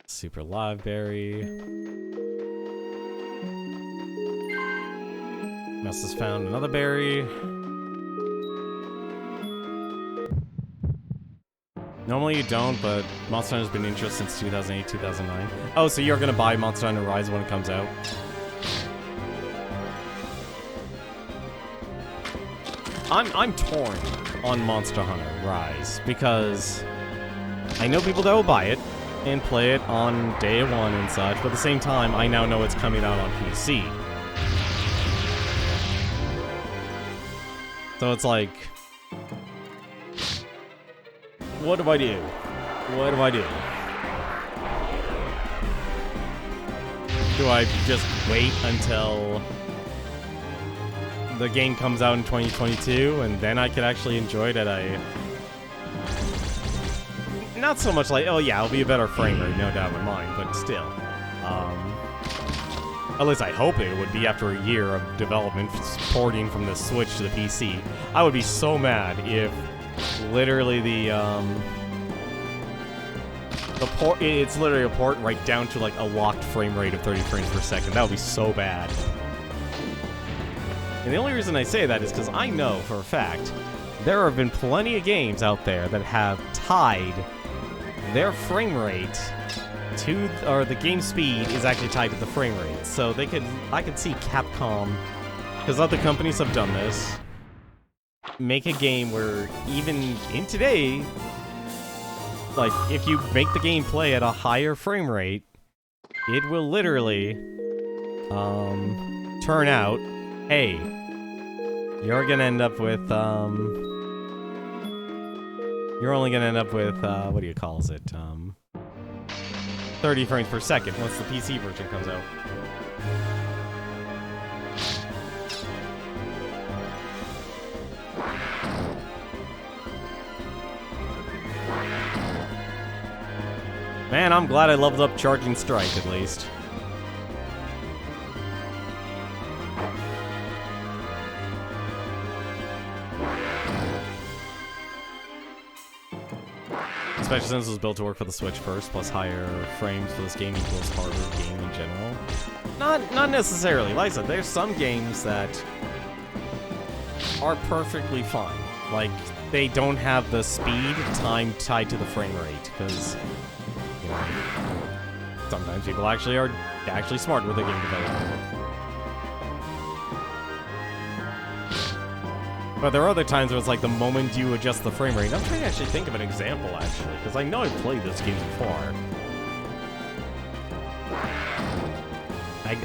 A: Super Live Berry. Must has found another berry. Normally you don't, but Monster Hunter's been interesting since 2008, 2009. Oh, so you're gonna buy Monster Hunter Rise when it comes out? I'm torn on Monster Hunter Rise because I know people that will buy it and play it on day one and such, but at the same time, I now know it's coming out on PC. So it's like, what do I do? What do I do? Do I just wait until the game comes out in 2022 and then I could actually enjoy it at a... Not so much like, oh yeah, it'll be a better frame rate, no doubt in mind, but still. At least I hope it would be after a year of development, porting from the Switch to the PC. I would be so mad if literally it's literally a port right down to like a locked frame rate of 30 frames per second. That would be so bad. And the only reason I say that is because I know for a fact there have been plenty of games out there that have tied their frame rate to, or the game speed is actually tied to the frame rate. So I could see Capcom, because other companies have done this, make a game where even in today, like, if you make the game play at a higher frame rate, it will literally, turn out, hey, you're gonna end up with, you're only gonna end up with, what do you call it, 30 frames per second once the PC version comes out. Man, I'm glad I leveled up Charging Strike, at least. Especially since it was built to work for the Switch first, plus higher frames for this game equals harder game in general. Not necessarily. Like I said, there's some games that are perfectly fine. Like, they don't have the speed time tied to the frame rate, because, you know, sometimes people actually are smart with their game development. But there are other times where it's like the moment you adjust the frame rate. I'm trying to actually think of an example, actually, because I know I've played this game before.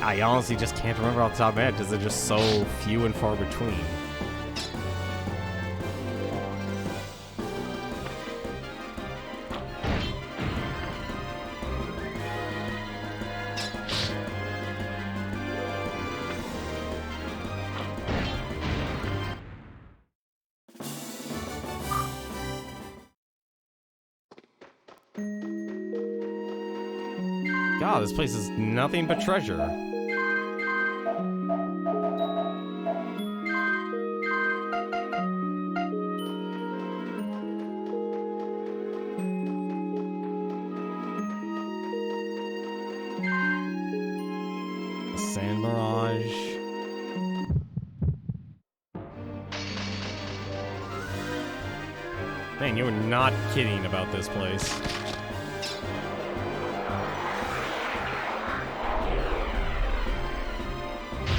A: I honestly just can't remember off the top of my head, because they're just so few and far between. God, this place is nothing but treasure. A sand mirage. Man, you were not kidding about this place.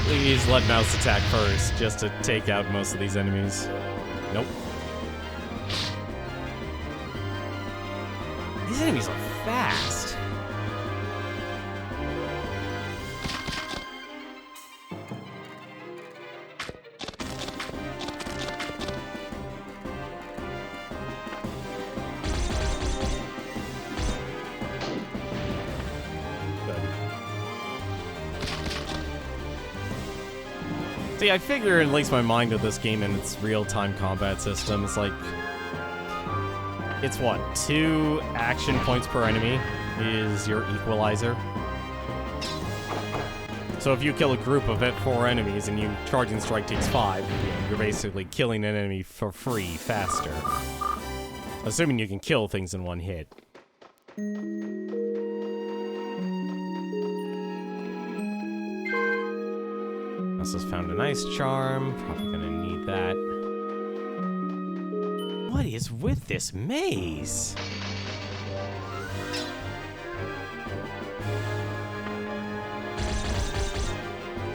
A: Please let mouse attack first, just to take out most of these enemies. Nope. These enemies are fast. See, I figure it links my mind to this game and its real-time combat system. It's like, it's what, 2 action points per enemy is your equalizer. So if you kill a group of 4 enemies and you Charging Strike takes 5, you're basically killing an enemy for free faster. Assuming you can kill things in one hit. Also found an ice charm. Probably gonna need that. What is with this maze?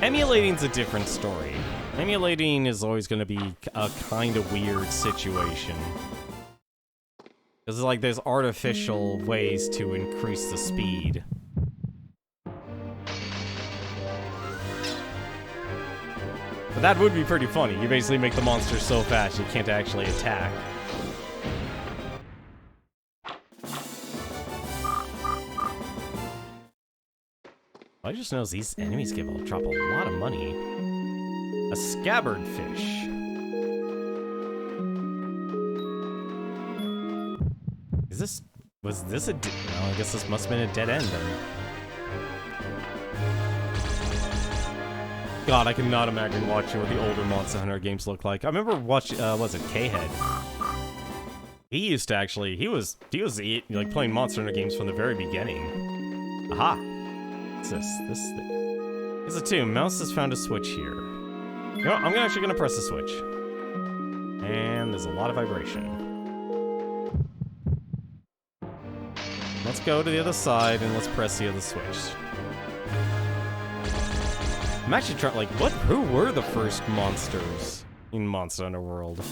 A: Emulating's a different story. Emulating is always gonna be a kind of weird situation. Because like there's artificial ways to increase the speed. But that would be pretty funny. You basically make the monster so fast you can't actually attack. I just noticed these enemies drop a lot of money. A scabbard fish. Was this a, no, I guess this must have been a dead end then. God, I cannot imagine watching what the older Monster Hunter games look like. I remember watching, was it K-Head? He used to actually, he was like playing Monster Hunter games from the very beginning. Aha! What's this? This is a tomb. Mouse has found a switch here. You know, I'm actually gonna press the switch. And there's a lot of vibration. Let's go to the other side and let's press the other switch. I'm actually trying, like, who were the first monsters in Monster Hunter World?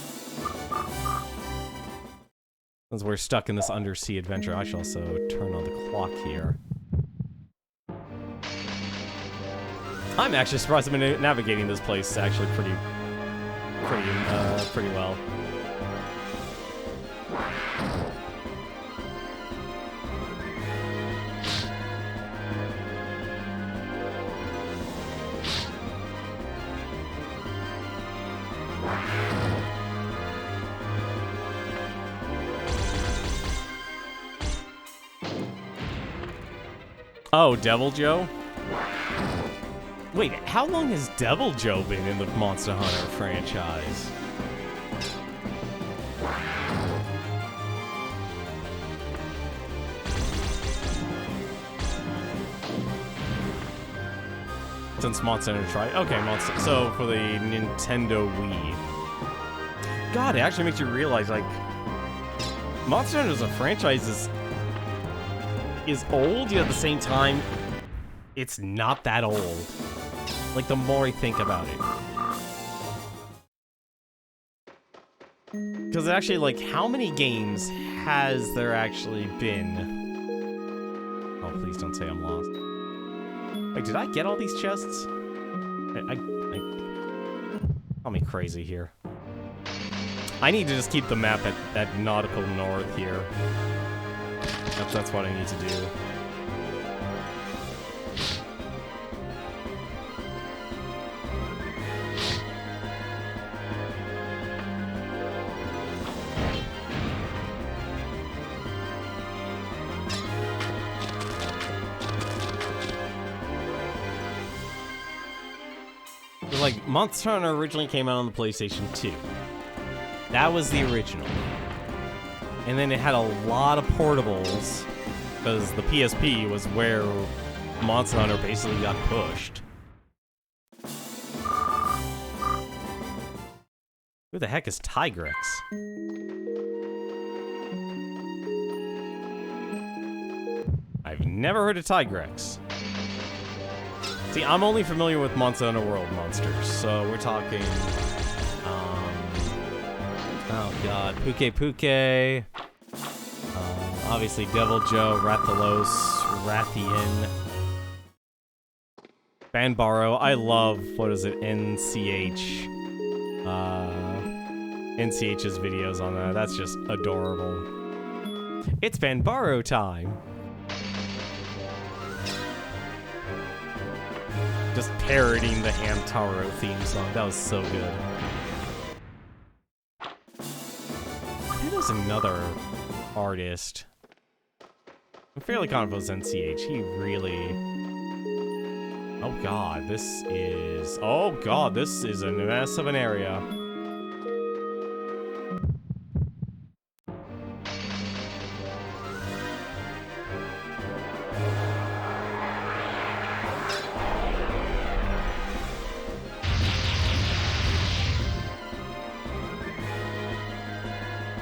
A: Since we're stuck in this undersea adventure, I shall also turn on the clock here. I'm actually surprised I've been navigating this place actually pretty well. Oh, Devil Joe? Wait, how long has Devil Joe been in the Monster Hunter franchise? Since Monster Hunter tried. Okay, so for the Nintendo Wii. God, it actually makes you realize, like, Monster Hunter as a franchise is old, yet at the same time, it's not that old. Like, the more I think about it. Because actually, like, how many games has there actually been? Oh, please don't say I'm lost. Wait, did I get all these chests? Call me crazy here. I need to just keep the map at nautical north here. That's what I need to do. Like, Monster Hunter originally came out on the PlayStation 2. That was the original. And then it had a lot of portables, because the PSP was where Monster Hunter basically got pushed. Who the heck is Tigrex? I've never heard of Tigrex. See, I'm only familiar with Monster Hunter World monsters, so we're talking, oh god, Puke, obviously Devil Joe, Rathalos, Rathian, Banbaro. I love, what is it, NCH's videos on that. That's just adorable. It's Banbaro time! Just parodying the Hamtaro theme song. That was so good. There's another artist. I'm fairly confident it was NCH. He really... Oh god, this is... Oh god, this is a mess of an area.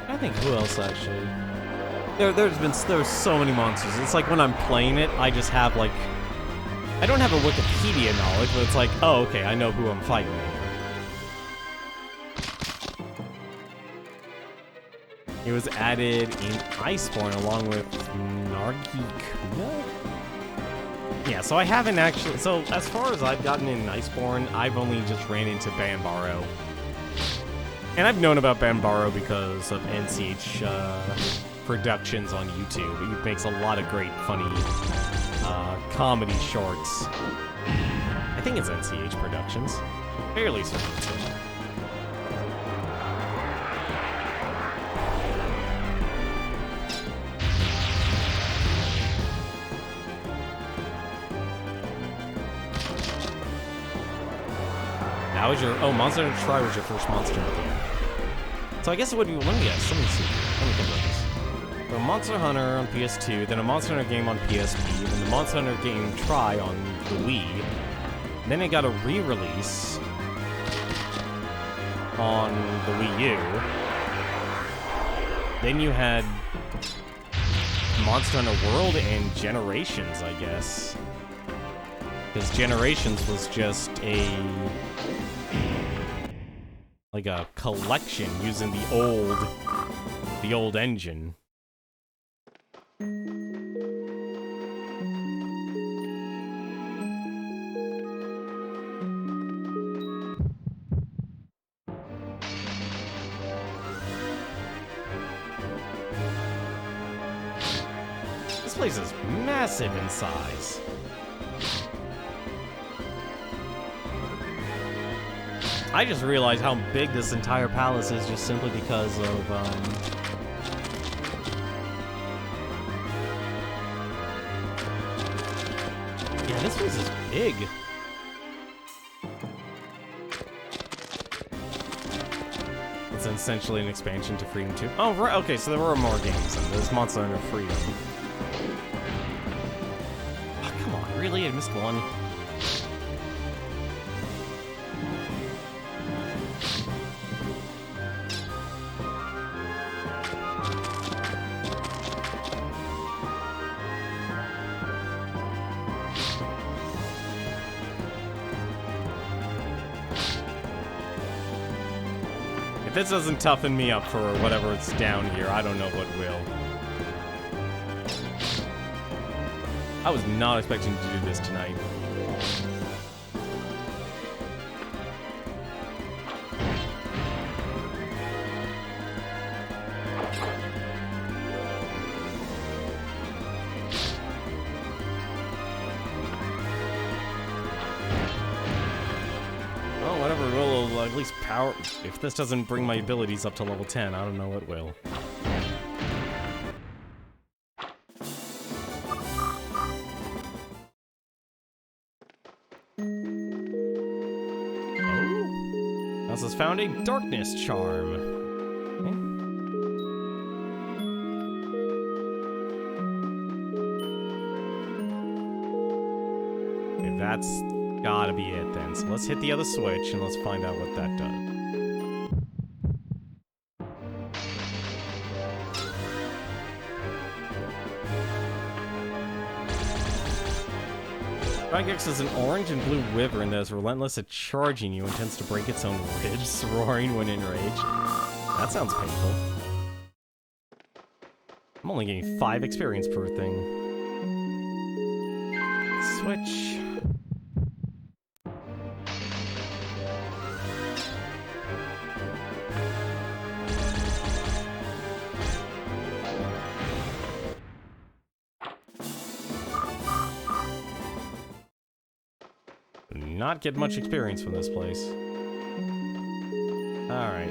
A: I think who else actually? There's so many monsters. It's like when I'm playing it, I just have like, I don't have a Wikipedia knowledge, but it's like, oh okay, I know who I'm fighting here. It was added in Iceborne along with Nargikuna? Yeah, so I haven't actually, so as far as I've gotten in Iceborne, I've only just ran into Banbaro. And I've known about Banbaro because of NCH productions on YouTube. He makes a lot of great, funny comedy shorts. I think it's NCH Productions. Fairly certain. That was your... Oh, Monster Hunter Tri was your first Monster Hunter game. So I guess it would be... Let me guess. Let me see. Let me think about this. So Monster Hunter on PS2, then a Monster Hunter game on PSP, then the Monster Hunter game Tri on the Wii. Then it got a re-release on the Wii U. Then you had Monster Hunter World and Generations, I guess. Because Generations was just like a collection using the old engine. This place is massive in size. I just realized how big this entire palace is just simply because of, yeah, this place is big. It's essentially an expansion to Freedom 2. Oh, right, okay, so there were more games, and there's Monster Hunter Freedom. Oh, come on, really? I missed one? If this doesn't toughen me up for whatever it's down here, I don't know what will. I was not expecting to do this tonight. Oh, whatever will at least power... If this doesn't bring my abilities up to level 10, I don't know what will. Oh? Elsa's found a darkness charm. Okay, that's gotta be it then. So let's hit the other switch and let's find out what that does. Gygax is an orange and blue wyvern that is relentless at charging you and tends to break its own ribs, roaring when enraged. That sounds painful. I'm only getting 5 experience per thing. Switch. Not get much experience from this place. Alright.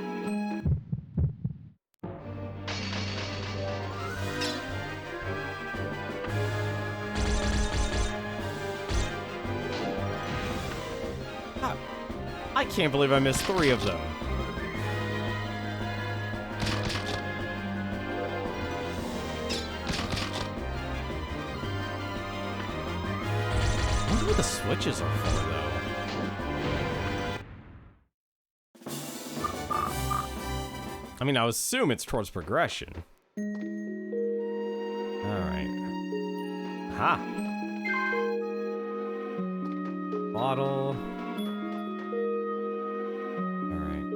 A: I can't believe I missed 3 of them. I wonder what the switches are for, though. I mean, I would assume it's towards progression. Alright. Ha! Bottle. Alright.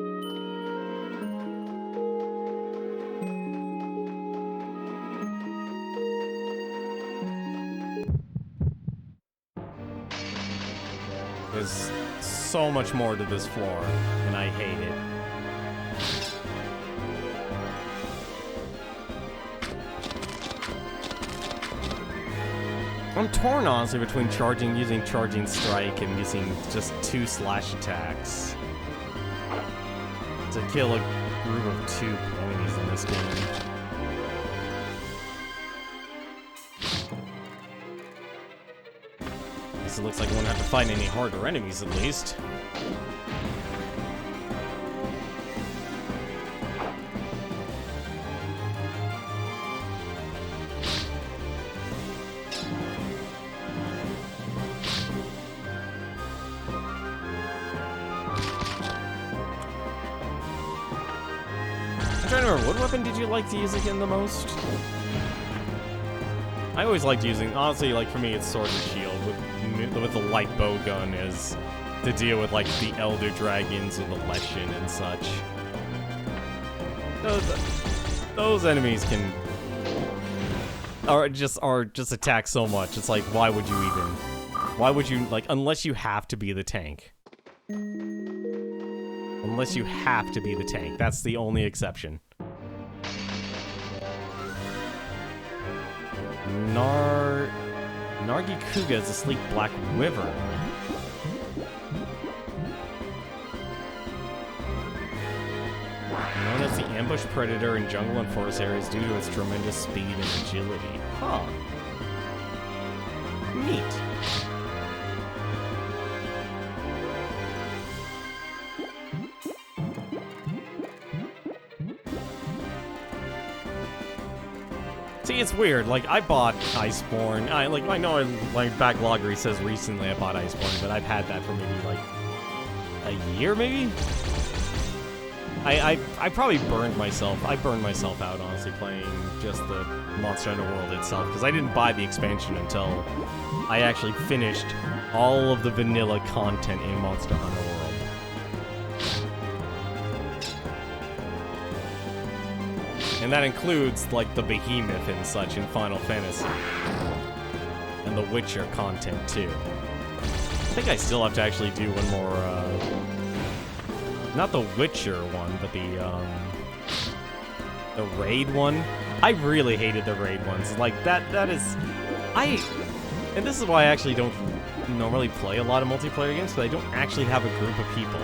A: There's so much more to this floor, and I hate it. I'm torn, honestly, between using Charging Strike and using just 2 slash attacks to kill a group of 2 enemies in this game. Guess it looks like I won't have to fight any harder enemies, at least. trying to remember, what weapon did you like to use again the most? I always liked using, honestly, like for me, it's sword and shield with the light bow gun as to deal with like the elder dragons or the leshen and such. Those enemies can are just attack so much. It's like, why would you like, unless you have to be the tank. Unless you have to be the tank. That's the only exception. Nargikuga is a sleek black wyvern. Known as the ambush predator in jungle and forest areas due to its tremendous speed and agility. Huh. Neat. See, it's weird. Like, I bought Iceborne. I know my backloggery says recently I bought Iceborne, but I've had that for maybe like a year, maybe. I probably burned myself. I burned myself out, honestly, playing just the Monster Hunter World itself, because I didn't buy the expansion until I actually finished all of the vanilla content in Monster Hunter World. And that includes, like, the Behemoth and such in Final Fantasy. And the Witcher content, too. I think I still have to actually do one more, not the Witcher one, but the raid one. I really hated the raid ones. Like, that is... And this is why I actually don't normally play a lot of multiplayer games, because I don't actually have a group of people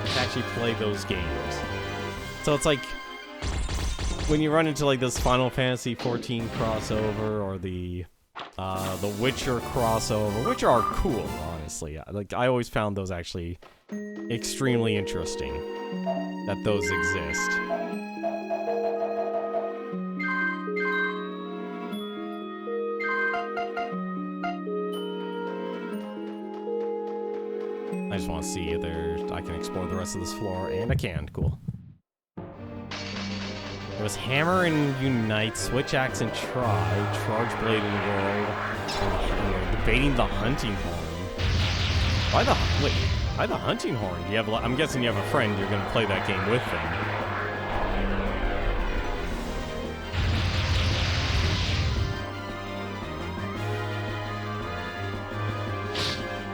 A: to actually play those games. So it's like... when you run into like this Final Fantasy 14 crossover or the Witcher crossover, which are cool, honestly. Like, I always found those actually extremely interesting that those exist. I just want to see if I can explore the rest of this floor, and I can. Cool. It was Hammer and Unite, Switch Axe and Try, Charge Blade and World, and debating the Hunting Horn. Why the Hunting Horn? Do you have? I'm guessing you have a friend. You're gonna play that game with them.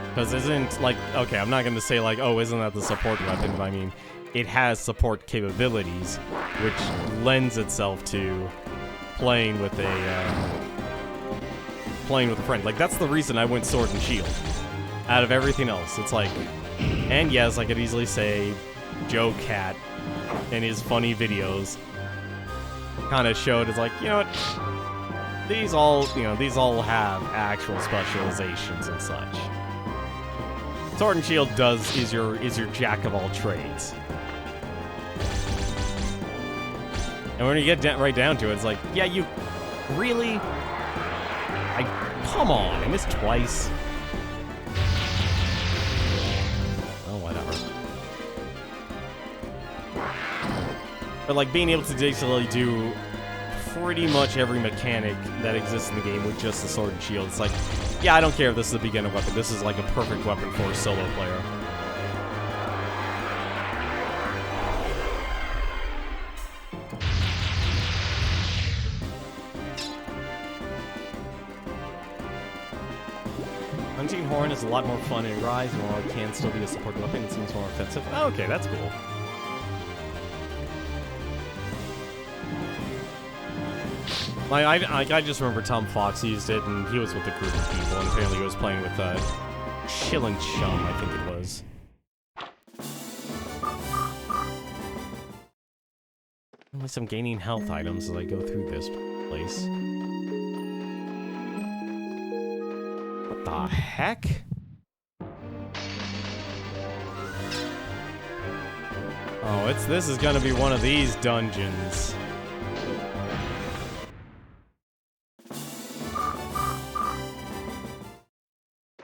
A: Because isn't like, okay, I'm not gonna say like, oh, isn't that the support weapon? But I mean, it has support capabilities, which lends itself to playing with a friend. Like, that's the reason I went Sword and Shield. Out of everything else, it's like, and yes, I could easily say Joe Cat and his funny videos kind of showed it's like, you know what, these all have actual specializations and such. Sword and Shield is your jack of all trades. And when you get right down to it, it's like, yeah, you really? Come on, I missed twice. Oh, whatever. But like, being able to digitally do pretty much every mechanic that exists in the game with just the Sword and Shield, it's like, yeah, I don't care if this is a beginner weapon. This is like a perfect weapon for a solo player. Hunting Horn is a lot more fun in Rise, and while it can still be a support weapon, it seems more offensive. Oh, okay, that's cool. I just remember Tom Fox used it, and he was with a group of people, and apparently he was playing with Chill and Chum, I think it was. At least I'm gaining health items as I go through this place. What the heck? Oh, this is gonna be one of these dungeons.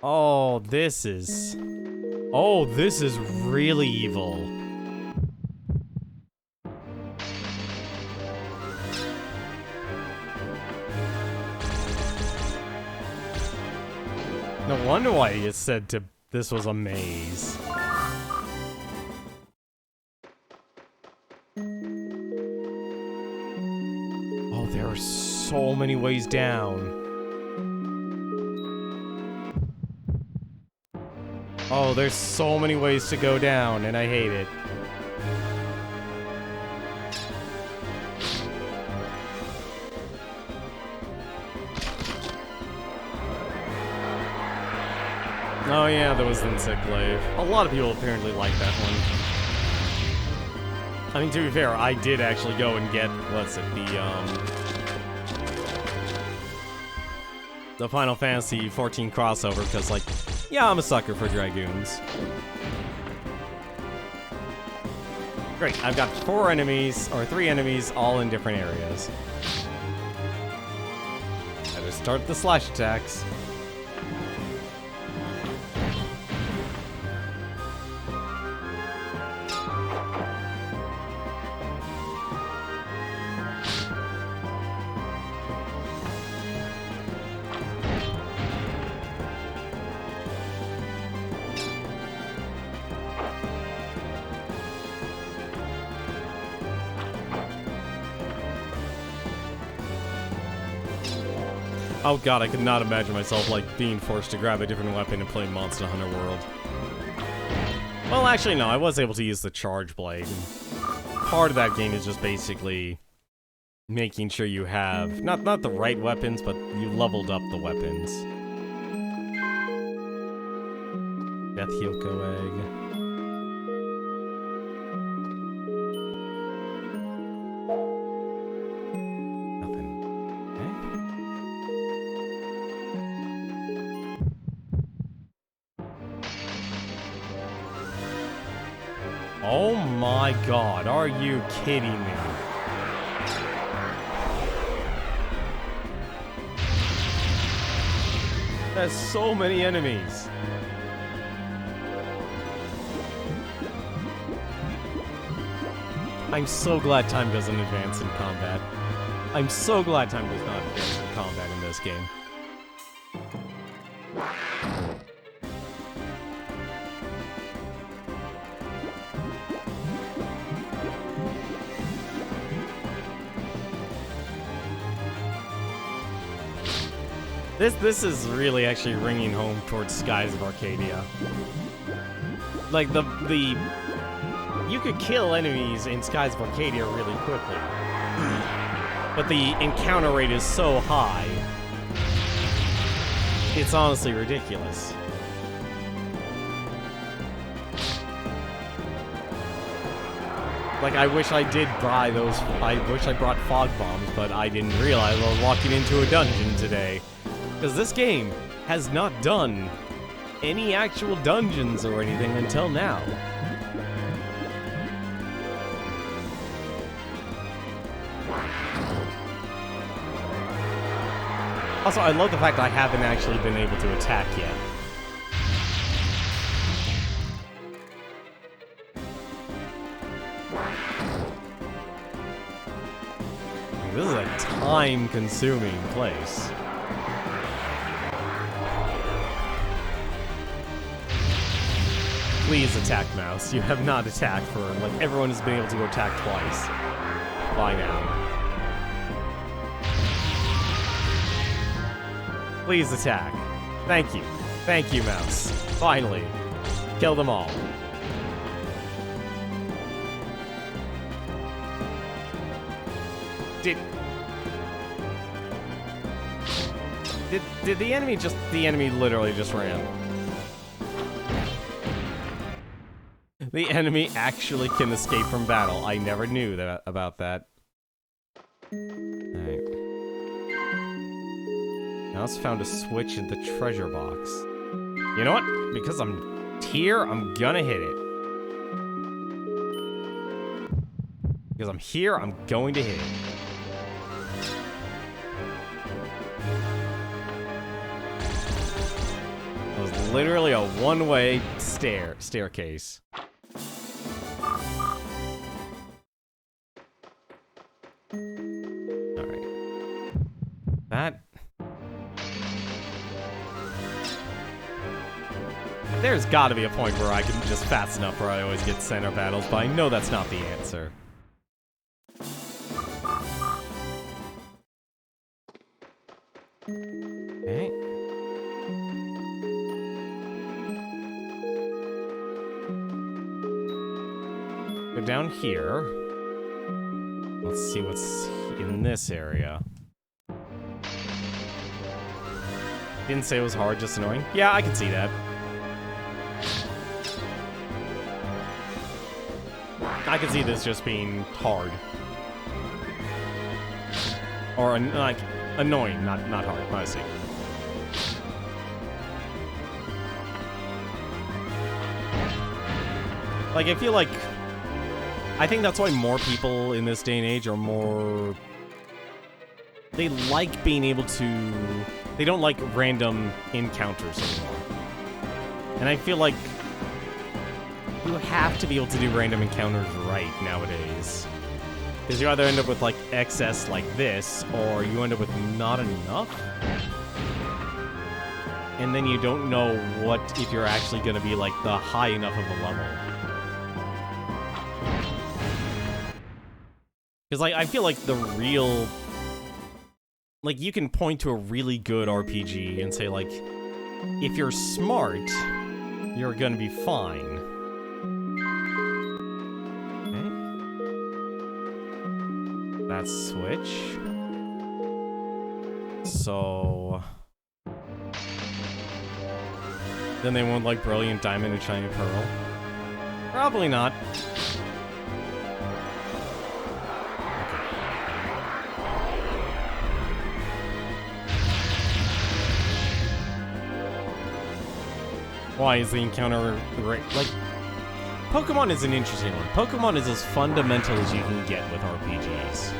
A: Oh, this is really evil. wonder why you said this was a maze. Oh, there are so many ways down. Oh, there's so many ways to go down, and I hate it. Oh yeah, there was Insect Glaive. A lot of people apparently like that one. I mean, to be fair, I did actually go and get, what's it, the Final Fantasy 14 crossover, because, like, yeah, I'm a sucker for Dragoons. Great, I've got 3 enemies, all in different areas. Better start the slash attacks. Oh god, I could not imagine myself, like, being forced to grab a different weapon and play Monster Hunter World. Well, actually, no, I was able to use the Charge Blade. Part of that game is just basically making sure you have, not the right weapons, but you leveled up the weapons. Death Hyoko Egg. Oh my god, are you kidding me? There's so many enemies. I'm so glad time doesn't advance in combat. I'm so glad time does not advance in combat in this game. This is really actually ringing home towards Skies of Arcadia. Like, you could kill enemies in Skies of Arcadia really quickly. But the encounter rate is so high. It's honestly ridiculous. Like, I wish I did buy those, I wish I brought fog bombs, but I didn't realize I was walking into a dungeon today. Because this game has not done any actual dungeons or anything until now. Also, I love the fact I haven't actually been able to attack yet. This is a time-consuming place. Please attack, Mouse. You have not attacked for, like, everyone has been able to go attack twice. By now. Please attack. Thank you. Thank you, Mouse. Finally. Kill them all. Did the enemy just... The enemy literally just ran. The enemy actually can escape from battle. I never knew that about that. Alright. I also found a switch in the treasure box. You know what? Because I'm here, I'm gonna hit it. Because I'm here, I'm going to hit it. It was literally a one-way staircase. Alright. That... There's got to be a point where I can just fast enough where I always get center battles, but I know that's not the answer. Okay. Go down here. Let's see what's in this area. Didn't say it was hard, just annoying. Yeah, I can see that. I can see this just being hard. Or, like, annoying, not hard, honestly. Like, I feel like... I think that's why more people in this day and age are more... They like being able to... They don't like random encounters anymore. And I feel like... You have to be able to do random encounters right nowadays. Because you either end up with, like, excess like this, or you end up with not enough. And then you don't know what, if you're actually going to be, like, the high enough of a level. Because, like, I feel like the real... Like, you can point to a really good RPG and say, like, if you're smart, you're gonna be fine. Okay. That's switch. So... Then they won't like Brilliant Diamond and Shiny Pearl? Probably not. Why is the encounter like Pokemon is an interesting one. Pokemon is as fundamental as you can get with RPGs.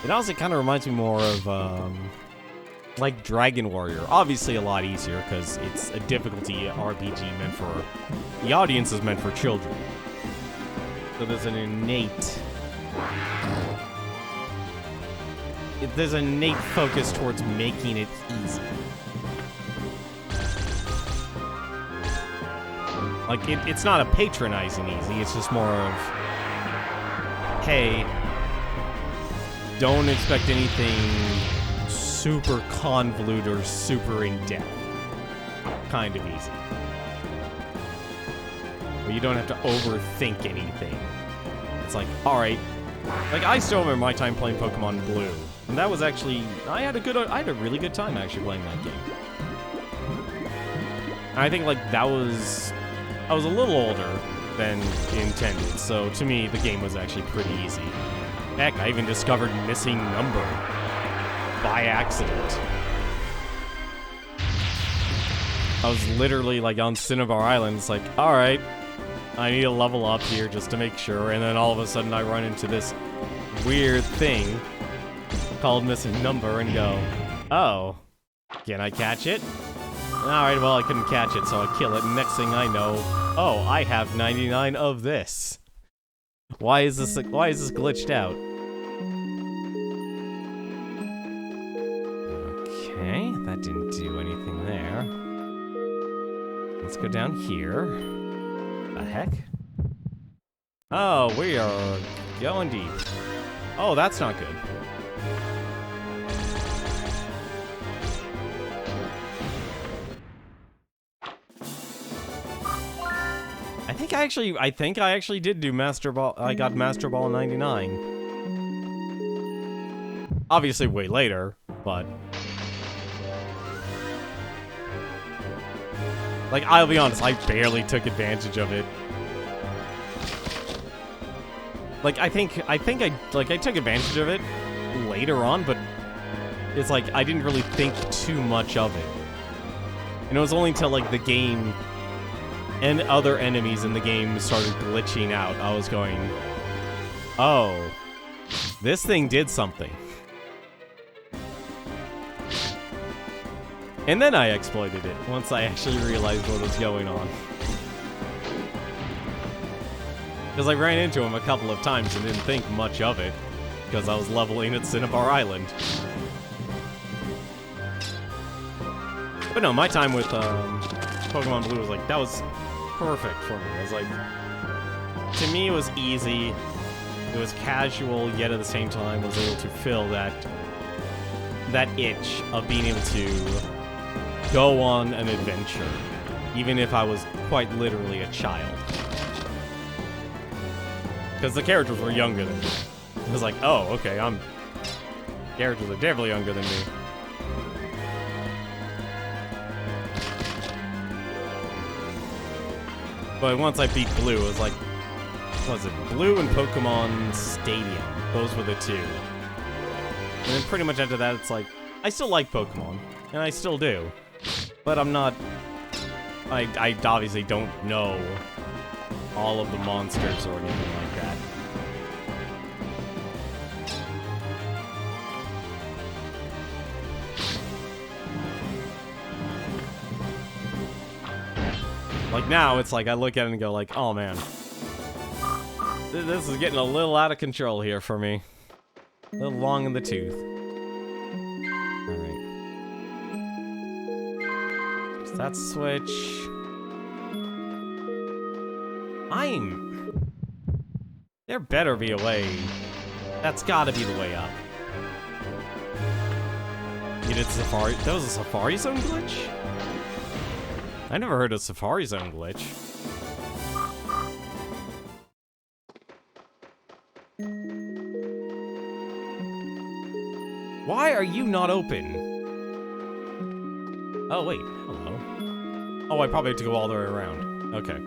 A: It also kind of reminds me more of like Dragon Warrior. Obviously a lot easier because it's a difficulty RPG meant for the audience is meant for children. So there's an innate focus towards making it easy. Like, it's not a patronizing easy, it's just more of, hey, don't expect anything super convoluted or super in-depth. Kind of easy. But you don't have to overthink anything. It's like, alright. Like, I still remember my time playing Pokemon Blue. And that was actually, I had a really good time actually playing that game. And I think, like, I was a little older than intended, so to me, the game was actually pretty easy. Heck, I even discovered Missing Number by accident. I was literally, like, on Cinnabar Island, it's like, alright, I need to level up here just to make sure, and then all of a sudden I run into this weird thing called Missing Number and go, oh, can I catch it? Alright, well, I couldn't catch it, so I kill it, and next thing I know, oh, I have 99 of this. Why is this glitched out? Okay, that didn't do anything there. Let's go down here. The heck? Oh, we are going deep. Oh, that's not good. I think I actually did do Master Ball. I got Master Ball 99. Obviously way later, but... Like, I'll be honest, I barely took advantage of it. Like, I think I took advantage of it later on, but it's like, I didn't really think too much of it. And it was only until, like, the game... and other enemies in the game started glitching out, I was going, oh, this thing did something. And then I exploited it, once I actually realized what was going on. Because I ran into him a couple of times and didn't think much of it, because I was leveling at Cinnabar Island. But no, my time with, Pokemon Blue was like, that was perfect for me. It was like, to me, it was easy. It was casual, yet at the same time was able to fill that itch of being able to go on an adventure, even if I was quite literally a child. Because the characters were younger than me. It was like, oh, okay, characters are definitely younger than me. But once I beat Blue, it was like, what was it? Blue and Pokemon Stadium. Those were the two. And then pretty much after that, it's like, I still like Pokemon, and I still do. But I'm not... I obviously don't know all of the monsters or anything like that. Like now, it's like I look at it and go like, oh man. This is getting a little out of control here for me. A little long in the tooth. Alright. There's that switch. There better be a way. That's gotta be the way up. You did Safari? That was a Safari Zone glitch? I never heard of Safari Zone glitch. Why are you not open? Oh, wait. Hello. Oh, I probably have to go all the way around. Okay.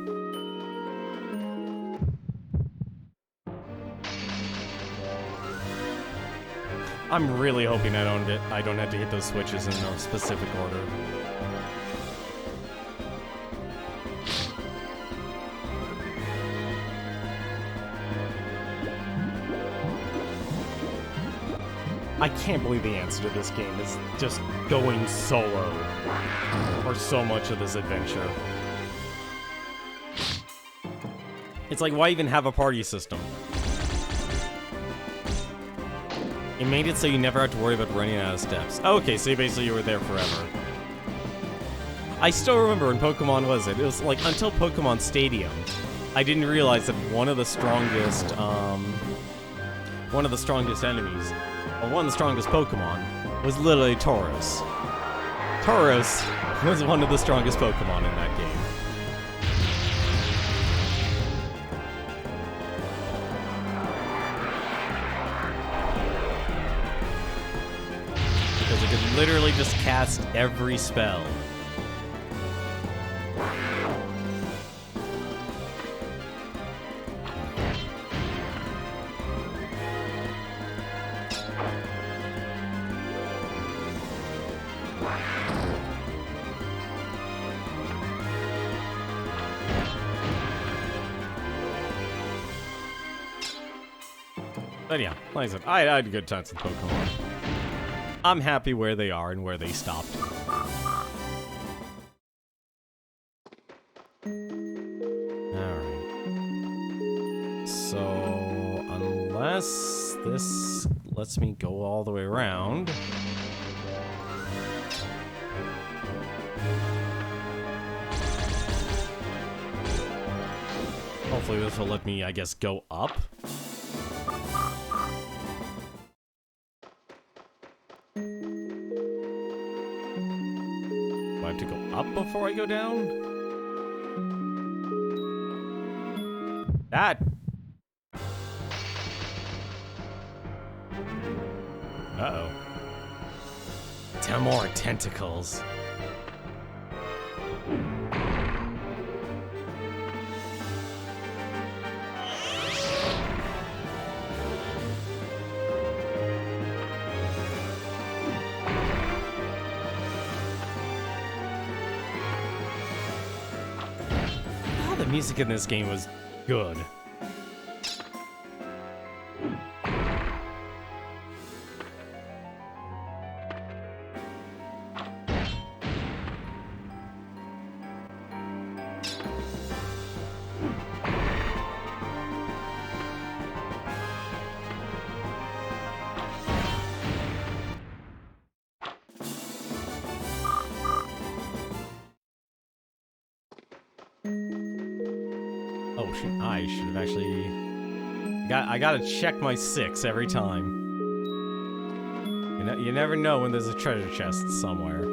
A: I'm really hoping I don't have to hit those switches in a specific order. I can't believe the answer to this game is just going solo for so much of this adventure. It's like, why even have a party system? It made it so you never have to worry about running out of steps. Okay, so basically you were there forever. I still remember when Pokemon was it? It was like, until Pokemon Stadium, I didn't realize that one of the strongest enemies, or one of the strongest Pokemon, was literally Tauros. Tauros was one of the strongest Pokemon in that game. Because it could literally just cast every spell. But yeah, like I said, I had good times with Pokemon. I'm happy where they are and where they stopped. Alright. So, unless this lets me go all the way around... Hopefully this will let me, I guess, go up. To go up before I go down? That... Uh-oh. Tenmar tentacles. The music in this game was good. Oh, I should have actually... I gotta check my 6 every time. You never know when there's a treasure chest somewhere.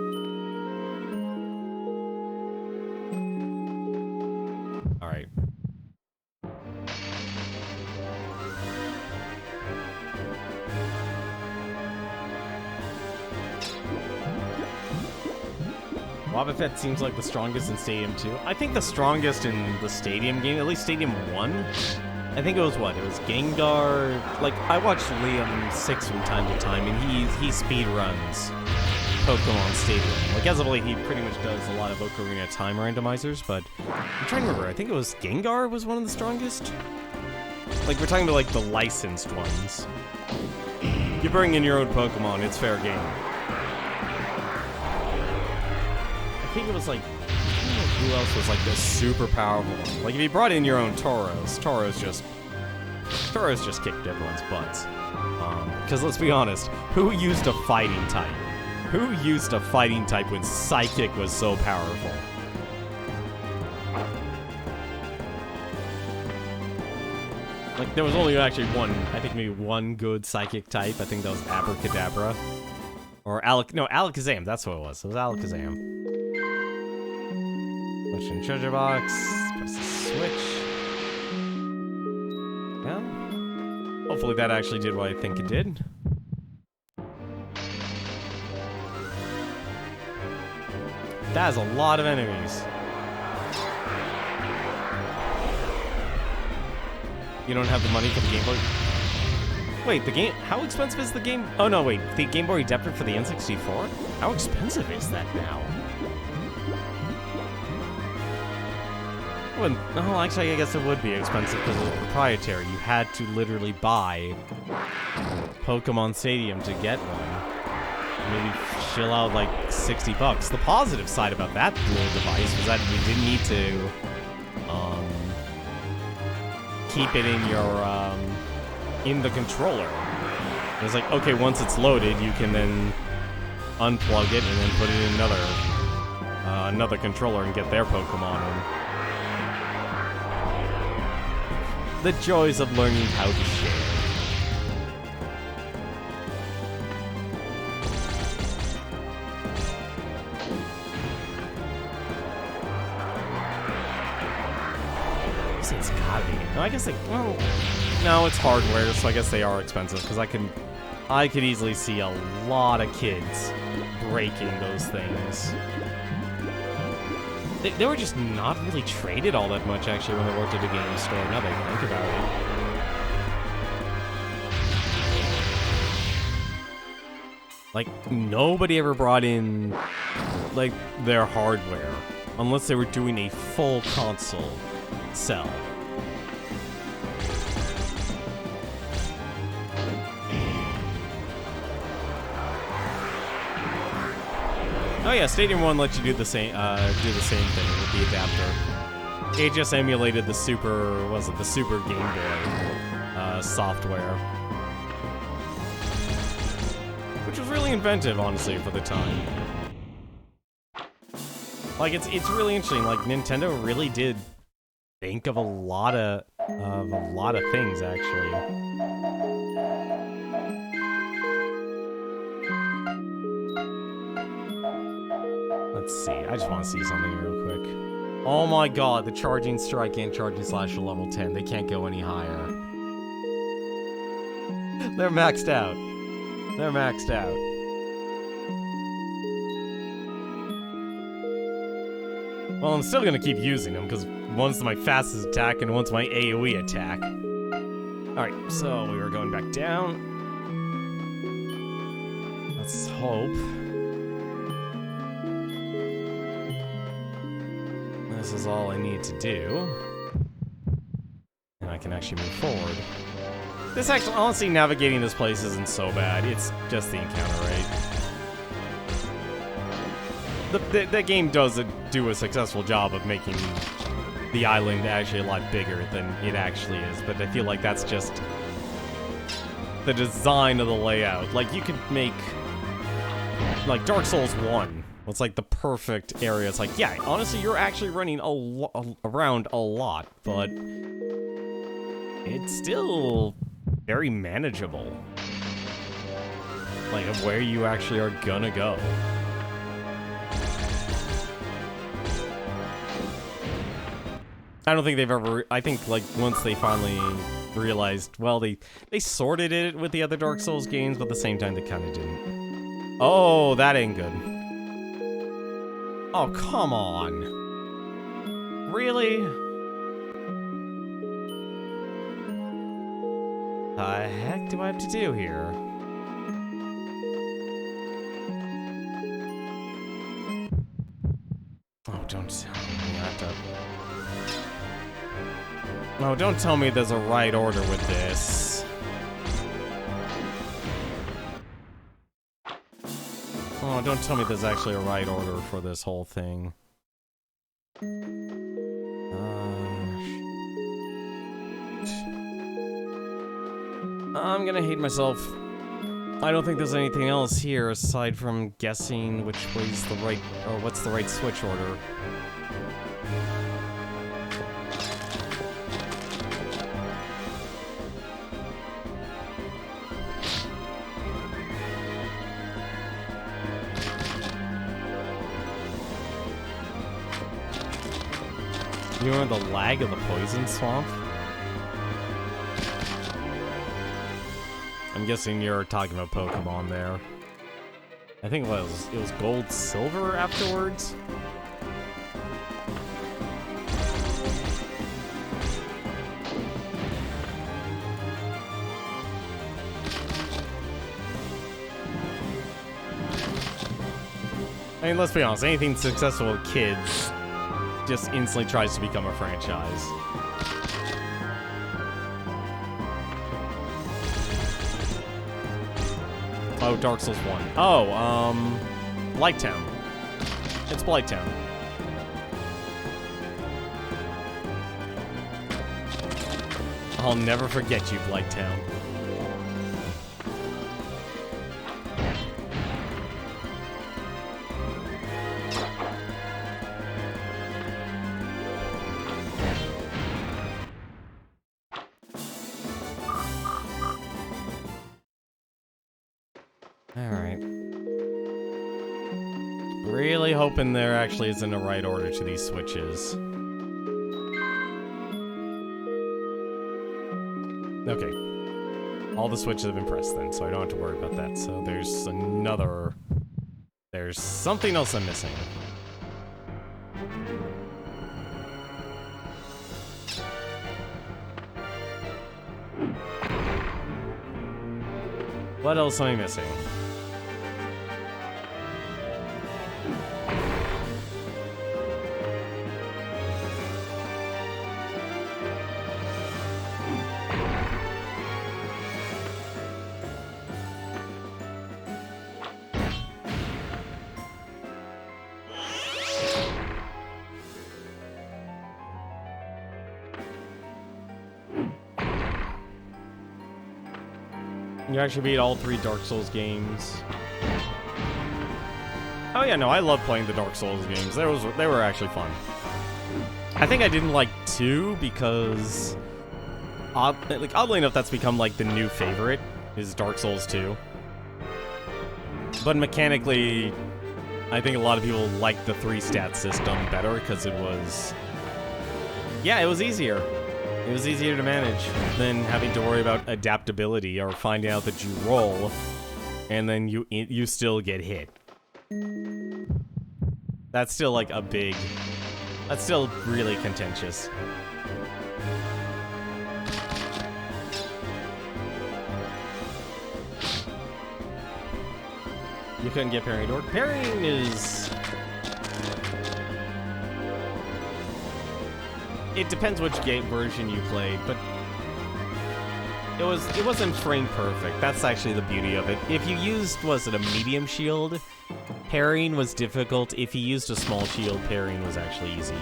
A: Alright. Wobbuffet seems like the strongest in Stadium 2. I think the strongest in the Stadium game, at least Stadium 1, I think it was what? It was Gengar. Like, I watched Liam 6 from time to time, and he speed runs Pokemon Stadium. Like, as of late, he pretty much does a lot of Ocarina time randomizers, but I'm trying to remember. I think it was Gengar was one of the strongest. Like, we're talking about, like, the licensed ones. You bring in your own Pokemon, it's fair game. I think it was, like, I don't know who else was, like, the super powerful one. Like, if you brought in your own Tauros, Tauros just kicked everyone's butts. Because let's be honest, who used a fighting type? Who used a fighting type when Psychic was so powerful? Like, there was only actually one, I think maybe one good Psychic type. I think that was Abracadabra. Or Alakazam, that's what it was. It was Alakazam. Push in treasure box, press the switch. Yeah. Hopefully that actually did what I think it did. That is a lot of enemies. You don't have the money for the Game Boy? Wait, the game... How expensive is the game... Oh, no, wait. The Game Boy Adapter for the N64? How expensive is that now? Well, actually, I guess it would be expensive because it was proprietary. You had to literally buy Pokemon Stadium to get one. Maybe chill out like $60. The positive side about that little device was that you didn't need to keep it in your in the controller. It was like, okay, once it's loaded, you can then unplug it and then put it in another controller and get their Pokemon in. The joys of learning how to share. It's gotta be. No, I guess they. Well, no, it's hardware, so I guess they are expensive. Because I could easily see a lot of kids breaking those things. They were just not really traded all that much, actually, when they worked at a game store, now that I think about it. Like, nobody ever brought in, like, their hardware, unless they were doing a full console sell. Oh yeah, Stadium 1 lets you do the same thing with the adapter. It just emulated the Super Game Boy software. Which was really inventive, honestly, for the time. Like, it's really interesting, like, Nintendo really did think of a lot of things, actually. Let's see, I just want to see something real quick. Oh my god, the Charging Strike and Charging Slash are level 10. They can't go any higher. They're maxed out. They're maxed out. Well, I'm still going to keep using them, because one's my fastest attack and one's my AoE attack. Alright, so we were going back down. Let's hope. This is all I need to do. And I can actually move forward. This actually, honestly, navigating this place isn't so bad. It's just the encounter rate. The game does do a successful job of making the island actually a lot bigger than it actually is, but I feel like that's just the design of the layout. Like, you could make... Like, Dark Souls 1 It's like the perfect area. It's like, yeah, honestly, you're actually running around a lot, but it's still very manageable. Like, of where you actually are gonna go. I don't think they've ever... I think, like, once they finally realized... Well, they sorted it with the other Dark Souls games, but at the same time, they kind of didn't. Oh, that ain't good. Oh, come on. Really? The heck do I have to do here? Oh, don't tell me I have to... No, don't tell me there's a right order with this. Oh, don't tell me there's actually a right order for this whole thing. I'm gonna hate myself. I don't think there's anything else here aside from guessing which way's the right, or what's the right switch order. You know the lag of the poison swamp? I'm guessing you're talking about Pokemon there. I think it was gold silver afterwards. I mean, let's be honest, anything successful with kids just instantly tries to become a franchise. Oh, Dark Souls 1. Oh, Blighttown. It's Blighttown. I'll never forget you, Blighttown. Hoping there actually isn't a right order to these switches. Okay. All the switches have been pressed then, so I don't have to worry about that. So there's another... There's something else I'm missing. What else am I missing? You actually beat all 3 Dark Souls games. Oh yeah, no, I love playing the Dark Souls games. They were actually fun. I think I didn't like 2 because, oddly enough, that's become like the new favorite is Dark Souls 2. But mechanically, I think a lot of people like the 3-stat system better because it was, yeah, it was easier. It was easier to manage than having to worry about adaptability or finding out that you roll and then you still get hit. That's still like a big... That's still really contentious. You couldn't get parrying or parrying is... It depends which game version you played, but it wasn't frame perfect. That's actually the beauty of it. If you used, was it a medium shield, parrying was difficult. If you used a small shield, parrying was actually easy.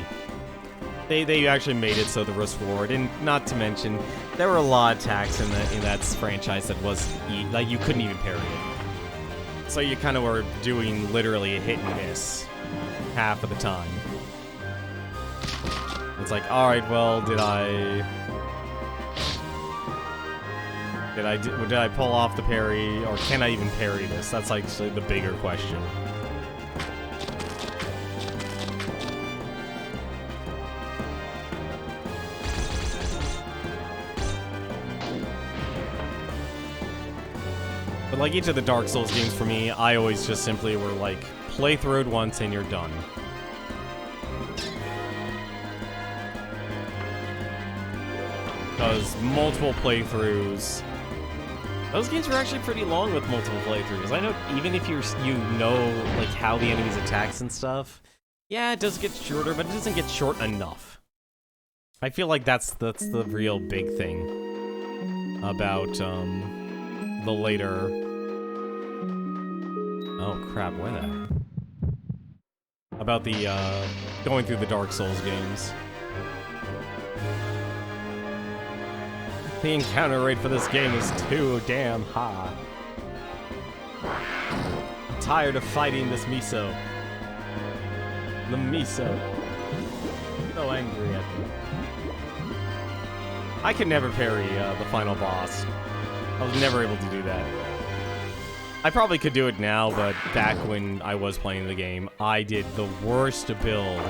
A: They actually made it so the risk reward, and not to mention there were a lot of attacks in that franchise that was like you couldn't even parry it. So you kind of were doing literally a hit and miss half of the time. It's like, alright, well, did I pull off the parry, or can I even parry this? That's actually the bigger question. But like each of the Dark Souls games for me, I always just simply were like, play through it once and you're done. Because multiple playthroughs, those games were actually pretty long with multiple playthroughs. I know even if you know like how the enemies attacks and stuff, yeah, it does get shorter, but it doesn't get short enough. I feel like that's the real big thing about the later. Oh crap! Where the? About the going through the Dark Souls games. The encounter rate for this game is too damn high. I'm tired of fighting this miso. The miso. So angry at me. I could never parry the final boss. I was never able to do that. I probably could do it now, but back when I was playing the game, I did the worst build.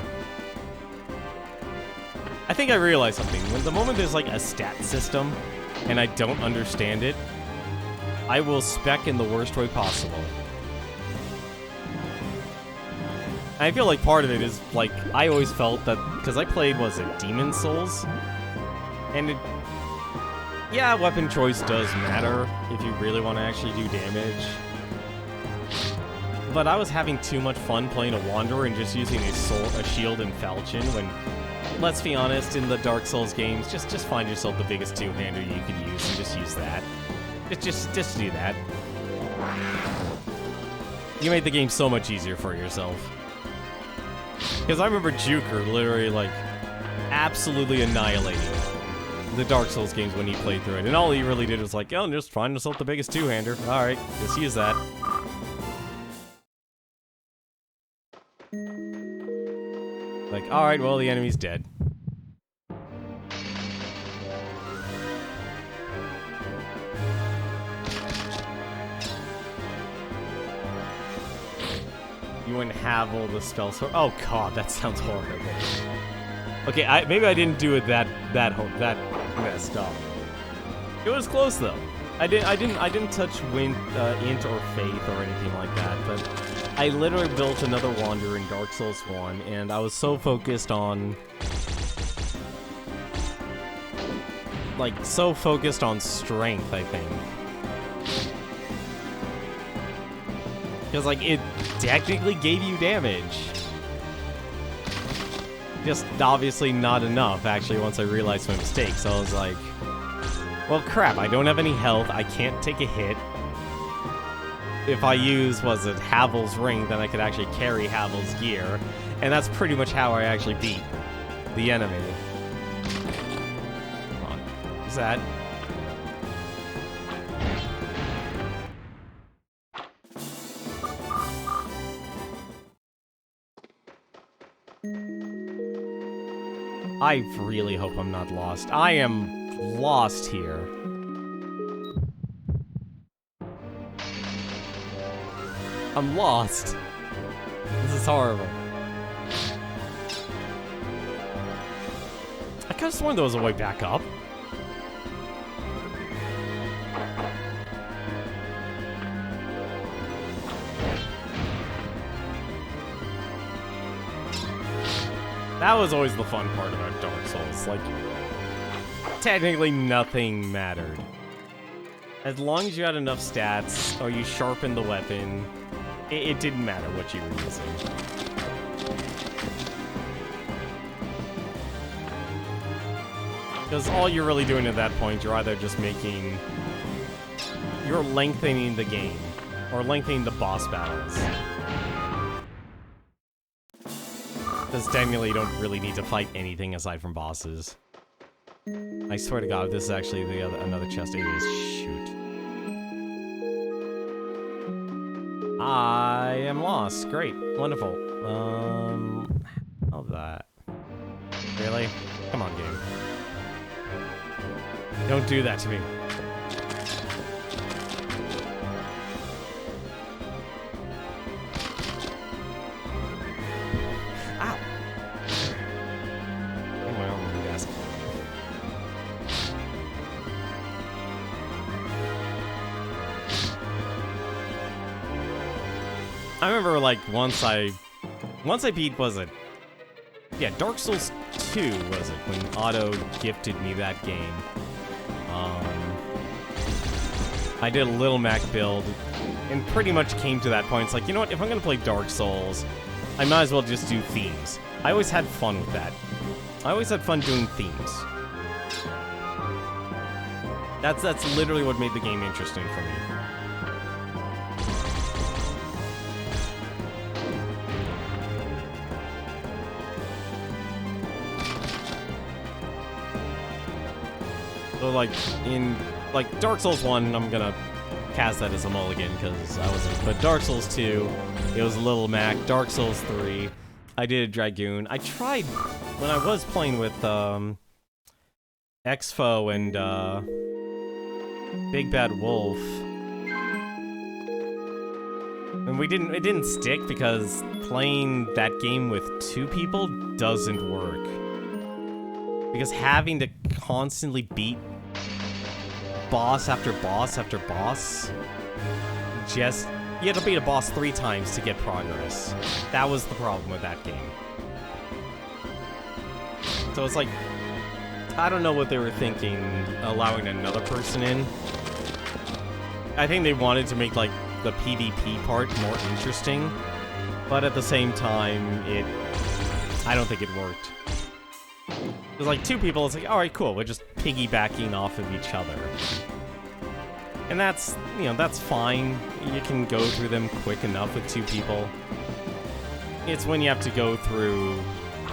A: I think I realized something. When the moment there's like a stat system, and I don't understand it, I will spec in the worst way possible. And I feel like part of it is, like, I always felt that, because I played, was it Demon Souls? And it, yeah, weapon choice does matter if you really want to actually do damage. But I was having too much fun playing a Wanderer and just using a shield and falchion when, let's be honest, in the Dark Souls games, just find yourself the biggest two-hander you could use and just use that. Just do that. You made the game so much easier for yourself. Because I remember Juker literally, like, absolutely annihilating the Dark Souls games when he played through it. And all he really did was like, oh, just find yourself the biggest two-hander. Alright, just use that. Like, alright, well, the enemy's dead. You wouldn't have all the spells. Oh god, that sounds horrible. Okay, maybe I didn't do it that messed up. It was close though. I didn't touch Wind, Int or Faith or anything like that, but I literally built another Wanderer in Dark Souls 1, and I was so focused on, like, strength, I think. Because, like, it technically gave you damage. Just obviously not enough, actually, once I realized my mistake. So I was like, well, crap, I don't have any health, I can't take a hit. If I use, was it Havel's Ring, then I could actually carry Havel's gear. And that's pretty much how I actually beat the enemy. Come on. What's that? I really hope I'm not lost. I am lost here. I'm lost. This is horrible. I could have sworn there was a way back up. That was always the fun part about Dark Souls. Like, technically nothing mattered. As long as you had enough stats, or you sharpened the weapon, it didn't matter what you were using. Because all you're really doing at that point, you're either just making... You're lengthening the game, or lengthening the boss battles. Because technically you don't really need to fight anything aside from bosses. I swear to God, if this is actually another chest, it is. Shoot. I am lost. Great. Wonderful. How's that? Really? Come on, game. Don't do that to me. Ow! Oh, my own desk. I remember, like, once I beat, was it? Yeah, Dark Souls 2, was it? When Otto gifted me that game. I did a Little Mac build, and pretty much came to that point. It's like, you know what? If I'm gonna play Dark Souls, I might as well just do themes. I always had fun with that. I always had fun doing themes. That's literally what made the game interesting for me. So, like, in, like, Dark Souls 1, I'm gonna cast that as a mulligan, because I wasn't, but Dark Souls 2, it was a Little Mac. Dark Souls 3, I did a Dragoon. I tried, when I was playing with, Exfo and, Big Bad Wolf, and it didn't stick, because playing that game with 2 people doesn't work. Because having to constantly beat boss after boss after boss, you had to beat a boss 3 times to get progress. That was the problem with that game. So it's like, I don't know what they were thinking, allowing another person in. I think they wanted to make, like, the PvP part more interesting, but at the same time, I don't think it worked. Because, like, 2 people, it's like, alright, cool, we're just piggybacking off of each other. And that's, you know, that's fine. You can go through them quick enough with 2 people. It's when you have to go through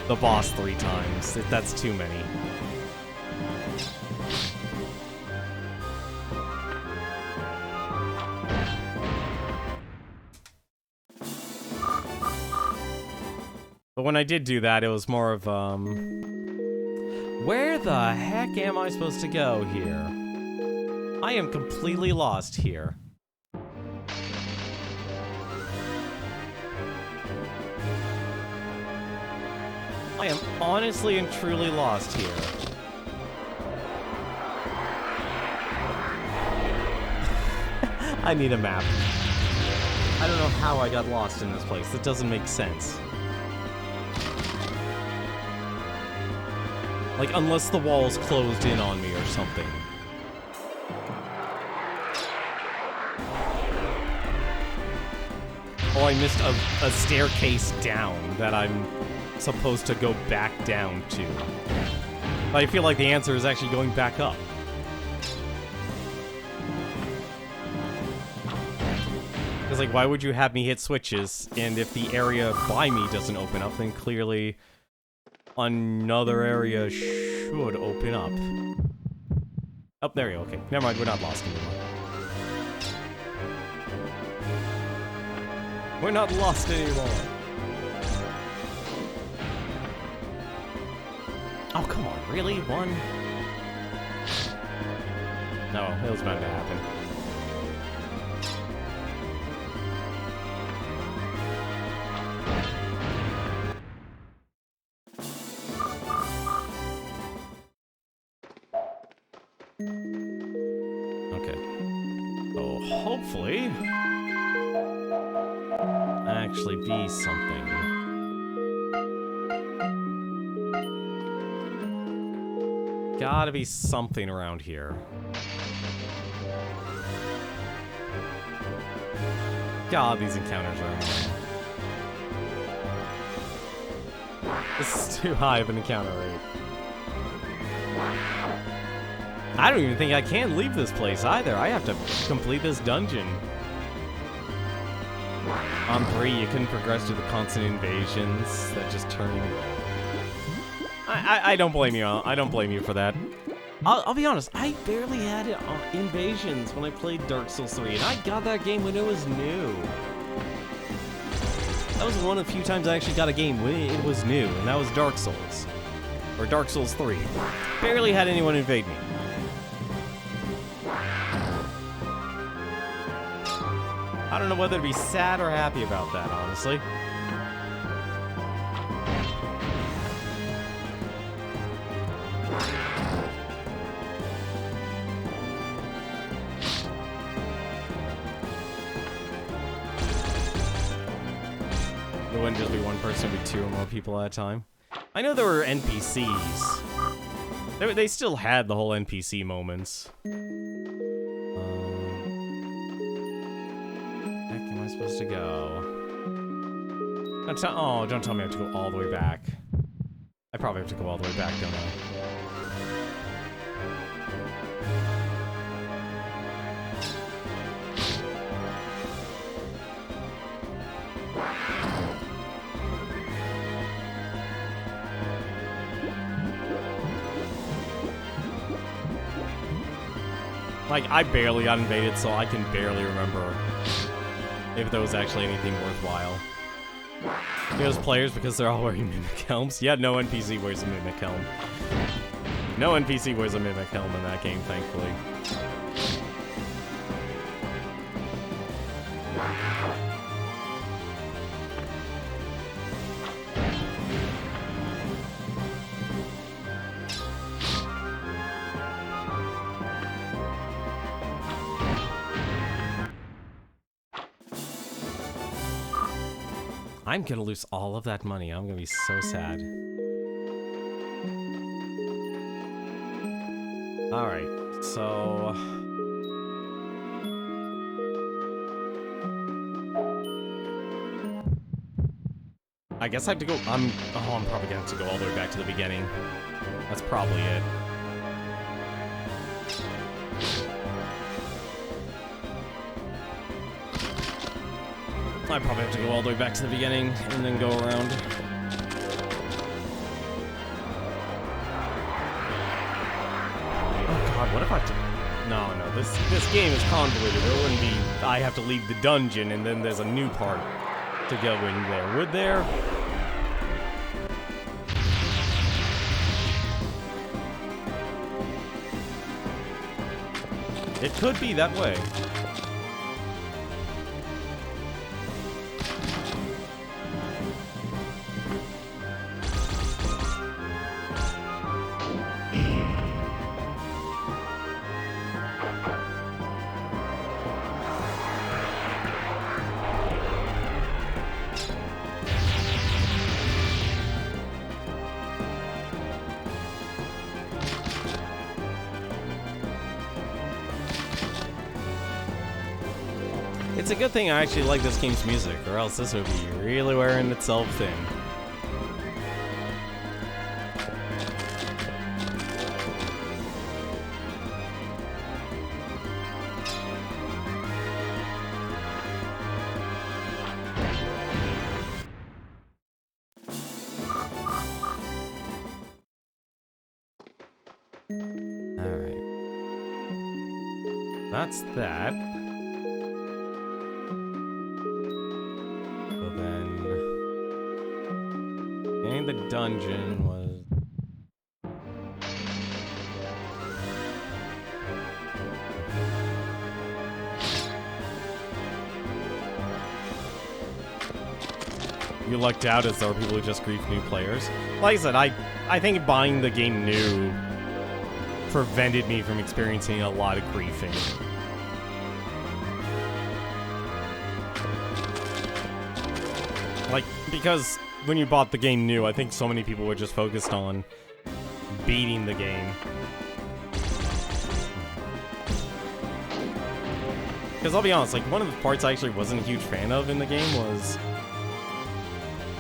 A: the boss 3 times. That's too many. But when I did do that, it was more of, where the heck am I supposed to go here? I am completely lost here. I am honestly and truly lost here. I need a map. I don't know how I got lost in this place. That doesn't make sense. Like, unless the walls closed in on me or something. Oh, I missed a staircase down that I'm supposed to go back down to. But I feel like the answer is actually going back up. It's like, why would you have me hit switches, and if the area by me doesn't open up, then clearly another area should open up. Oh, there you go. Okay, never mind. We're not lost anymore. We're not lost anymore. Oh, come on. Really? One? No, it was bound to happen. Hopefully, actually be something. Gotta be something around here. God, these encounters are annoying. This is too high of an encounter rate. I don't even think I can leave this place either. I have to complete this dungeon. On 3, you couldn't progress through the constant invasions that just turn. I don't blame you. I don't blame you for that. I'll be honest. I barely had invasions when I played Dark Souls 3, and I got that game when it was new. That was one of the few times I actually got a game when it was new, and that was Dark Souls. Or Dark Souls 3. Barely had anyone invade me. I don't know whether to be sad or happy about that, honestly. It wouldn't just be one person, it would be 2 or more people at a time. I know there were NPCs. They still had the whole NPC moments. Heck am I supposed to go? Don't tell me I have to go all the way back. I probably have to go all the way back, don't I? Like, I barely got invaded, so I can barely remember if there was actually anything worthwhile. Those players, because they're all wearing Mimic Helms. Yeah, no NPC wears a Mimic Helm. No NPC wears a Mimic Helm in that game, thankfully. I'm gonna lose all of that money. I'm gonna be so sad. Alright, so... I guess I have to go... I'm probably gonna have to go all the way back to the beginning. That's probably it. I probably have to go all the way back to the beginning and then go around. Oh god, what if I have to... No, this game is convoluted. It wouldn't be... I have to leave the dungeon and then there's a new part to go in there. Would there? It could be that way. It's a good thing I actually like this game's music, or else this would be really wearing itself thin. Alright. That's that. The dungeon was... You lucked out as there were people who just griefed new players. Like I said, I think buying the game new prevented me from experiencing a lot of griefing. Like, because when you bought the game new, I think so many people were just focused on beating the game. Because I'll be honest, like, one of the parts I actually wasn't a huge fan of in the game was...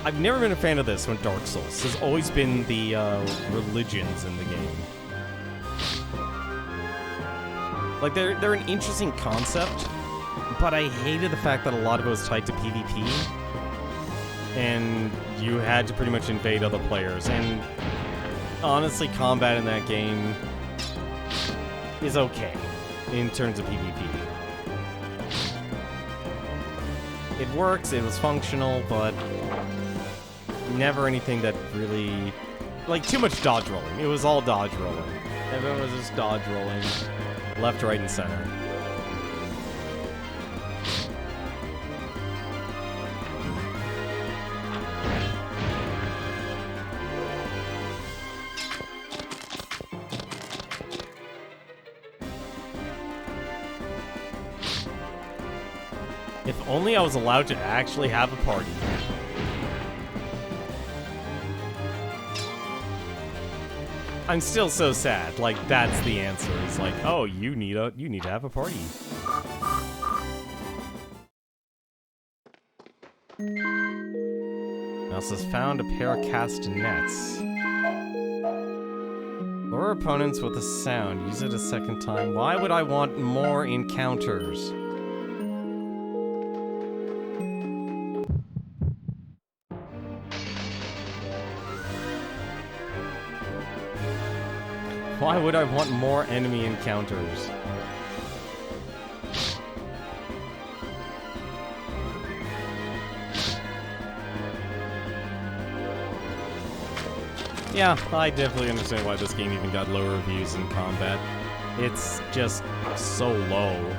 A: I've never been a fan of this with Dark Souls. There's always been the religions in the game. Like, they're an interesting concept, but I hated the fact that a lot of it was tied to PvP. And you had to pretty much invade other players. And honestly, combat in that game is okay in terms of PvP. It works, it was functional, but never anything that really... Like, too much dodge rolling. It was all dodge rolling. Everyone was just dodge rolling. Left, right, and center. If only I was allowed to actually have a party. I'm still so sad. Like, that's the answer. It's like, oh, you need to have a party. Now says found a pair of castanets. Lure opponents with a sound. Use it a second time. Why would I want more encounters? Why would I want more enemy encounters? Yeah, I definitely understand why this game even got low reviews in combat. It's just so low.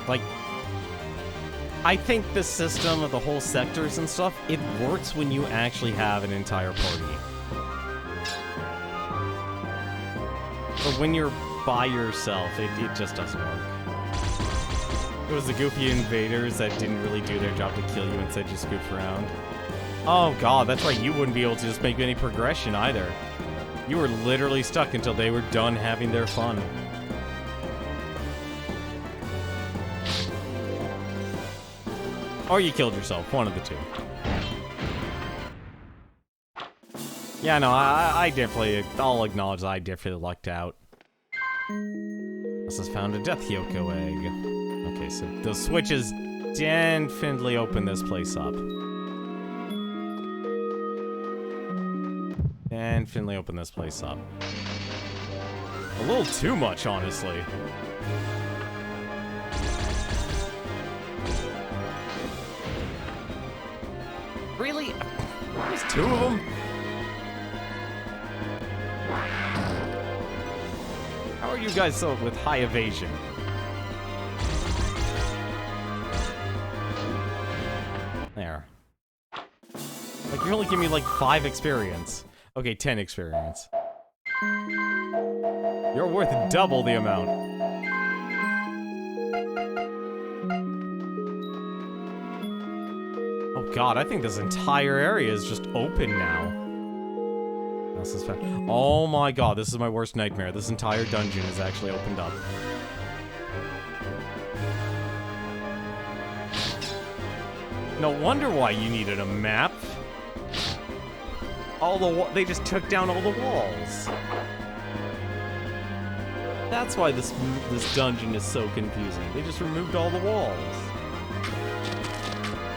A: Like, I think the system of the whole sectors and stuff, it works when you actually have an entire party. But when you're by yourself, it just doesn't work. It was the goofy invaders that didn't really do their job to kill you, instead just goof around. Oh god, that's right, you wouldn't be able to just make any progression either. You were literally stuck until they were done having their fun. Or you killed yourself, one of the two. Yeah, no, I definitely, I'll acknowledge that I definitely lucked out. This has found a Death Hyoko egg. Okay, so those switches definitely open this place up. Definitely open this place up. A little too much, honestly. Really? There's two of them? How are you guys so with high evasion? There. Like, you're only giving me like 5 experience. Okay, 10 experience. You're worth double the amount. Oh god, I think this entire area is just open now. This is oh my god, this is my worst nightmare. This entire dungeon is actually opened up. No wonder why you needed a map. They just took down all the walls. That's why this dungeon is so confusing. They just removed all the walls.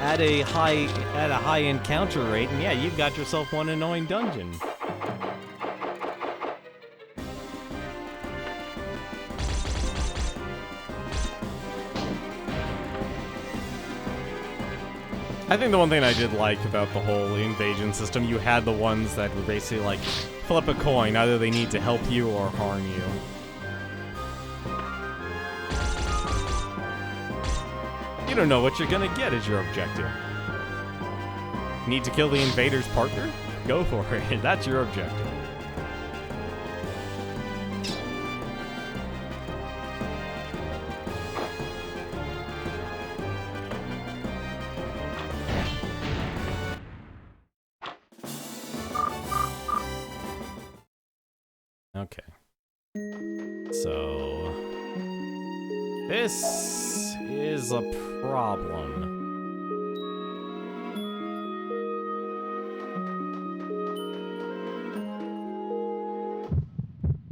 A: At a high encounter rate, and yeah, you've got yourself one annoying dungeon. I think the one thing I did like about the whole invasion system, you had the ones that were basically like, flip a coin, either they need to help you or harm you. You don't know what you're gonna get as your objective. Need to kill the invader's partner? Go for it, that's your objective. Okay. So... this is a problem.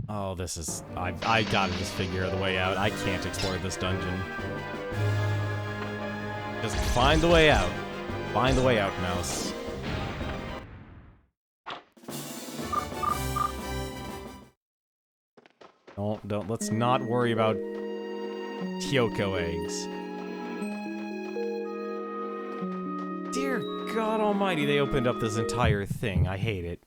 A: Oh, this is... I gotta just figure the way out. I can't explore this dungeon. Just find the way out. Find the way out, mouse. Don't, let's not worry about Kyoko eggs. Dear God Almighty, they opened up this entire thing. I hate it.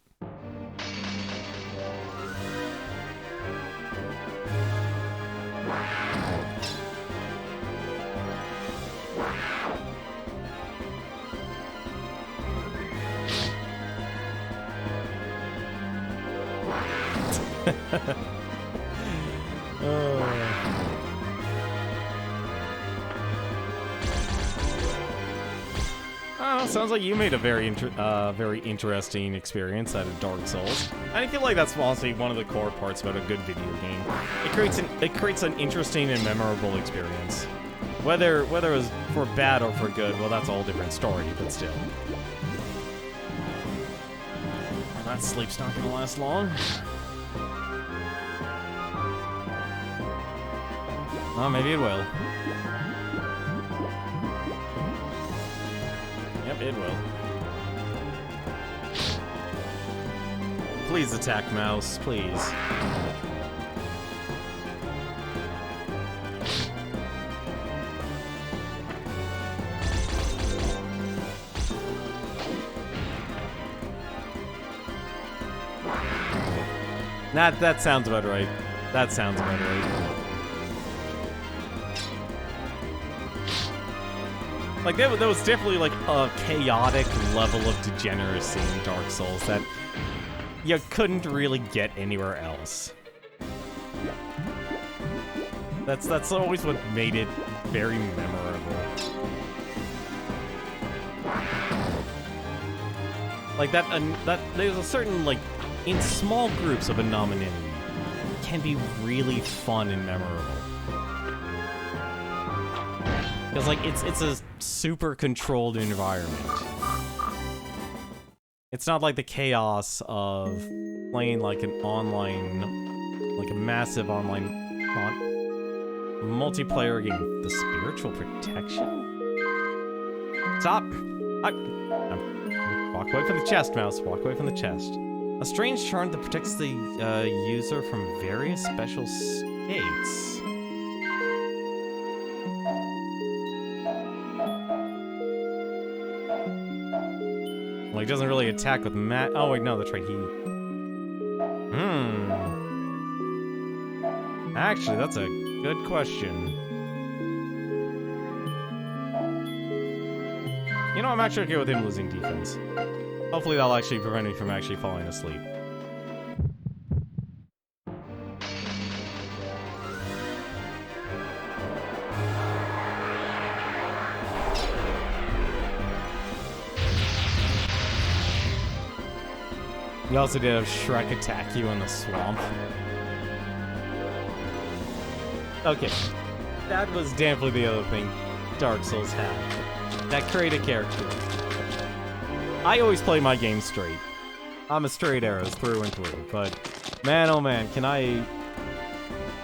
A: Oh, sounds like you made a very interesting experience out of Dark Souls. I feel like that's honestly one of the core parts about a good video game. It creates an interesting and memorable experience. Whether it was for bad or for good, well, that's a whole different story, but still. Well, that sleep's not gonna last long. Oh, maybe it will. Yep, it will. Please attack, mouse, please. That sounds about right. That sounds about right. Like, that was definitely, like, a chaotic level of degeneracy in Dark Souls that you couldn't really get anywhere else. That's always what made it very memorable. Like, that there's a certain, like, in small groups of anonymity, can be really fun and memorable. Because, like, it's a super controlled environment. It's not like the chaos of playing, like, an online, like, a massive online multiplayer game. The spiritual protection? Stop! Walk away from the chest, mouse. Walk away from the chest. A strange charm that protects the user from various special states. Well, he doesn't really attack with oh, wait, no, that's right, Actually, that's a good question. You know, I'm actually okay with him losing defense. Hopefully that'll actually prevent me from actually falling asleep. You also did have Shrek attack you in the swamp. Okay. That was definitely the other thing Dark Souls had. That created character. I always play my game straight. I'm a straight arrows through and through, but man oh man, can I...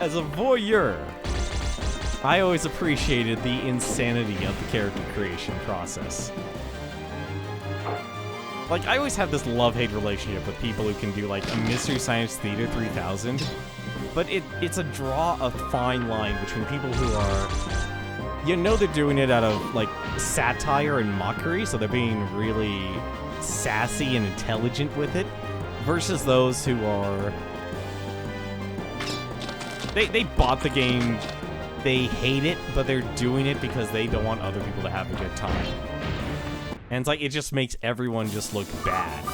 A: As a voyeur, I always appreciated the insanity of the character creation process. Like, I always have this love-hate relationship with people who can do, like, a Mystery Science Theater 3000, but it's a fine line between people who are... You know they're doing it out of, like, satire and mockery, so they're being really sassy and intelligent with it, versus those who are... They bought the game, they hate it, but they're doing it because they don't want other people to have a good time. And it's like, it just makes everyone just look bad.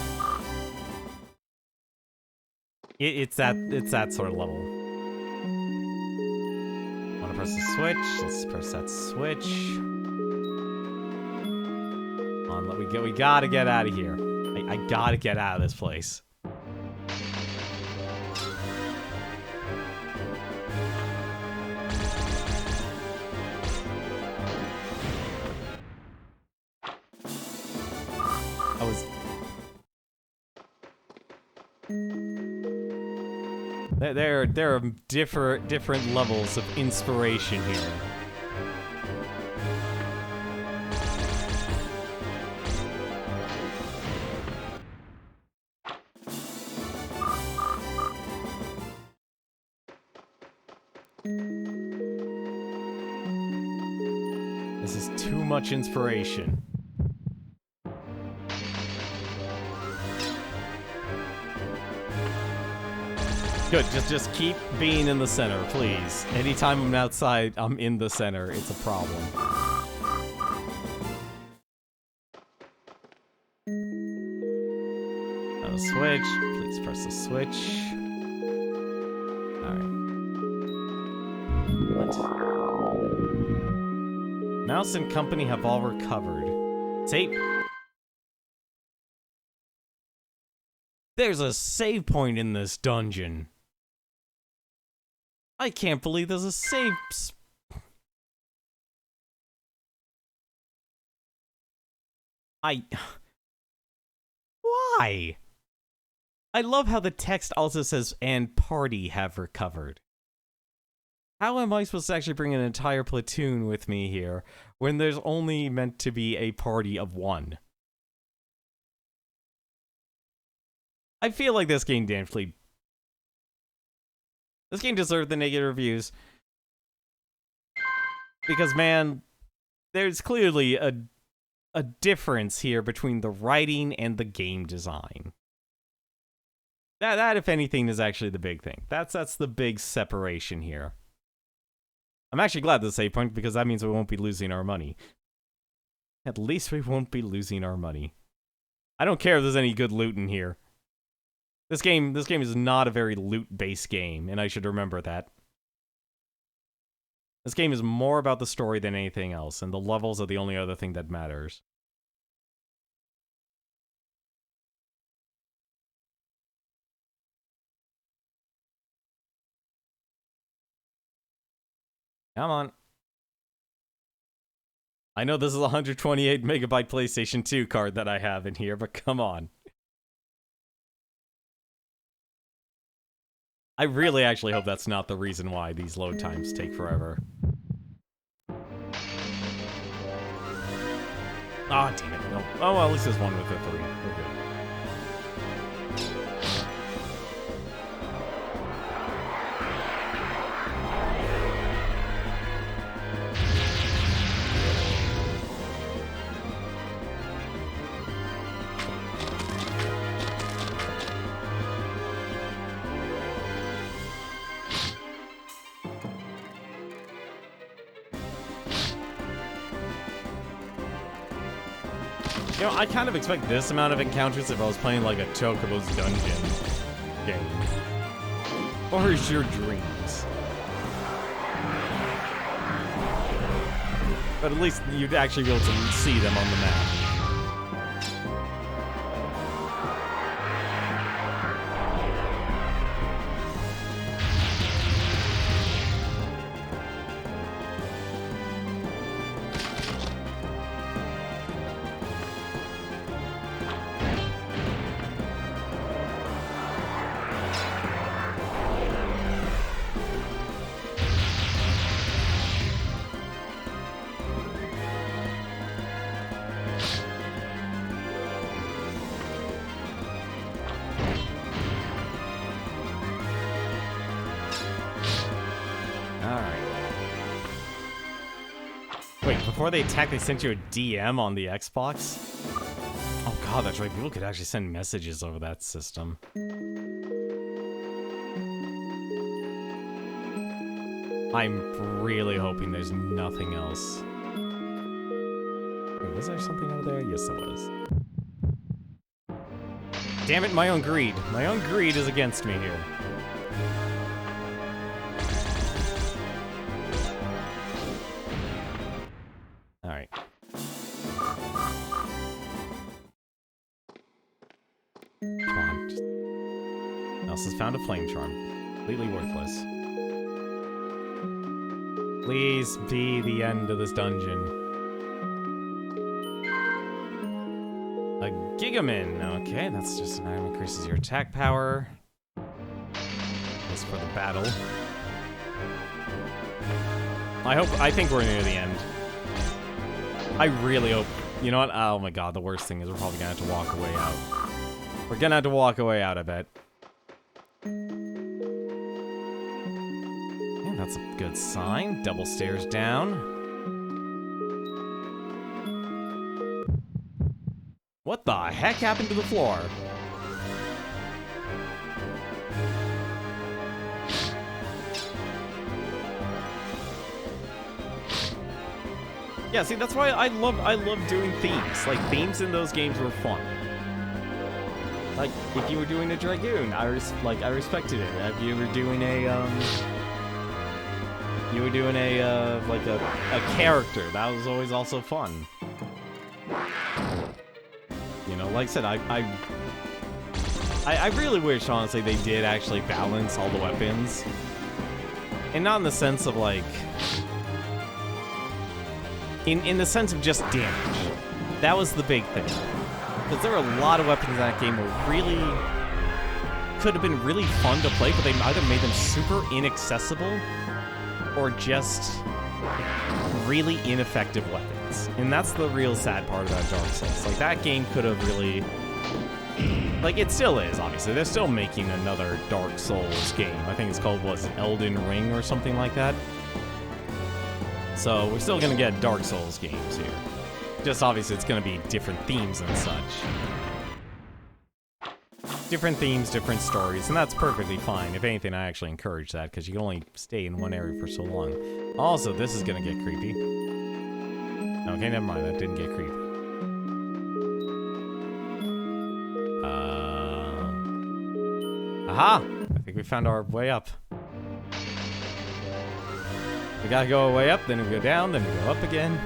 A: It's that sort of level. Wanna press the switch? Let's press that switch. Come on, we gotta get out of here. I gotta get out of this place. There are different levels of inspiration here. This is too much inspiration. Good, just keep being in the center, please. Anytime I'm outside, I'm in the center. It's a problem. No switch. Please press the switch. Alright. What? Mouse and company have all recovered. See? There's a save point in this dungeon. I can't believe there's a save... Why? I love how the text also says, and party have recovered. How am I supposed to actually bring an entire platoon with me here when there's only meant to be a party of one? I feel like this game definitely... This game deserved the negative reviews. Because, man, there's clearly a difference here between the writing and the game design. That, if anything, is actually the big thing. That's the big separation here. I'm actually glad the save point, because that means we won't be losing our money. At least we won't be losing our money. I don't care if there's any good loot in here. This game is not a very loot-based game, and I should remember that. This game is more about the story than anything else, and the levels are the only other thing that matters. Come on. I know this is a 128 megabyte PlayStation 2 card that I have in here, but come on. I really actually hope that's not the reason why these load times take forever. Ah, oh, damn it, no. Oh, well, at least there's one with a 3. We're good. You know, I kind of expect this amount of encounters if I was playing like a Chocobo's Dungeon game. Or is your dreams? But at least you'd actually be able to see them on the map. Before they attack, they sent you a DM on the Xbox? Oh god, that's right. People could actually send messages over that system. I'm really hoping there's nothing else. Wait, was there something over there? Yes, there was. Damn it, my own greed. My own greed is against me here. Alright. Come on. Else has found a flame charm. Completely worthless. Please be the end of this dungeon. A Gigamin. Okay, that's just an item that increases your attack power. That's for the battle. I think we're near the end. I really hope. You know what? Oh my god, the worst thing is we're probably gonna have to walk a way out. We're gonna have to walk a way out, I bet. Man, That's a good sign. Double stairs down. What the heck happened to the floor? Yeah, see, that's why I love doing themes. Like, themes in those games were fun. Like, if you were doing a Dragoon, I respected it. If you were doing a, like a character, that was always also fun. You know, like I said, I really wish, honestly, they did actually balance all the weapons. And not in the sense of, like... In the sense of just damage. That was the big thing. Because there were a lot of weapons in that game that really could have been really fun to play, but they either made them super inaccessible or just really ineffective weapons. And that's the real sad part about Dark Souls. Like, that game could have really... Like, it still is, obviously. They're still making another Dark Souls game. I think it's called, what, Elden Ring or something like that? So, we're still gonna get Dark Souls games here. Just obviously it's gonna be different themes and such. Different themes, different stories, and that's perfectly fine. If anything, I actually encourage that, because you can only stay in one area for so long. Also, this is gonna get creepy. Okay, never mind, that didn't get creepy. Aha! I think we found our way up. We gotta go way up, then we go down, then we go up again.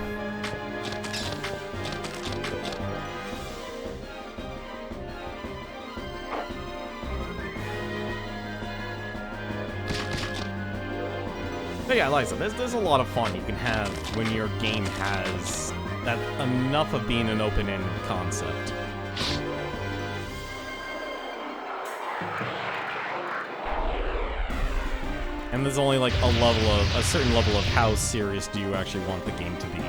A: But yeah, like I said, there's a lot of fun you can have when your game has that enough of being an open-ended concept. And there's only like a certain level of how serious do you actually want the game to be.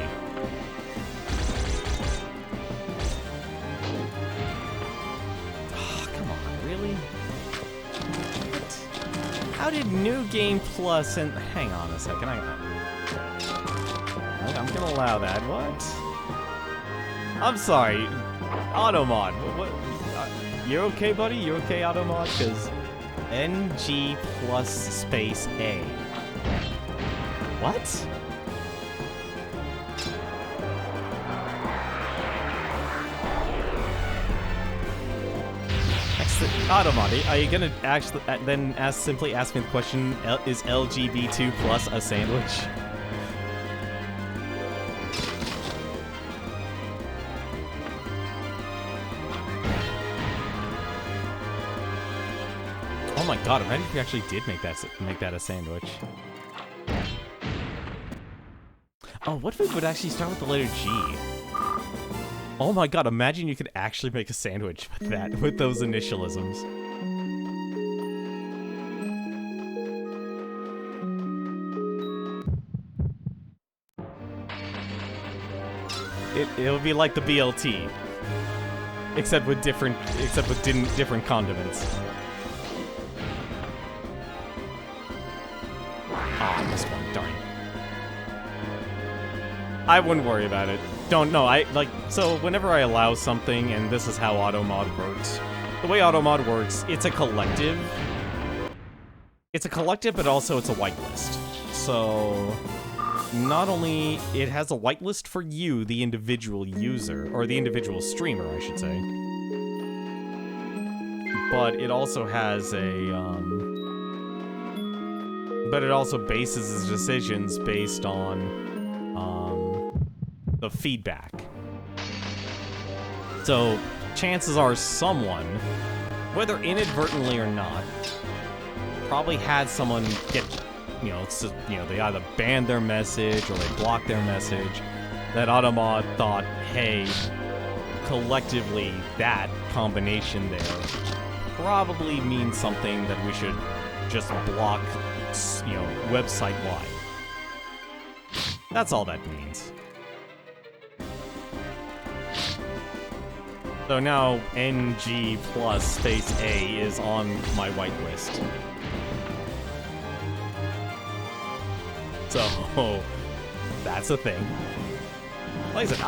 A: Oh, come on, really? What? How did New Game Plus and... Hang on a second, I'm gonna allow that. What? I'm sorry. Automod, what? You're okay, buddy? You okay, Automod? Because... NG plus space A. What? Automod, are you gonna actually then simply ask me the question, is LGB2 plus a sandwich? Oh my god, imagine if you actually did make that a sandwich. Oh, what food would actually start with the letter G? Oh my god, imagine you could actually make a sandwich with that, with those initialisms. It would be like the BLT. Except with different condiments. Ah, oh, this one, darn. I wouldn't worry about it. So whenever I allow something, and this is how AutoMod works, the way AutoMod works, it's a collective. It's a collective, but also it's a whitelist. So, not only it has a whitelist for you, the individual user, or the individual streamer, I should say, but it also has but it also bases its decisions based on the feedback. So chances are someone, whether inadvertently or not, probably had someone get, they either banned their message or they blocked their message. That AutoMod thought, hey, collectively that combination there probably means something that we should just block, website-wide. That's all that means. So now NG plus space A is on my whitelist. So, that's a thing. Like I said,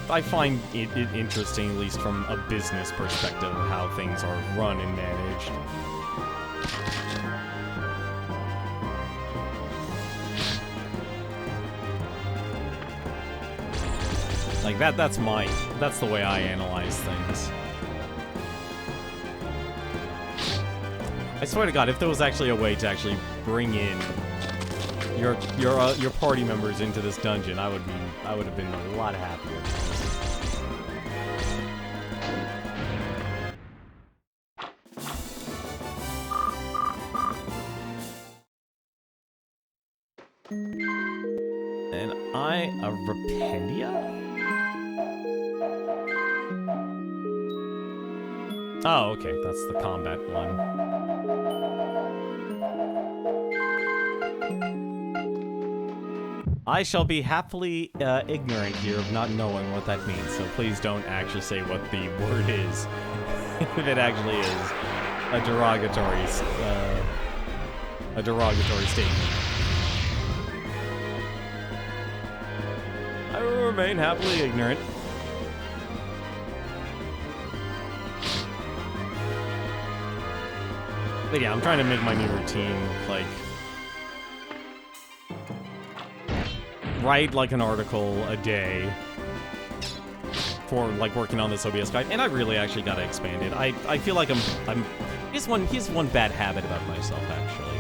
A: I find it interesting, at least from a business perspective, how things are run and managed. Like that's the way I analyze things. I swear to God, if there was actually a way to actually bring in your party members into this dungeon, I would have been a lot happier. And a Rependia? Oh, okay, that's the combat one. I shall be happily ignorant here of not knowing what that means, so please don't actually say what the word is. If it actually is a derogatory statement. I will remain happily ignorant. But yeah, I'm trying to make my new routine, like, write like an article a day for like working on this OBS guide, and I really actually gotta expand it. I feel like here's one bad habit about myself, actually.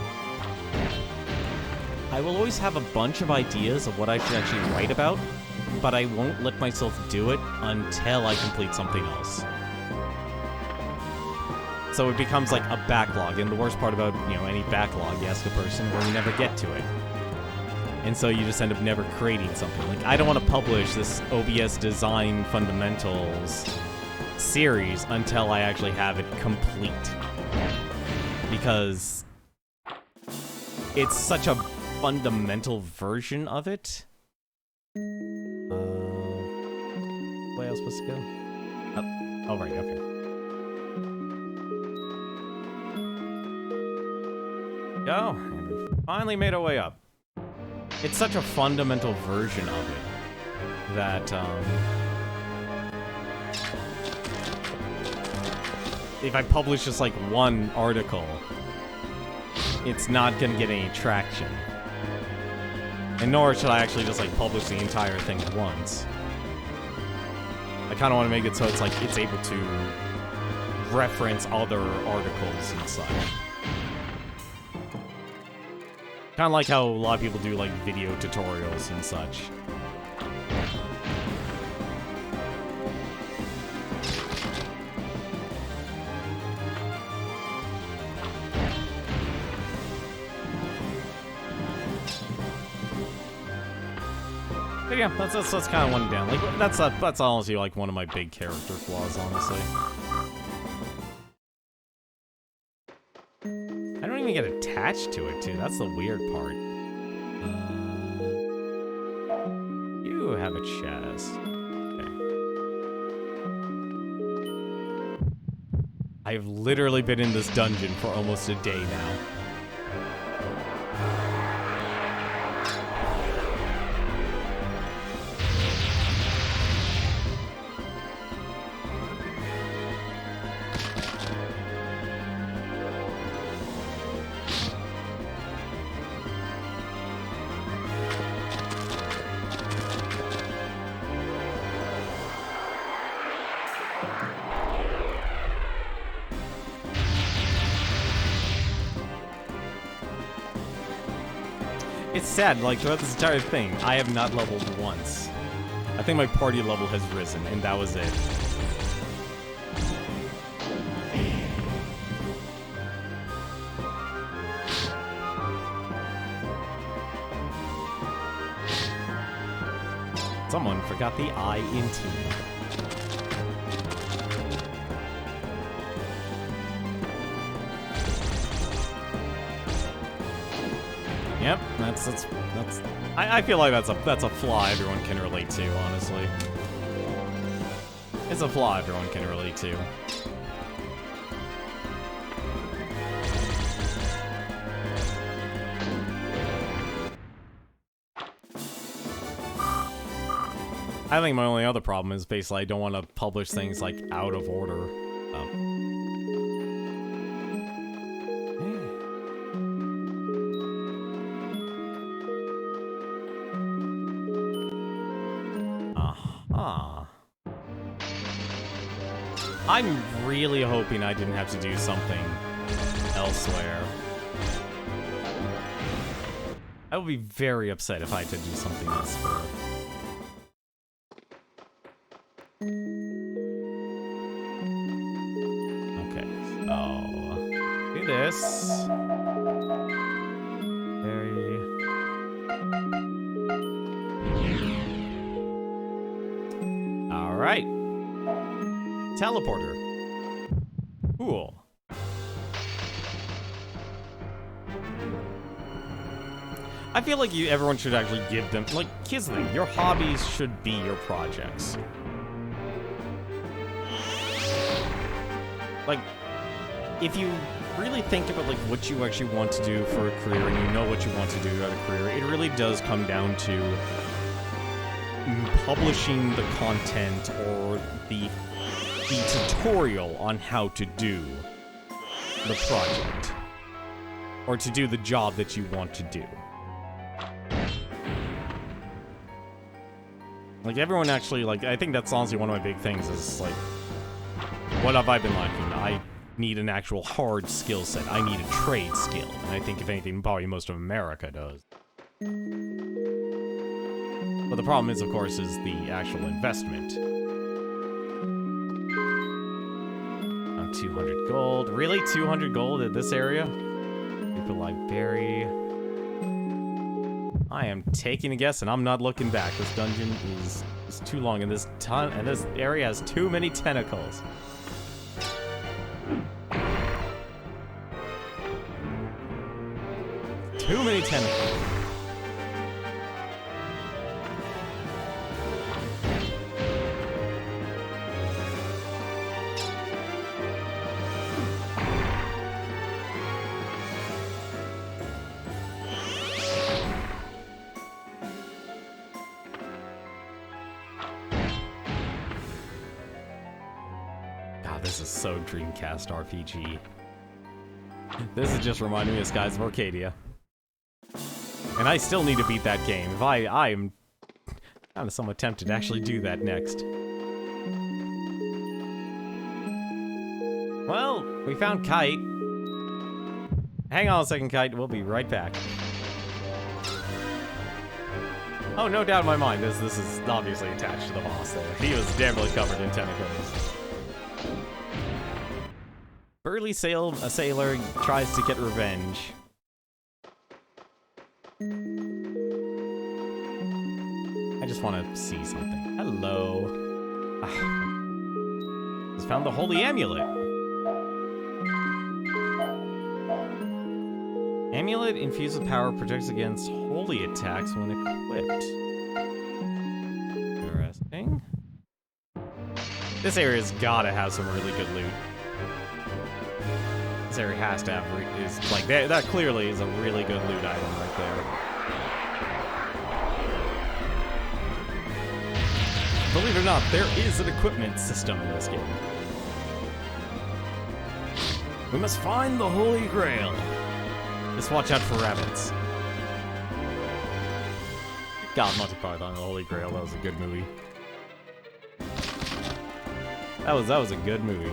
A: I will always have a bunch of ideas of what I should actually write about, but I won't let myself do it until I complete something else. So it becomes like a backlog, and the worst part about, you know, any backlog, you ask a person, where you never get to it. And so you just end up never creating something. Like, I don't want to publish this OBS Design Fundamentals series until I actually have it complete. Because it's such a fundamental version of it. Where else supposed to go? Oh, right, okay. Go, and we finally made our way up. It's such a fundamental version of it that, if I publish just like one article, it's not gonna get any traction. And nor should I actually just like publish the entire thing at once. I kind of want to make it so it's like it's able to reference other articles and such. Kind of like how a lot of people do like video tutorials and such. But yeah, that's kind of one down. Like that's honestly like one of my big character flaws, honestly. I don't even get attached to it, too. That's the weird part. You have a chest. Okay. I've literally been in this dungeon for almost a day now. It's sad, like, throughout this entire thing, I have not leveled once. I think my party level has risen, and that was it. Someone forgot the I in team. Yep, that's I feel like that's a flaw everyone can relate to, honestly. It's a flaw everyone can relate to. I think my only other problem is basically I don't want to publish things like out of order. I'm really hoping I didn't have to do something elsewhere. I would be very upset if I had to do something elsewhere. Okay, so do this. All right. Teleporter. Cool. I feel like everyone should actually give them, like, here's the thing, your hobbies should be your projects. Like, if you really think about, like, what you actually want to do for a career, and you know what you want to do out of a career, it really does come down to publishing the content or the tutorial on how to do the project. Or to do the job that you want to do. Like, everyone actually, like, I think that's honestly one of my big things is, like, what have I been lacking? I need an actual hard skill set. I need a trade skill. And I think, if anything, probably most of America does. But the problem is, of course, is the actual investment. 200 gold. Really? 200 gold in this area? People like Barry. I am taking a guess, and I'm not looking back. This dungeon is too long, and this area has too many tentacles. Too many tentacles. This is so Dreamcast RPG. This is just reminding me of Skies of Arcadia. And I still need to beat that game. If I am kind of somewhat tempted to actually do that next. Well, we found Kite. Hang on a second, Kite. We'll be right back. Oh, no doubt in my mind, this is obviously attached to the boss there. He was definitely covered in tentacles. Burly sailor tries to get revenge. I just want to see something. Hello. Just found the holy amulet. Amulet infused with power protects against holy attacks when equipped. Interesting. This area's gotta have some really good loot. This area has to have that clearly is a really good loot item right there. Believe it or not, there is an equipment system in this game. We must find the Holy Grail. Just watch out for rabbits. God, Monty Python and the Holy Grail, that was a good movie. That was a good movie.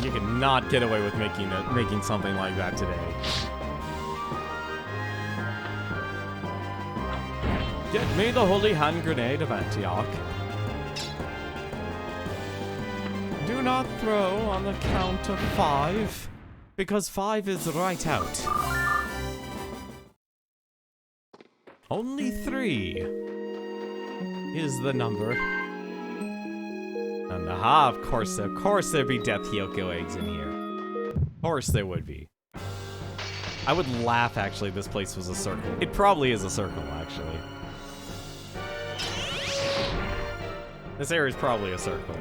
A: You cannot get away with making something like that today. Get me the holy hand grenade of Antioch. Do not throw on the count of 5, because 5 is right out. Only 3 is the number. And aha, of course there'd be Death Hyoko eggs in here. Of course there would be. I would laugh, actually, if this place was a circle. It probably is a circle, actually. This area is probably a circle.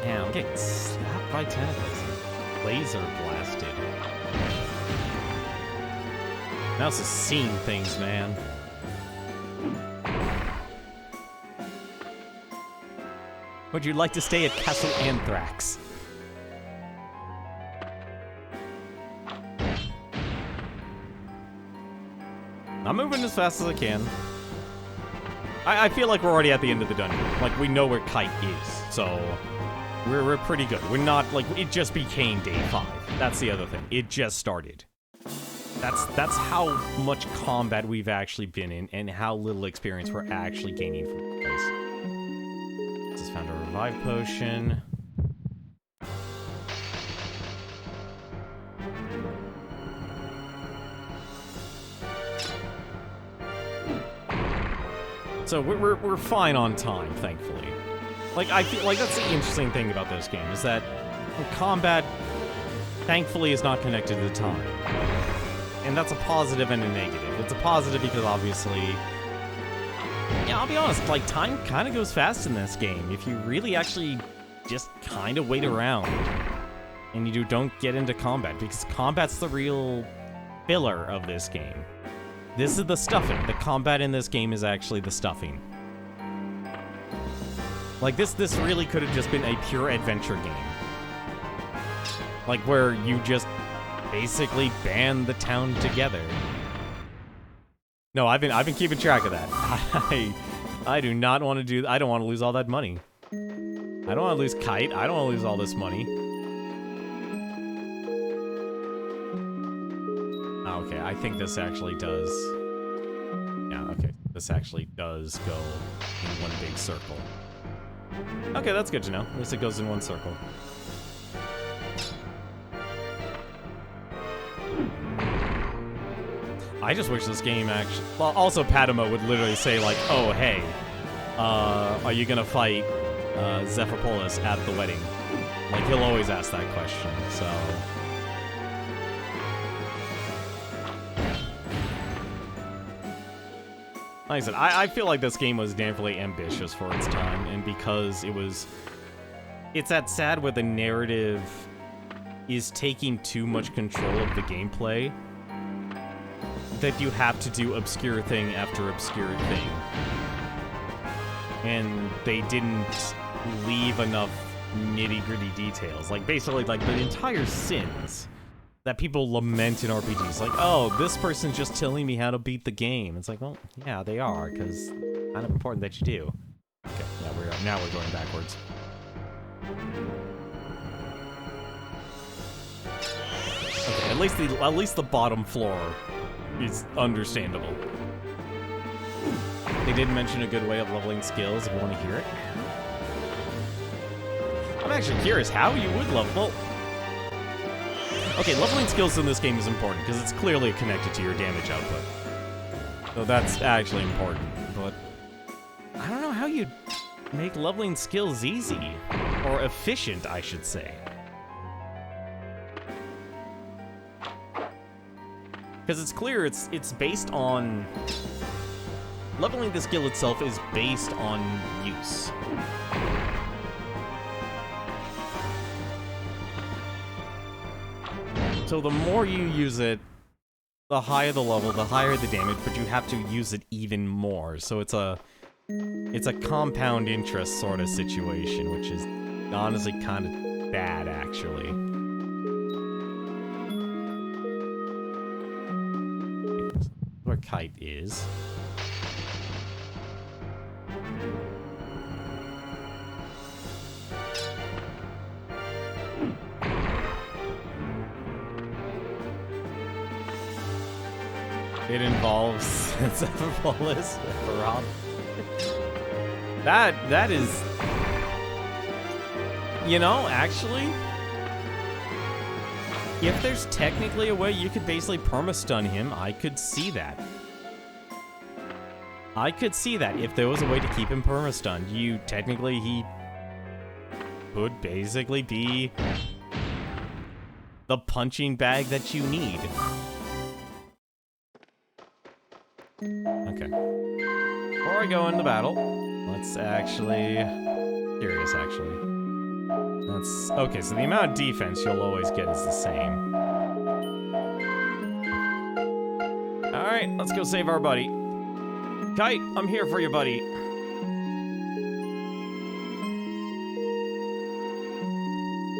A: Damn, I'm getting slapped by tentacles. Laser blasted. Mouse is seeing things, man. Would you like to stay at Castle Anthrax? I'm moving as fast as I can. I feel like we're already at the end of the dungeon. Like, we know where Kite is, so we're pretty good. We're not, like, it just became day 5. That's the other thing. It just started. That's how much combat we've actually been in and how little experience we're actually gaining from this. Just found a revive potion. So we're fine on time, thankfully. Like, I feel like that's the interesting thing about this game, is that combat, thankfully, is not connected to time. And that's a positive and a negative. It's a positive because, obviously, yeah, I'll be honest, like, time kind of goes fast in this game. If you really actually just kind of wait around and you don't get into combat, because combat's the real filler of this game. This is the stuffing. The combat in this game is actually the stuffing. Like, this really could have just been a pure adventure game. Like, where you just basically band the town together. No, I've been keeping track of that. I do not want to do... I don't want to lose all that money. I don't want to lose Kite. I don't want to lose all this money. Okay, I think this actually does... Yeah, okay. This actually does go in one big circle. Okay, that's good to know. At least it goes in one circle. I just wish this game actually... Well, also Padma would literally say, like, oh, hey, are you gonna fight Zephypolis at the wedding? Like, he'll always ask that question, so... Like I said, I feel like this game was definitely ambitious for its time, and because it was... It's that sad where the narrative is taking too much control of the gameplay, that you have to do obscure thing after obscure thing. And they didn't leave enough nitty-gritty details. Like, basically, like, the entire sins that people lament in RPGs. Like, oh, this person's just telling me how to beat the game. It's like, well, yeah, they are, because it's kind of important that you do. Okay, now we're going backwards. Okay, at least the bottom floor is understandable. They did mention a good way of leveling skills if you want to hear it. I'm actually curious how you would level. Okay, leveling skills in this game is important because it's clearly connected to your damage output. So that's actually important, but I don't know how you'd make leveling skills easy. Or efficient, I should say. Because it's clear it's based on... Leveling the skill itself is based on use. So the more you use it, the higher the level, the higher the damage, but you have to use it even more. So it's a compound interest sort of situation, which is honestly kind of bad, actually. Where Kite is. It involves Zephypolis, Ephemeral. That is... You know, actually... If there's technically a way you could basically perma-stun him, I could see that. I could see that. If there was a way to keep him perma-stunned, he would basically be the punching bag that you need. Okay. Before I go into battle, let's actually... Curious, actually. That's... Okay, so the amount of defense you'll always get is the same. Alright, let's go save our buddy. Kite, I'm here for you, buddy.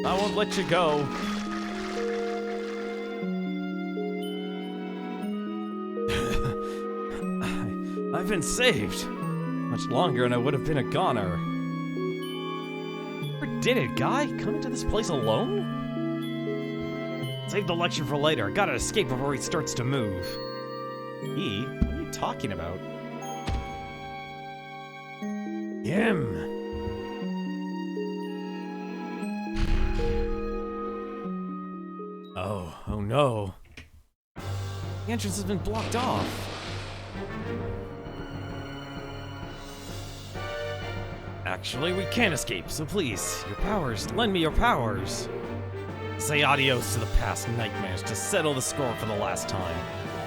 A: I won't let you go. I've been saved. Much longer and I would have been a goner. Never did it, guy? Come into this place alone? Save the lecture for later. Gotta escape before he starts to move. He? What are you talking about? Him. Oh no. The entrance has been blocked off. Actually, we can't escape, so please, your powers, lend me your powers. Say adios to the past nightmares to settle the score for the last time.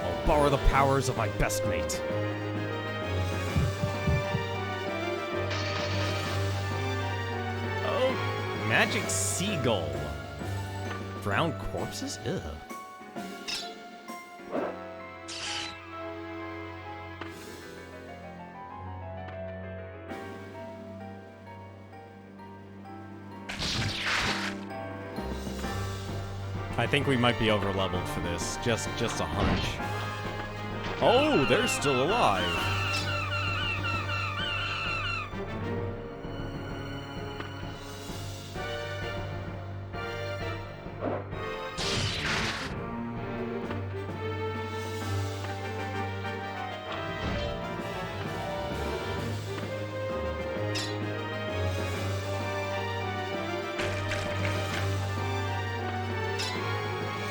A: I'll borrow the powers of my best mate. Oh, magic seagull. Drowned corpses? Ugh. I think we might be over-leveled for this. Just a hunch. Oh, they're still alive.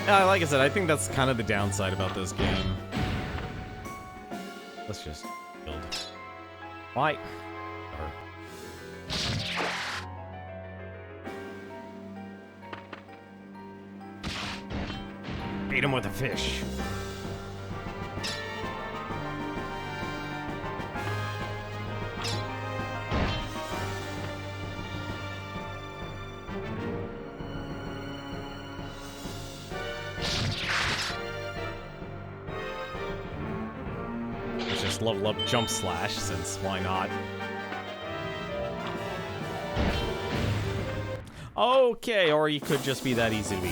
A: Yeah, like I said, I think that's kind of the downside about this game. Let's just build. Why? Beat him with a fish. Level up jump slash, since why not? Okay, or you could just be that easy to beat.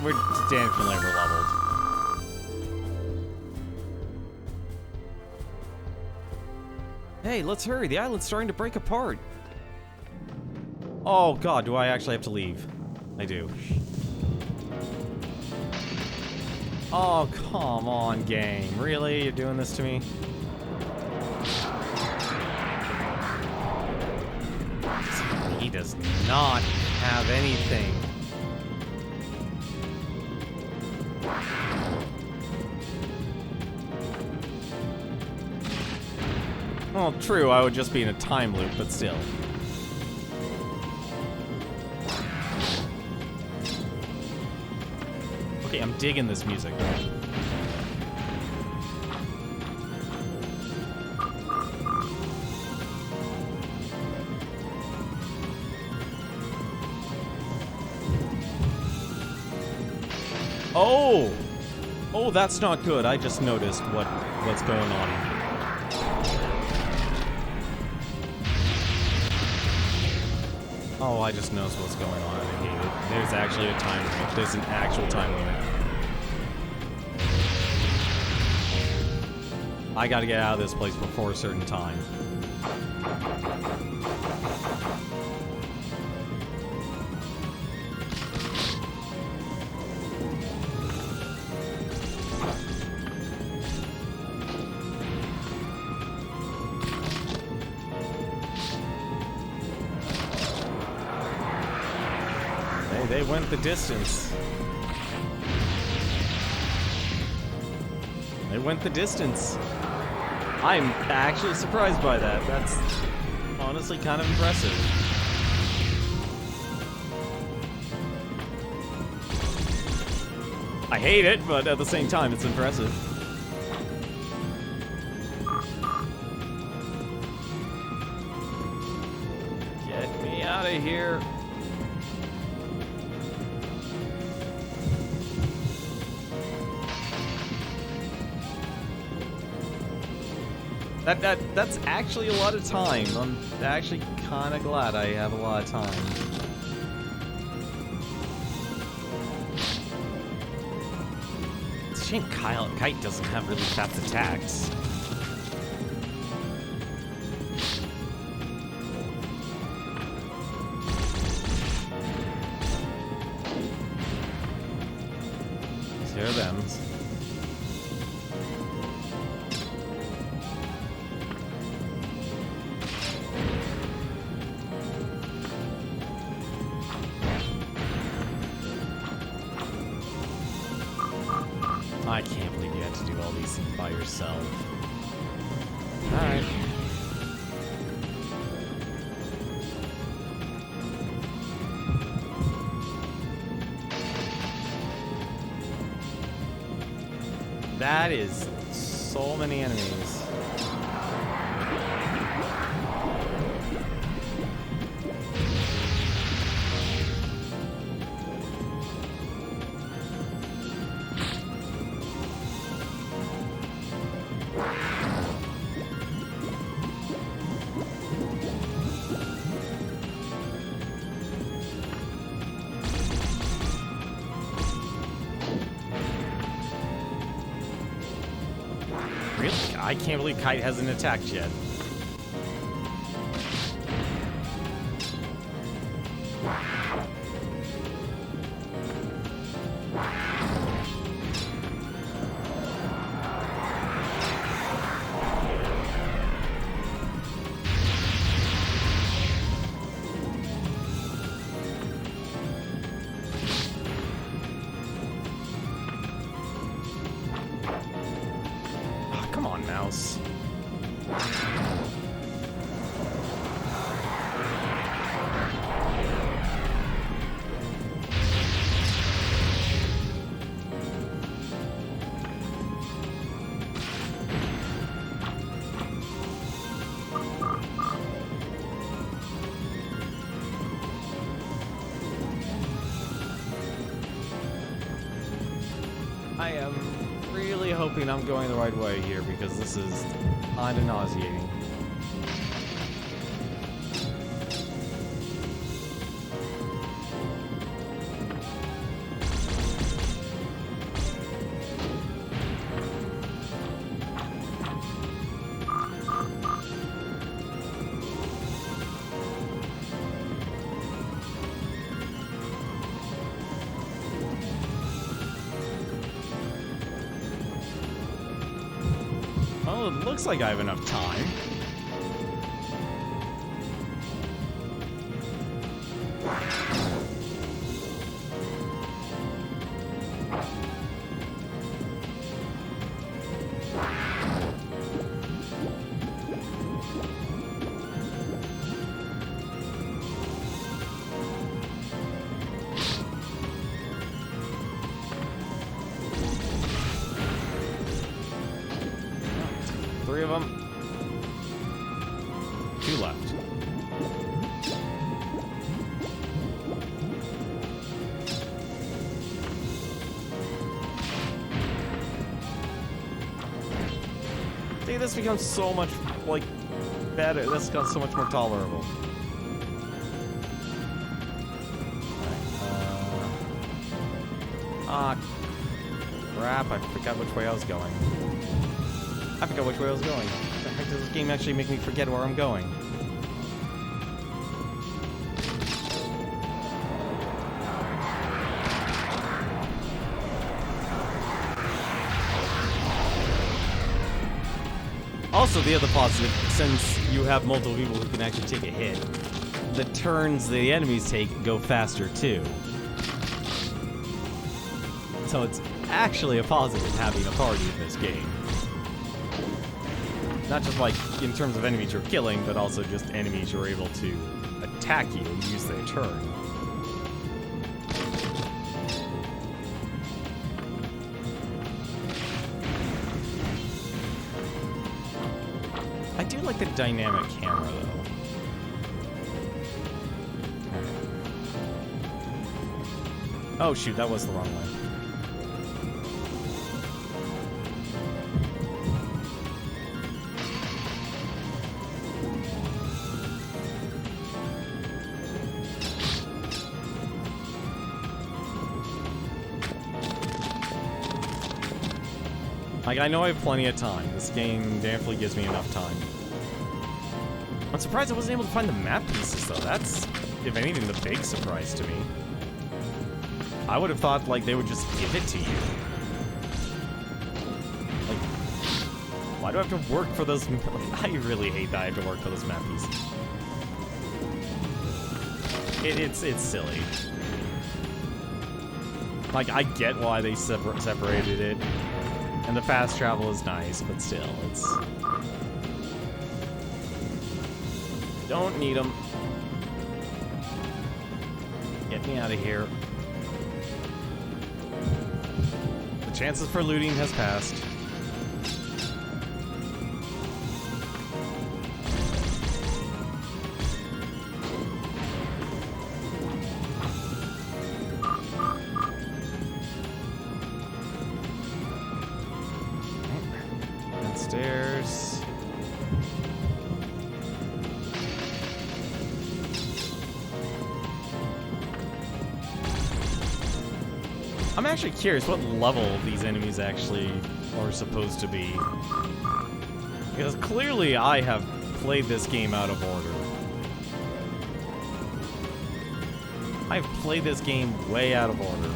A: We're definitely over-leveled. Hey, let's hurry. The island's starting to break apart. Oh god, do I actually have to leave? I do. Oh, come on, game. Really? You're doing this to me? He does not have anything. Well, true, I would just be in a time loop, but still. Okay, I'm digging this music. Oh! Oh, that's not good. I just noticed what's going on. Oh, I just noticed what's going on. I hate it. There's actually a time limit. There's an actual time limit. I gotta get out of this place before a certain time. They went the distance. They went the distance. I'm actually surprised by that. That's honestly kind of impressive. I hate it, but at the same time, it's impressive. Get me out of here. That's actually a lot of time. I'm actually kind of glad I have a lot of time. It's a shame Kite doesn't have really fast attacks. Here are them. I can't believe you had to do all these things by yourself. Alright. That is so many enemies. Really? I can't believe Kite hasn't attacked yet. Come on, mouse. I am really hoping I'm going the right way here because this is kind of nauseating. Oh, it looks like I have enough time. Three of them. Two left. See, this becomes so much, like, better. This becomes so much more tolerable. Crap, I forgot which way I was going. I forgot which way I was going. The heck does this game actually make me forget where I'm going? Also, the other positive, since you have multiple people who can actually take a hit, the turns the enemies take go faster too. So it's actually a positive having a party in this game. Not just like in terms of enemies you're killing, but also just enemies you're able to attack you and use their turn. really like the dynamic camera, though. Oh, shoot, that was the wrong way. Like, I know I have plenty of time. This game definitely gives me enough time. I'm surprised I wasn't able to find the map pieces, though. That's, if anything, the big surprise to me. I would have thought, like, they would just give it to you. Like, why do I have to work for those? I really hate that I have to work for those map pieces. It's silly. Like, I get why they separated it. And the fast travel is nice, but still, it's... Don't need them. Get me out of here. The chances for looting has passed. Downstairs. I'm actually curious what level these enemies actually are supposed to be. Because clearly I have played this game out of order. I've played this game way out of order.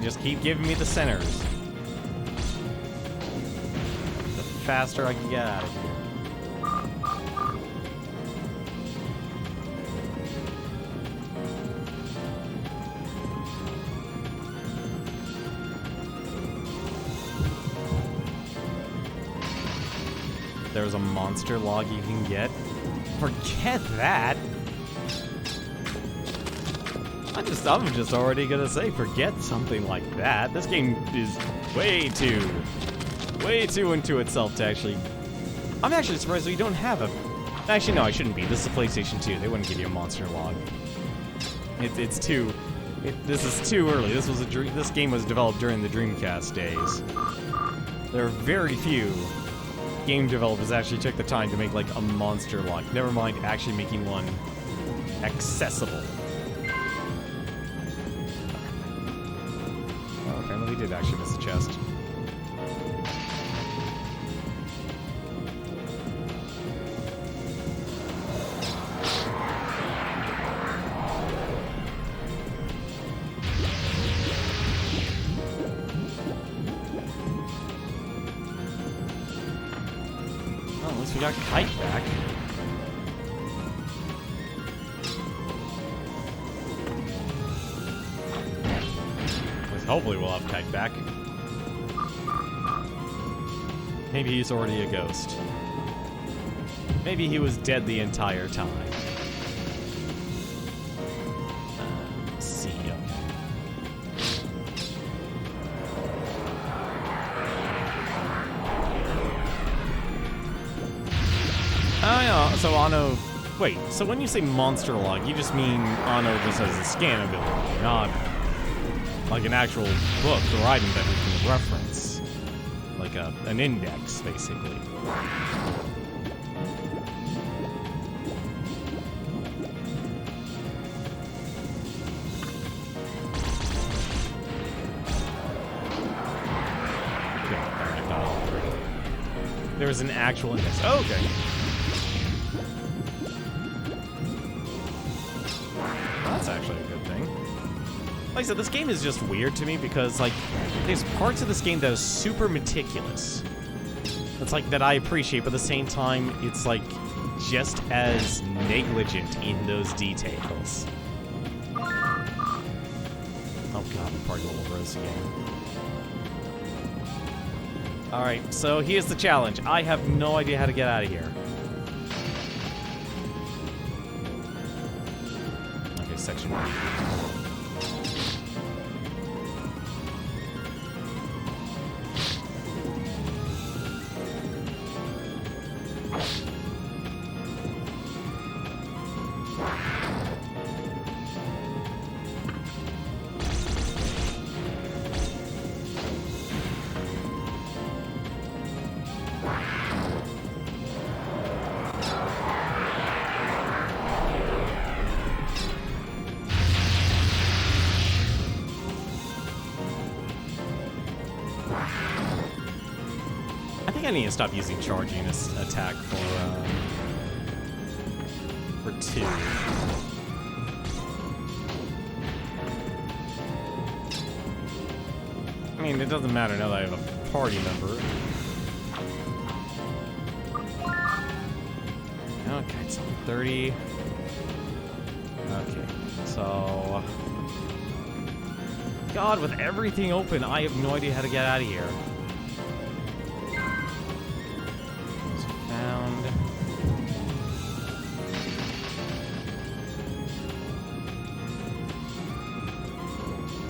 A: Just keep giving me the centers. The faster I can get out of here. There's a monster log you can get. Forget that. I'm just already gonna say, forget something like that. This game is way too into itself to actually... I'm actually surprised we don't have a... Actually, no, I shouldn't be. This is a PlayStation 2. They wouldn't give you a monster log. It's too... this is too early. This game was developed during the Dreamcast days. There are very few game developers actually took the time to make, like, a monster log. Never mind actually making one accessible. We did actually miss a chest. Oh, at least we got Kite back. Hopefully we'll have Kite back. Maybe he's already a ghost. Maybe he was dead the entire time. Let's see. Oh yeah, so Anno... Wait, so when you say monster log, you just mean Anno just has a scan ability, not... like an actual book or item that we can reference. Like an index, basically. Okay, alright, got all three. There was an actual index. Oh, okay. That's actually a good thing. Like I said, this game is just weird to me because, like, there's parts of this game that are super meticulous. It's like, that I appreciate, but at the same time, it's like, just as negligent in those details. Oh god, the party level rose again. Alright, so here's the challenge. I have no idea how to get out of here. Okay, section 1. think I need to stop using charging attack for 2. I mean, it doesn't matter now that I have a party member. Okay, so 30. Okay, so... God, with everything open, I have no idea how to get out of here. Found.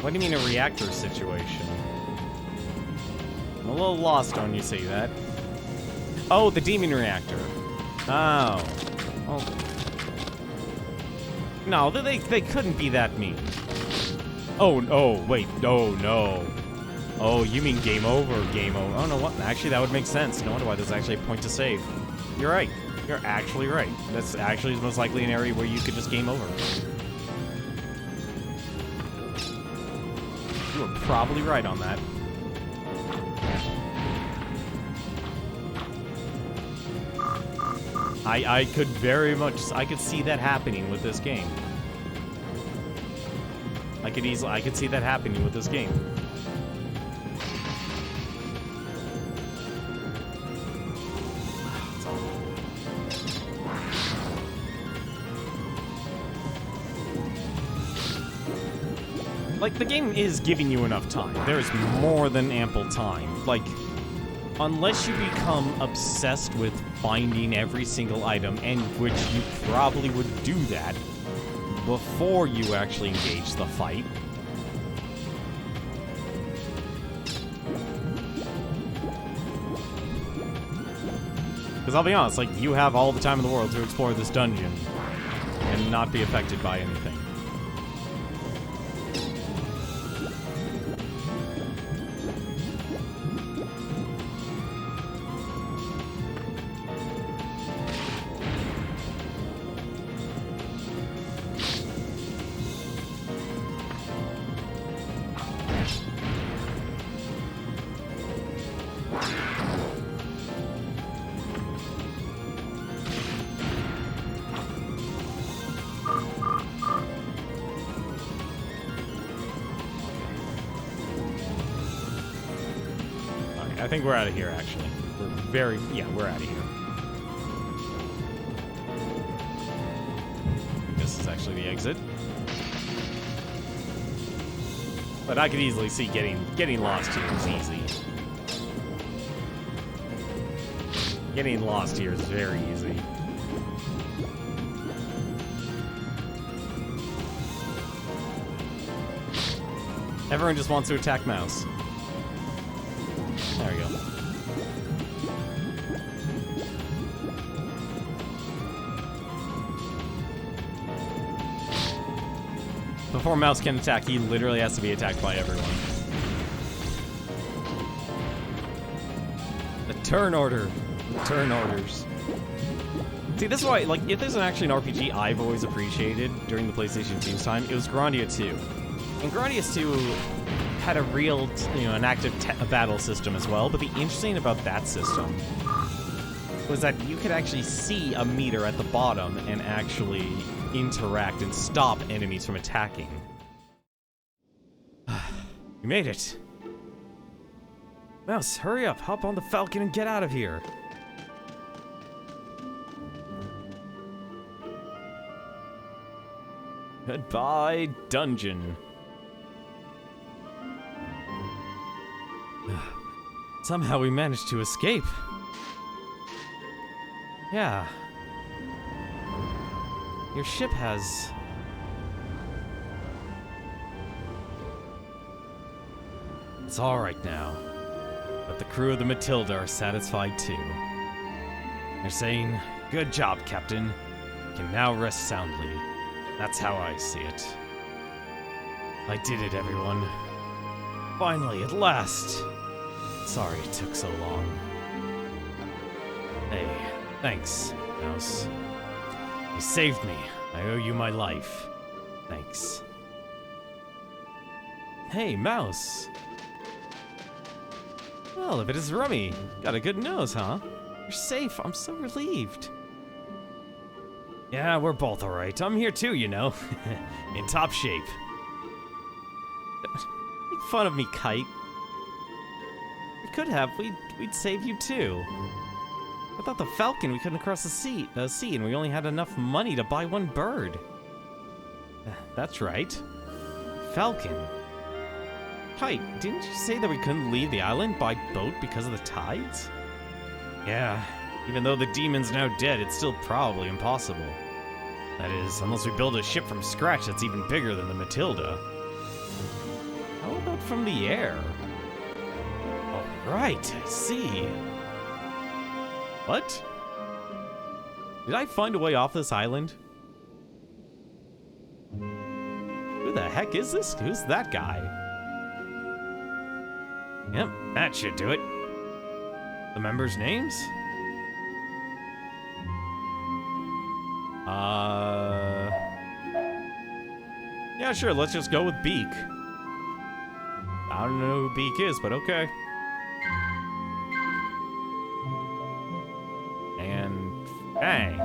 A: What do you mean a reactor situation? I'm a little lost when you say that. Oh, the demon reactor. Oh. Oh. No, they couldn't be that mean. Oh, wait. Oh, no. Oh, you mean game over, game over. Oh, no, what? Actually, that would make sense. No wonder why there's actually a point to save. You're right. You're actually right. That's actually most likely an area where you could just game over. You were probably right on that. I could very much... I could see that happening with this game. I could see that happening with this game. Like, the game is giving you enough time. There's more than ample time. Like, unless you become obsessed with finding every single item, and which you probably would do that before you actually engage the fight. Because I'll be honest, like, you have all the time in the world to explore this dungeon and not be affected by anything. I think we're out of here, actually. We're out of here. This is actually the exit. But I could easily see getting lost here is easy. Getting lost here is very easy. Everyone just wants to attack Mouse. There we go. Before Mouse can attack, he literally has to be attacked by everyone. The turn order. The turn orders. See, this is why, like, if there's actually an RPG I've always appreciated during the PlayStation 2's time, it was Grandia 2. And Grandia 2 had a real, an active battle system as well, but the interesting about that system was that you could actually see a meter at the bottom and actually interact and stop enemies from attacking. You made it. Mouse, hurry up, hop on the Falcon and get out of here. Goodbye, dungeon. Somehow we managed to escape. Yeah. Your ship has... It's all right now. But the crew of the Matilda are satisfied too. They're saying, "Good job, Captain. You can now rest soundly." That's how I see it. I did it, everyone. Finally, at last. Sorry it took so long. Hey, thanks, Mouse. You saved me. I owe you my life. Thanks. Hey, Mouse. Well, if it is Rummy, got a good nose, huh? You're safe. I'm so relieved. Yeah, we're both alright. I'm here too, you know. In top shape. Make fun of me, Kite. We could have. We'd save you too. Without the falcon, we couldn't cross the sea, and we only had enough money to buy one bird. That's right. Falcon. Kite, didn't you say that we couldn't leave the island by boat because of the tides? Yeah, even though the demon's now dead, it's still probably impossible. That is, unless we build a ship from scratch that's even bigger than the Matilda. How about from the air? Alright, I see. What? Did I find a way off this island? Who the heck is this? Who's that guy? Yep, that should do it. The members' names? Yeah, sure, let's just go with Beak. I don't know who Beak is, but okay. And Fang.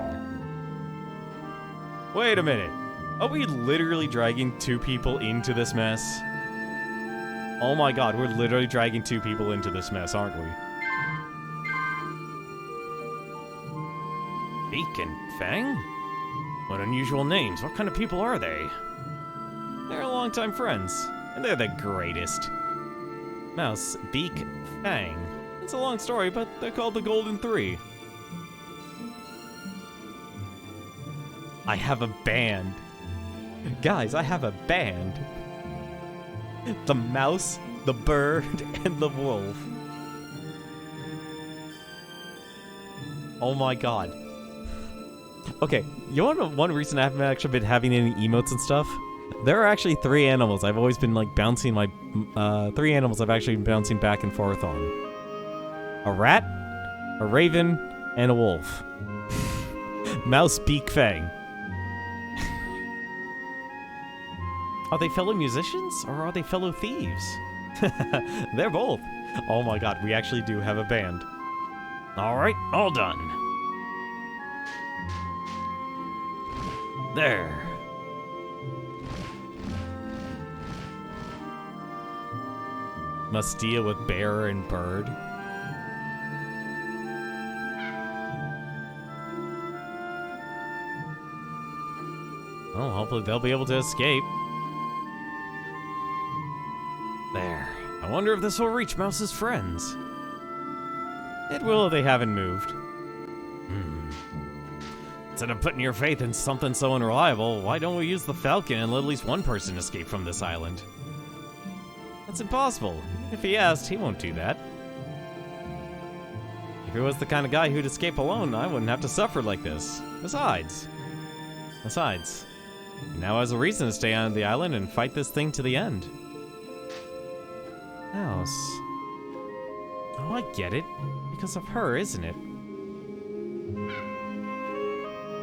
A: Wait a minute. Are we literally dragging two people into this mess? Oh my god, we're literally dragging two people into this mess, aren't we? Beak and Fang? What unusual names. What kind of people are they? They're longtime friends, and they're the greatest. Mouse, Beak, Fang. It's a long story, but they're called the Golden Three. I have a band. Guys, I have a band. The mouse, the bird, and the wolf. Oh my god. Okay, you wanna know one reason I haven't actually been having any emotes and stuff? There are actually three animals I've always been like bouncing my... three animals I've actually been bouncing back and forth on. A rat, a raven, and a wolf. Mouse, Beak, Fang. Are they fellow musicians, or are they fellow thieves? They're both. Oh my god, we actually do have a band. Alright, all done. There. Must deal with bear and bird. Oh, hopefully they'll be able to escape. There. I wonder if this will reach Mouse's friends. It will if they haven't moved. Instead of putting your faith in something so unreliable, why don't we use the Falcon and let at least one person escape from this island? That's impossible. If he asked, he won't do that. If he was the kind of guy who'd escape alone, I wouldn't have to suffer like this. Besides, he now has a reason to stay on the island and fight this thing to the end. Mouse. Oh, I get it. Because of her, isn't it?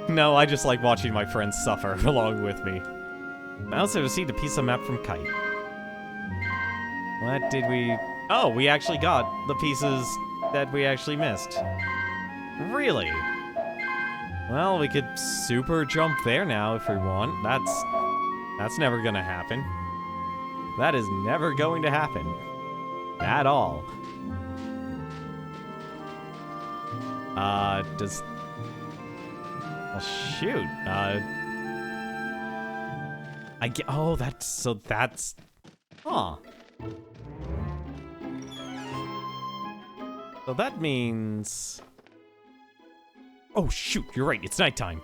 A: No, I just like watching my friends suffer along with me. Mouse have received a piece of map from Kite. What did we... Oh, we actually got the pieces that we actually missed. Really? Well, we could super jump there now if we want. That's never gonna happen. That is never going to happen. At all. Does... Well, shoot. I get... Oh, that's... So that's... Huh. So that means... Oh, shoot. You're right. It's nighttime.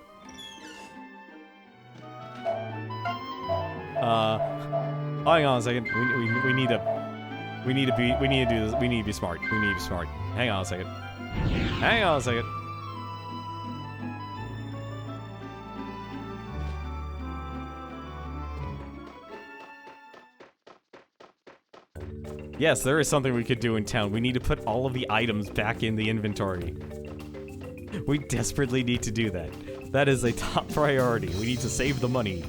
A: Hang on a second. We need to... We need to do this. We need to be smart. We need to be smart. Hang on a second. Hang on a second. Yes, there is something we could do in town. We need to put all of the items back in the inventory. We desperately need to do that. That is a top priority. We need to save the money.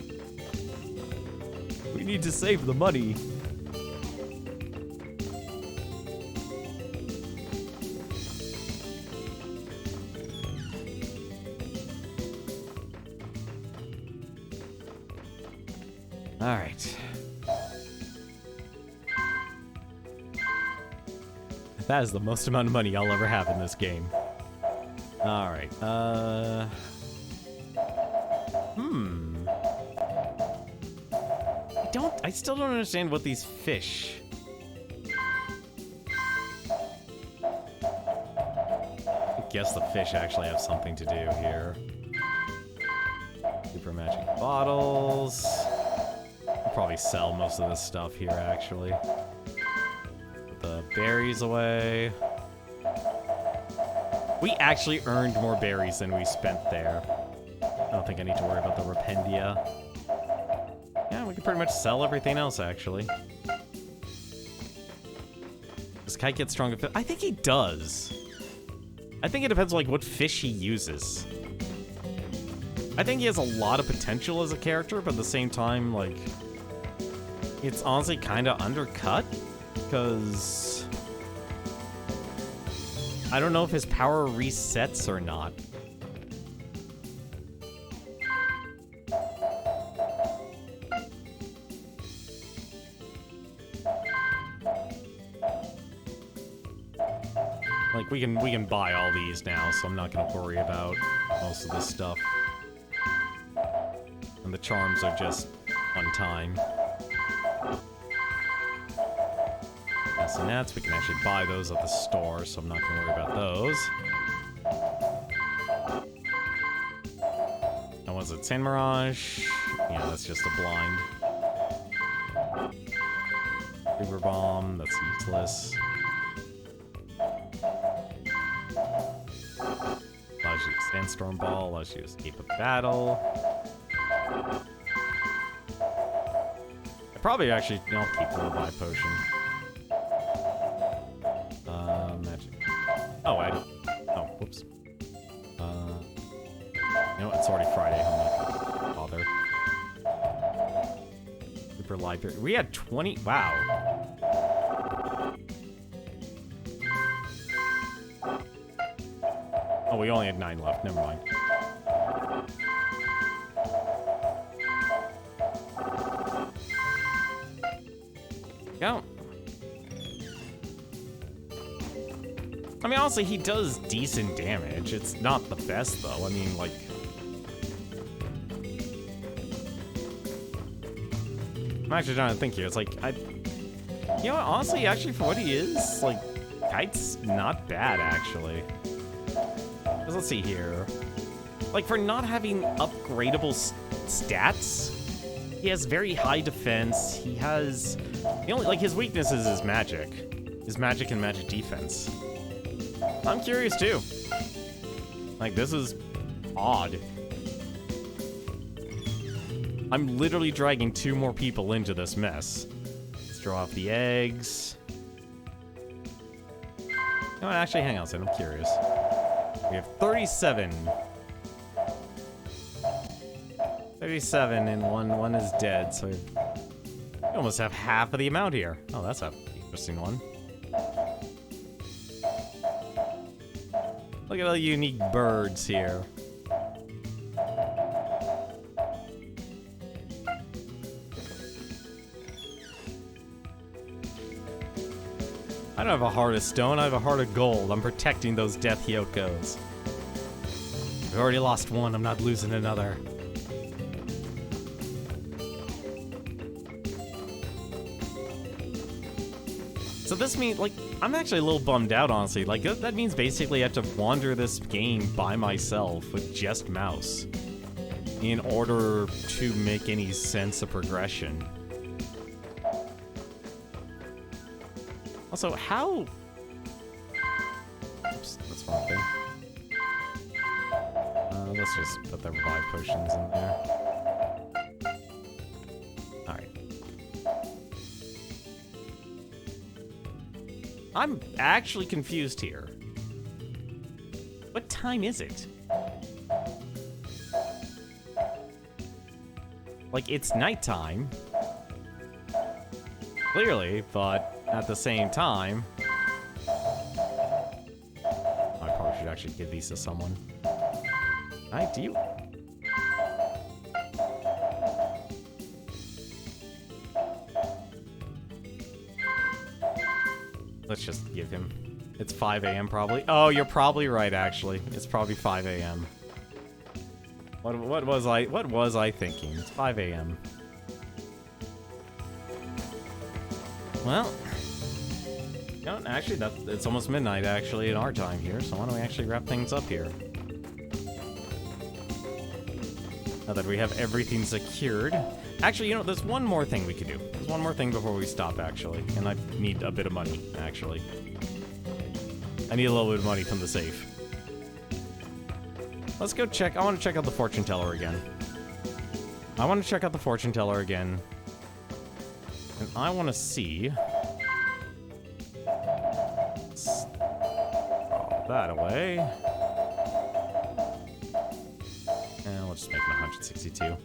A: We need to save the money. Alright. That is the most amount of money I'll ever have in this game. Alright, I still don't understand what these fish... I guess the fish actually have something to do here. Super magic bottles. I'll probably sell most of this stuff here, actually. Put the berries away. We actually earned more berries than we spent there. I don't think I need to worry about the Rependia. Yeah, we can pretty much sell everything else, actually. Does Kite get stronger? I think he does. I think it depends on, like, what fish he uses. I think he has a lot of potential as a character, but at the same time, like, it's honestly kind of undercut, because I don't know if his power resets or not. Like, we can buy all these now, so I'm not gonna worry about most of this stuff. And the charms are just one time. Bassinets, we can actually buy those at the store, so I'm not gonna worry about those. And was it Sand Mirage? Yeah, that's just a blind. River Bomb, that's useless. Allows you to Sandstorm Ball, allows you to escape a battle. I probably actually, I'll keep the Revive Potion. Magic. Oh, oh, whoops. You know what, it's already Friday, I'm not gonna bother. Super Library. We had 20, wow. Oh, we only had 9 left. Never mind. Go. I mean, honestly, he does decent damage. It's not the best, though. I mean, like... I'm actually trying to think here. It's like, you know what? Honestly, actually, for what he is, like, Kite's not bad, actually. Because let's see here. Like, for not having upgradable stats, he has very high defense. He has... The only, like, his weakness is his magic. His magic and magic defense. I'm curious, too. Like, this is odd. I'm literally dragging 2 more people into this mess. Let's draw off the eggs. You know what? Actually, hang on a second. I'm curious. We have 37. 37 and one is dead, so we almost have half of the amount here. Oh, that's an interesting one. Look at all the unique birds here. I don't have a heart of stone, I have a heart of gold. I'm protecting those death Hyokos. I've already lost one, I'm not losing another. So this means, like, I'm actually a little bummed out, honestly. Like, that means basically I have to wander this game by myself with just mouse in order to make any sense of progression. Also, how... Oops, that's wrong thing. Let's just put the revive potions in there. Alright. I'm actually confused here. What time is it? Like, it's nighttime. Clearly, but at the same time... I probably should actually give these to someone. Do you... let's just give him... It's 5 a.m. probably. Oh, you're probably right, actually. It's probably 5 a.m. What was I thinking? It's 5 a.m. Well, you know, actually, it's almost midnight, actually, in our time here, so why don't we actually wrap things up here? Now that we have everything secured. Actually, you know, there's one more thing we could do. There's one more thing before we stop, actually. And I need a bit of money, actually. I need a little bit of money from the safe. Let's go check. I want to check out the fortune teller again. I want to check out the fortune teller again. And I want to see... Throw that away. And we'll just make it 162.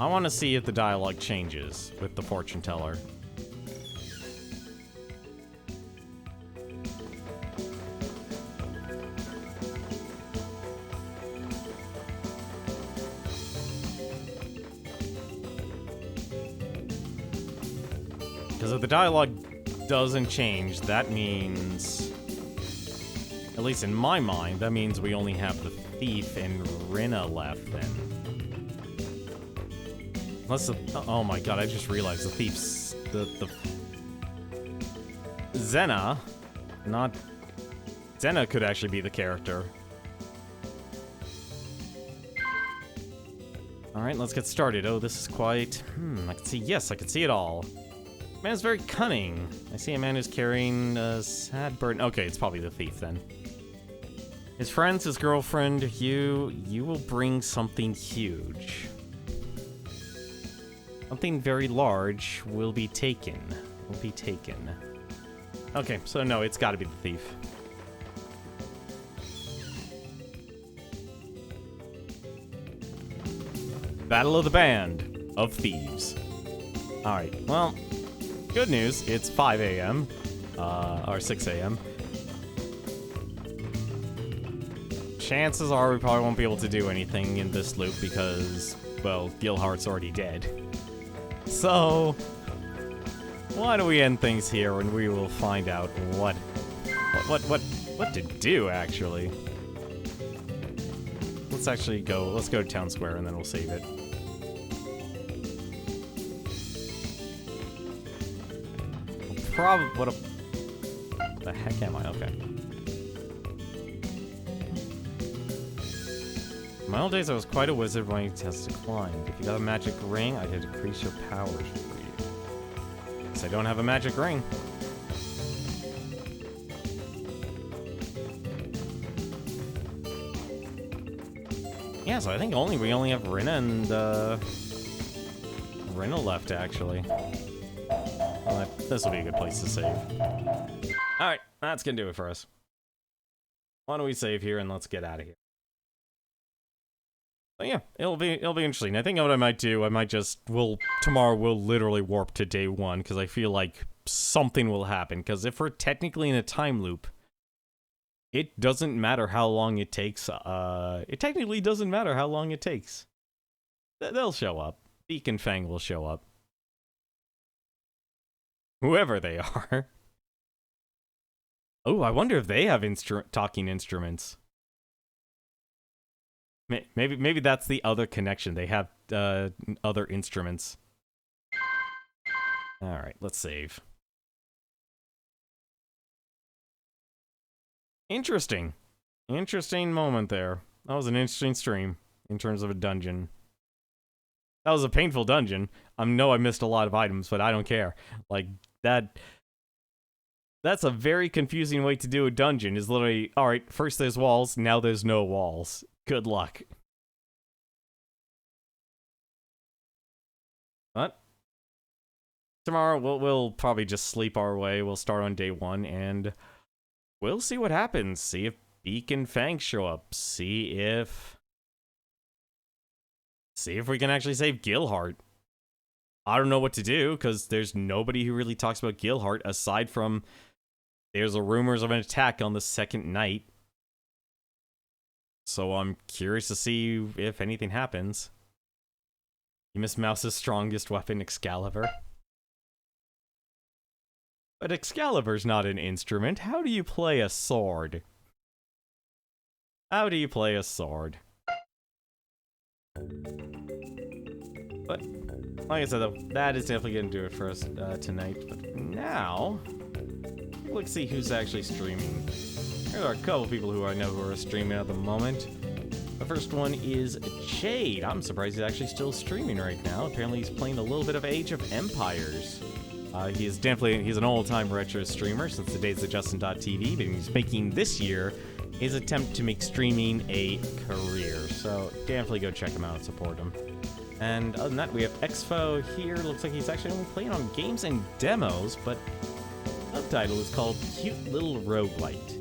A: I want to see if the dialogue changes with the fortune teller. Because if the dialogue doesn't change, that means... At least in my mind, that means we only have the thief and Rinna left then. Unless the... Oh my god, I just realized the thief's... The... Xena. Not... Xena could actually be the character. Alright, let's get started. Oh, this is quite... I can see... Yes, I can see it all. Man is very cunning. I see a man who's carrying a sad burden. Okay, it's probably the thief then. His friends, his girlfriend, you will bring something huge. Something very large will be taken. Okay, so no, it's gotta be the thief. Battle of the Band of Thieves. Alright, well, good news, it's 5 a.m. Or 6 a.m. Chances are we probably won't be able to do anything in this loop because, well, Gilhart's already dead. So, why don't we end things here and we will find out what to do, actually. Let's go to Town Square and then we'll save it. What the heck am I? Okay. In my old days, I was quite a wizard when I tested climbed. If you got a magic ring, I could increase your powers for you. Guess I don't have a magic ring. Yeah, so I think we only have Rinna and Rinna left, actually. Well, this will be a good place to save. Alright, that's gonna do it for us. Why don't we save here and let's get out of here. But yeah, it'll be interesting. I think what I might do, tomorrow we'll literally warp to day 1, because I feel like something will happen. Because if we're technically in a time loop, it doesn't matter how long it takes. It technically doesn't matter how long it takes. They'll show up. Beak and Fang will show up. Whoever they are. Oh, I wonder if they have talking instruments. Maybe that's the other connection. They have other instruments. Alright, let's save. Interesting. Interesting moment there. That was an interesting stream in terms of a dungeon. That was a painful dungeon. I know I missed a lot of items, but I don't care. Like, that's a very confusing way to do a dungeon, is literally, alright, first there's walls, now there's no walls. Good luck. But tomorrow we'll probably just sleep our way. We'll start on day 1 and we'll see what happens. See if Beak and Fang show up. See if we can actually save Gilhart. I don't know what to do because there's nobody who really talks about Gilhart aside from there's rumors of an attack on the second night. So I'm curious to see if anything happens. You miss Mouse's strongest weapon, Excalibur. But Excalibur's not an instrument. How do you play a sword? How do you play a sword? But, like I said, though, that is definitely going to do it for us tonight. But now, let's see who's actually streaming. There are a couple people who I know who are streaming at the moment. The first one is Jade. I'm surprised he's actually still streaming right now. Apparently he's playing a little bit of Age of Empires. He's an old-time retro streamer since the days of Justin.tv, but he's making this year his attempt to make streaming a career. So definitely go check him out and support him. And other than that, we have Exfo here. Looks like he's actually only playing on games and demos, but the subtitle is called Cute Little Roguelite.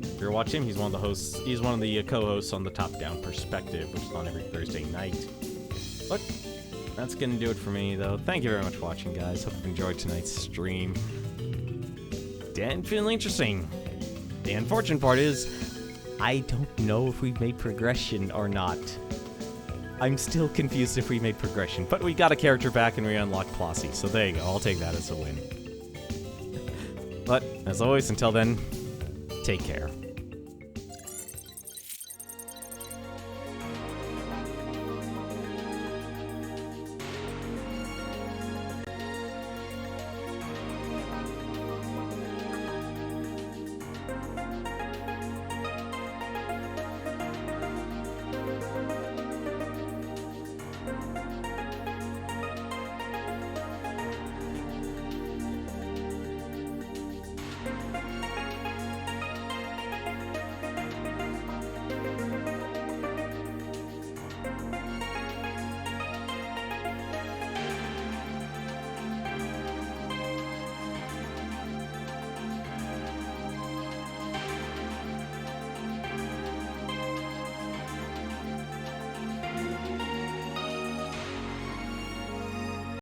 A: If you're watching him, he's one of the hosts. He's one of the co-hosts on the Top Down Perspective, which is on every Thursday night. But that's gonna do it for me, though. Thank you very much for watching, guys. Hope you enjoyed tonight's stream. Definitely interesting. The unfortunate part is, I don't know if we've made progression or not. I'm still confused if we made progression, but we got a character back and we unlocked Flossie, so there you go. I'll take that as a win. But, as always, until then, take care.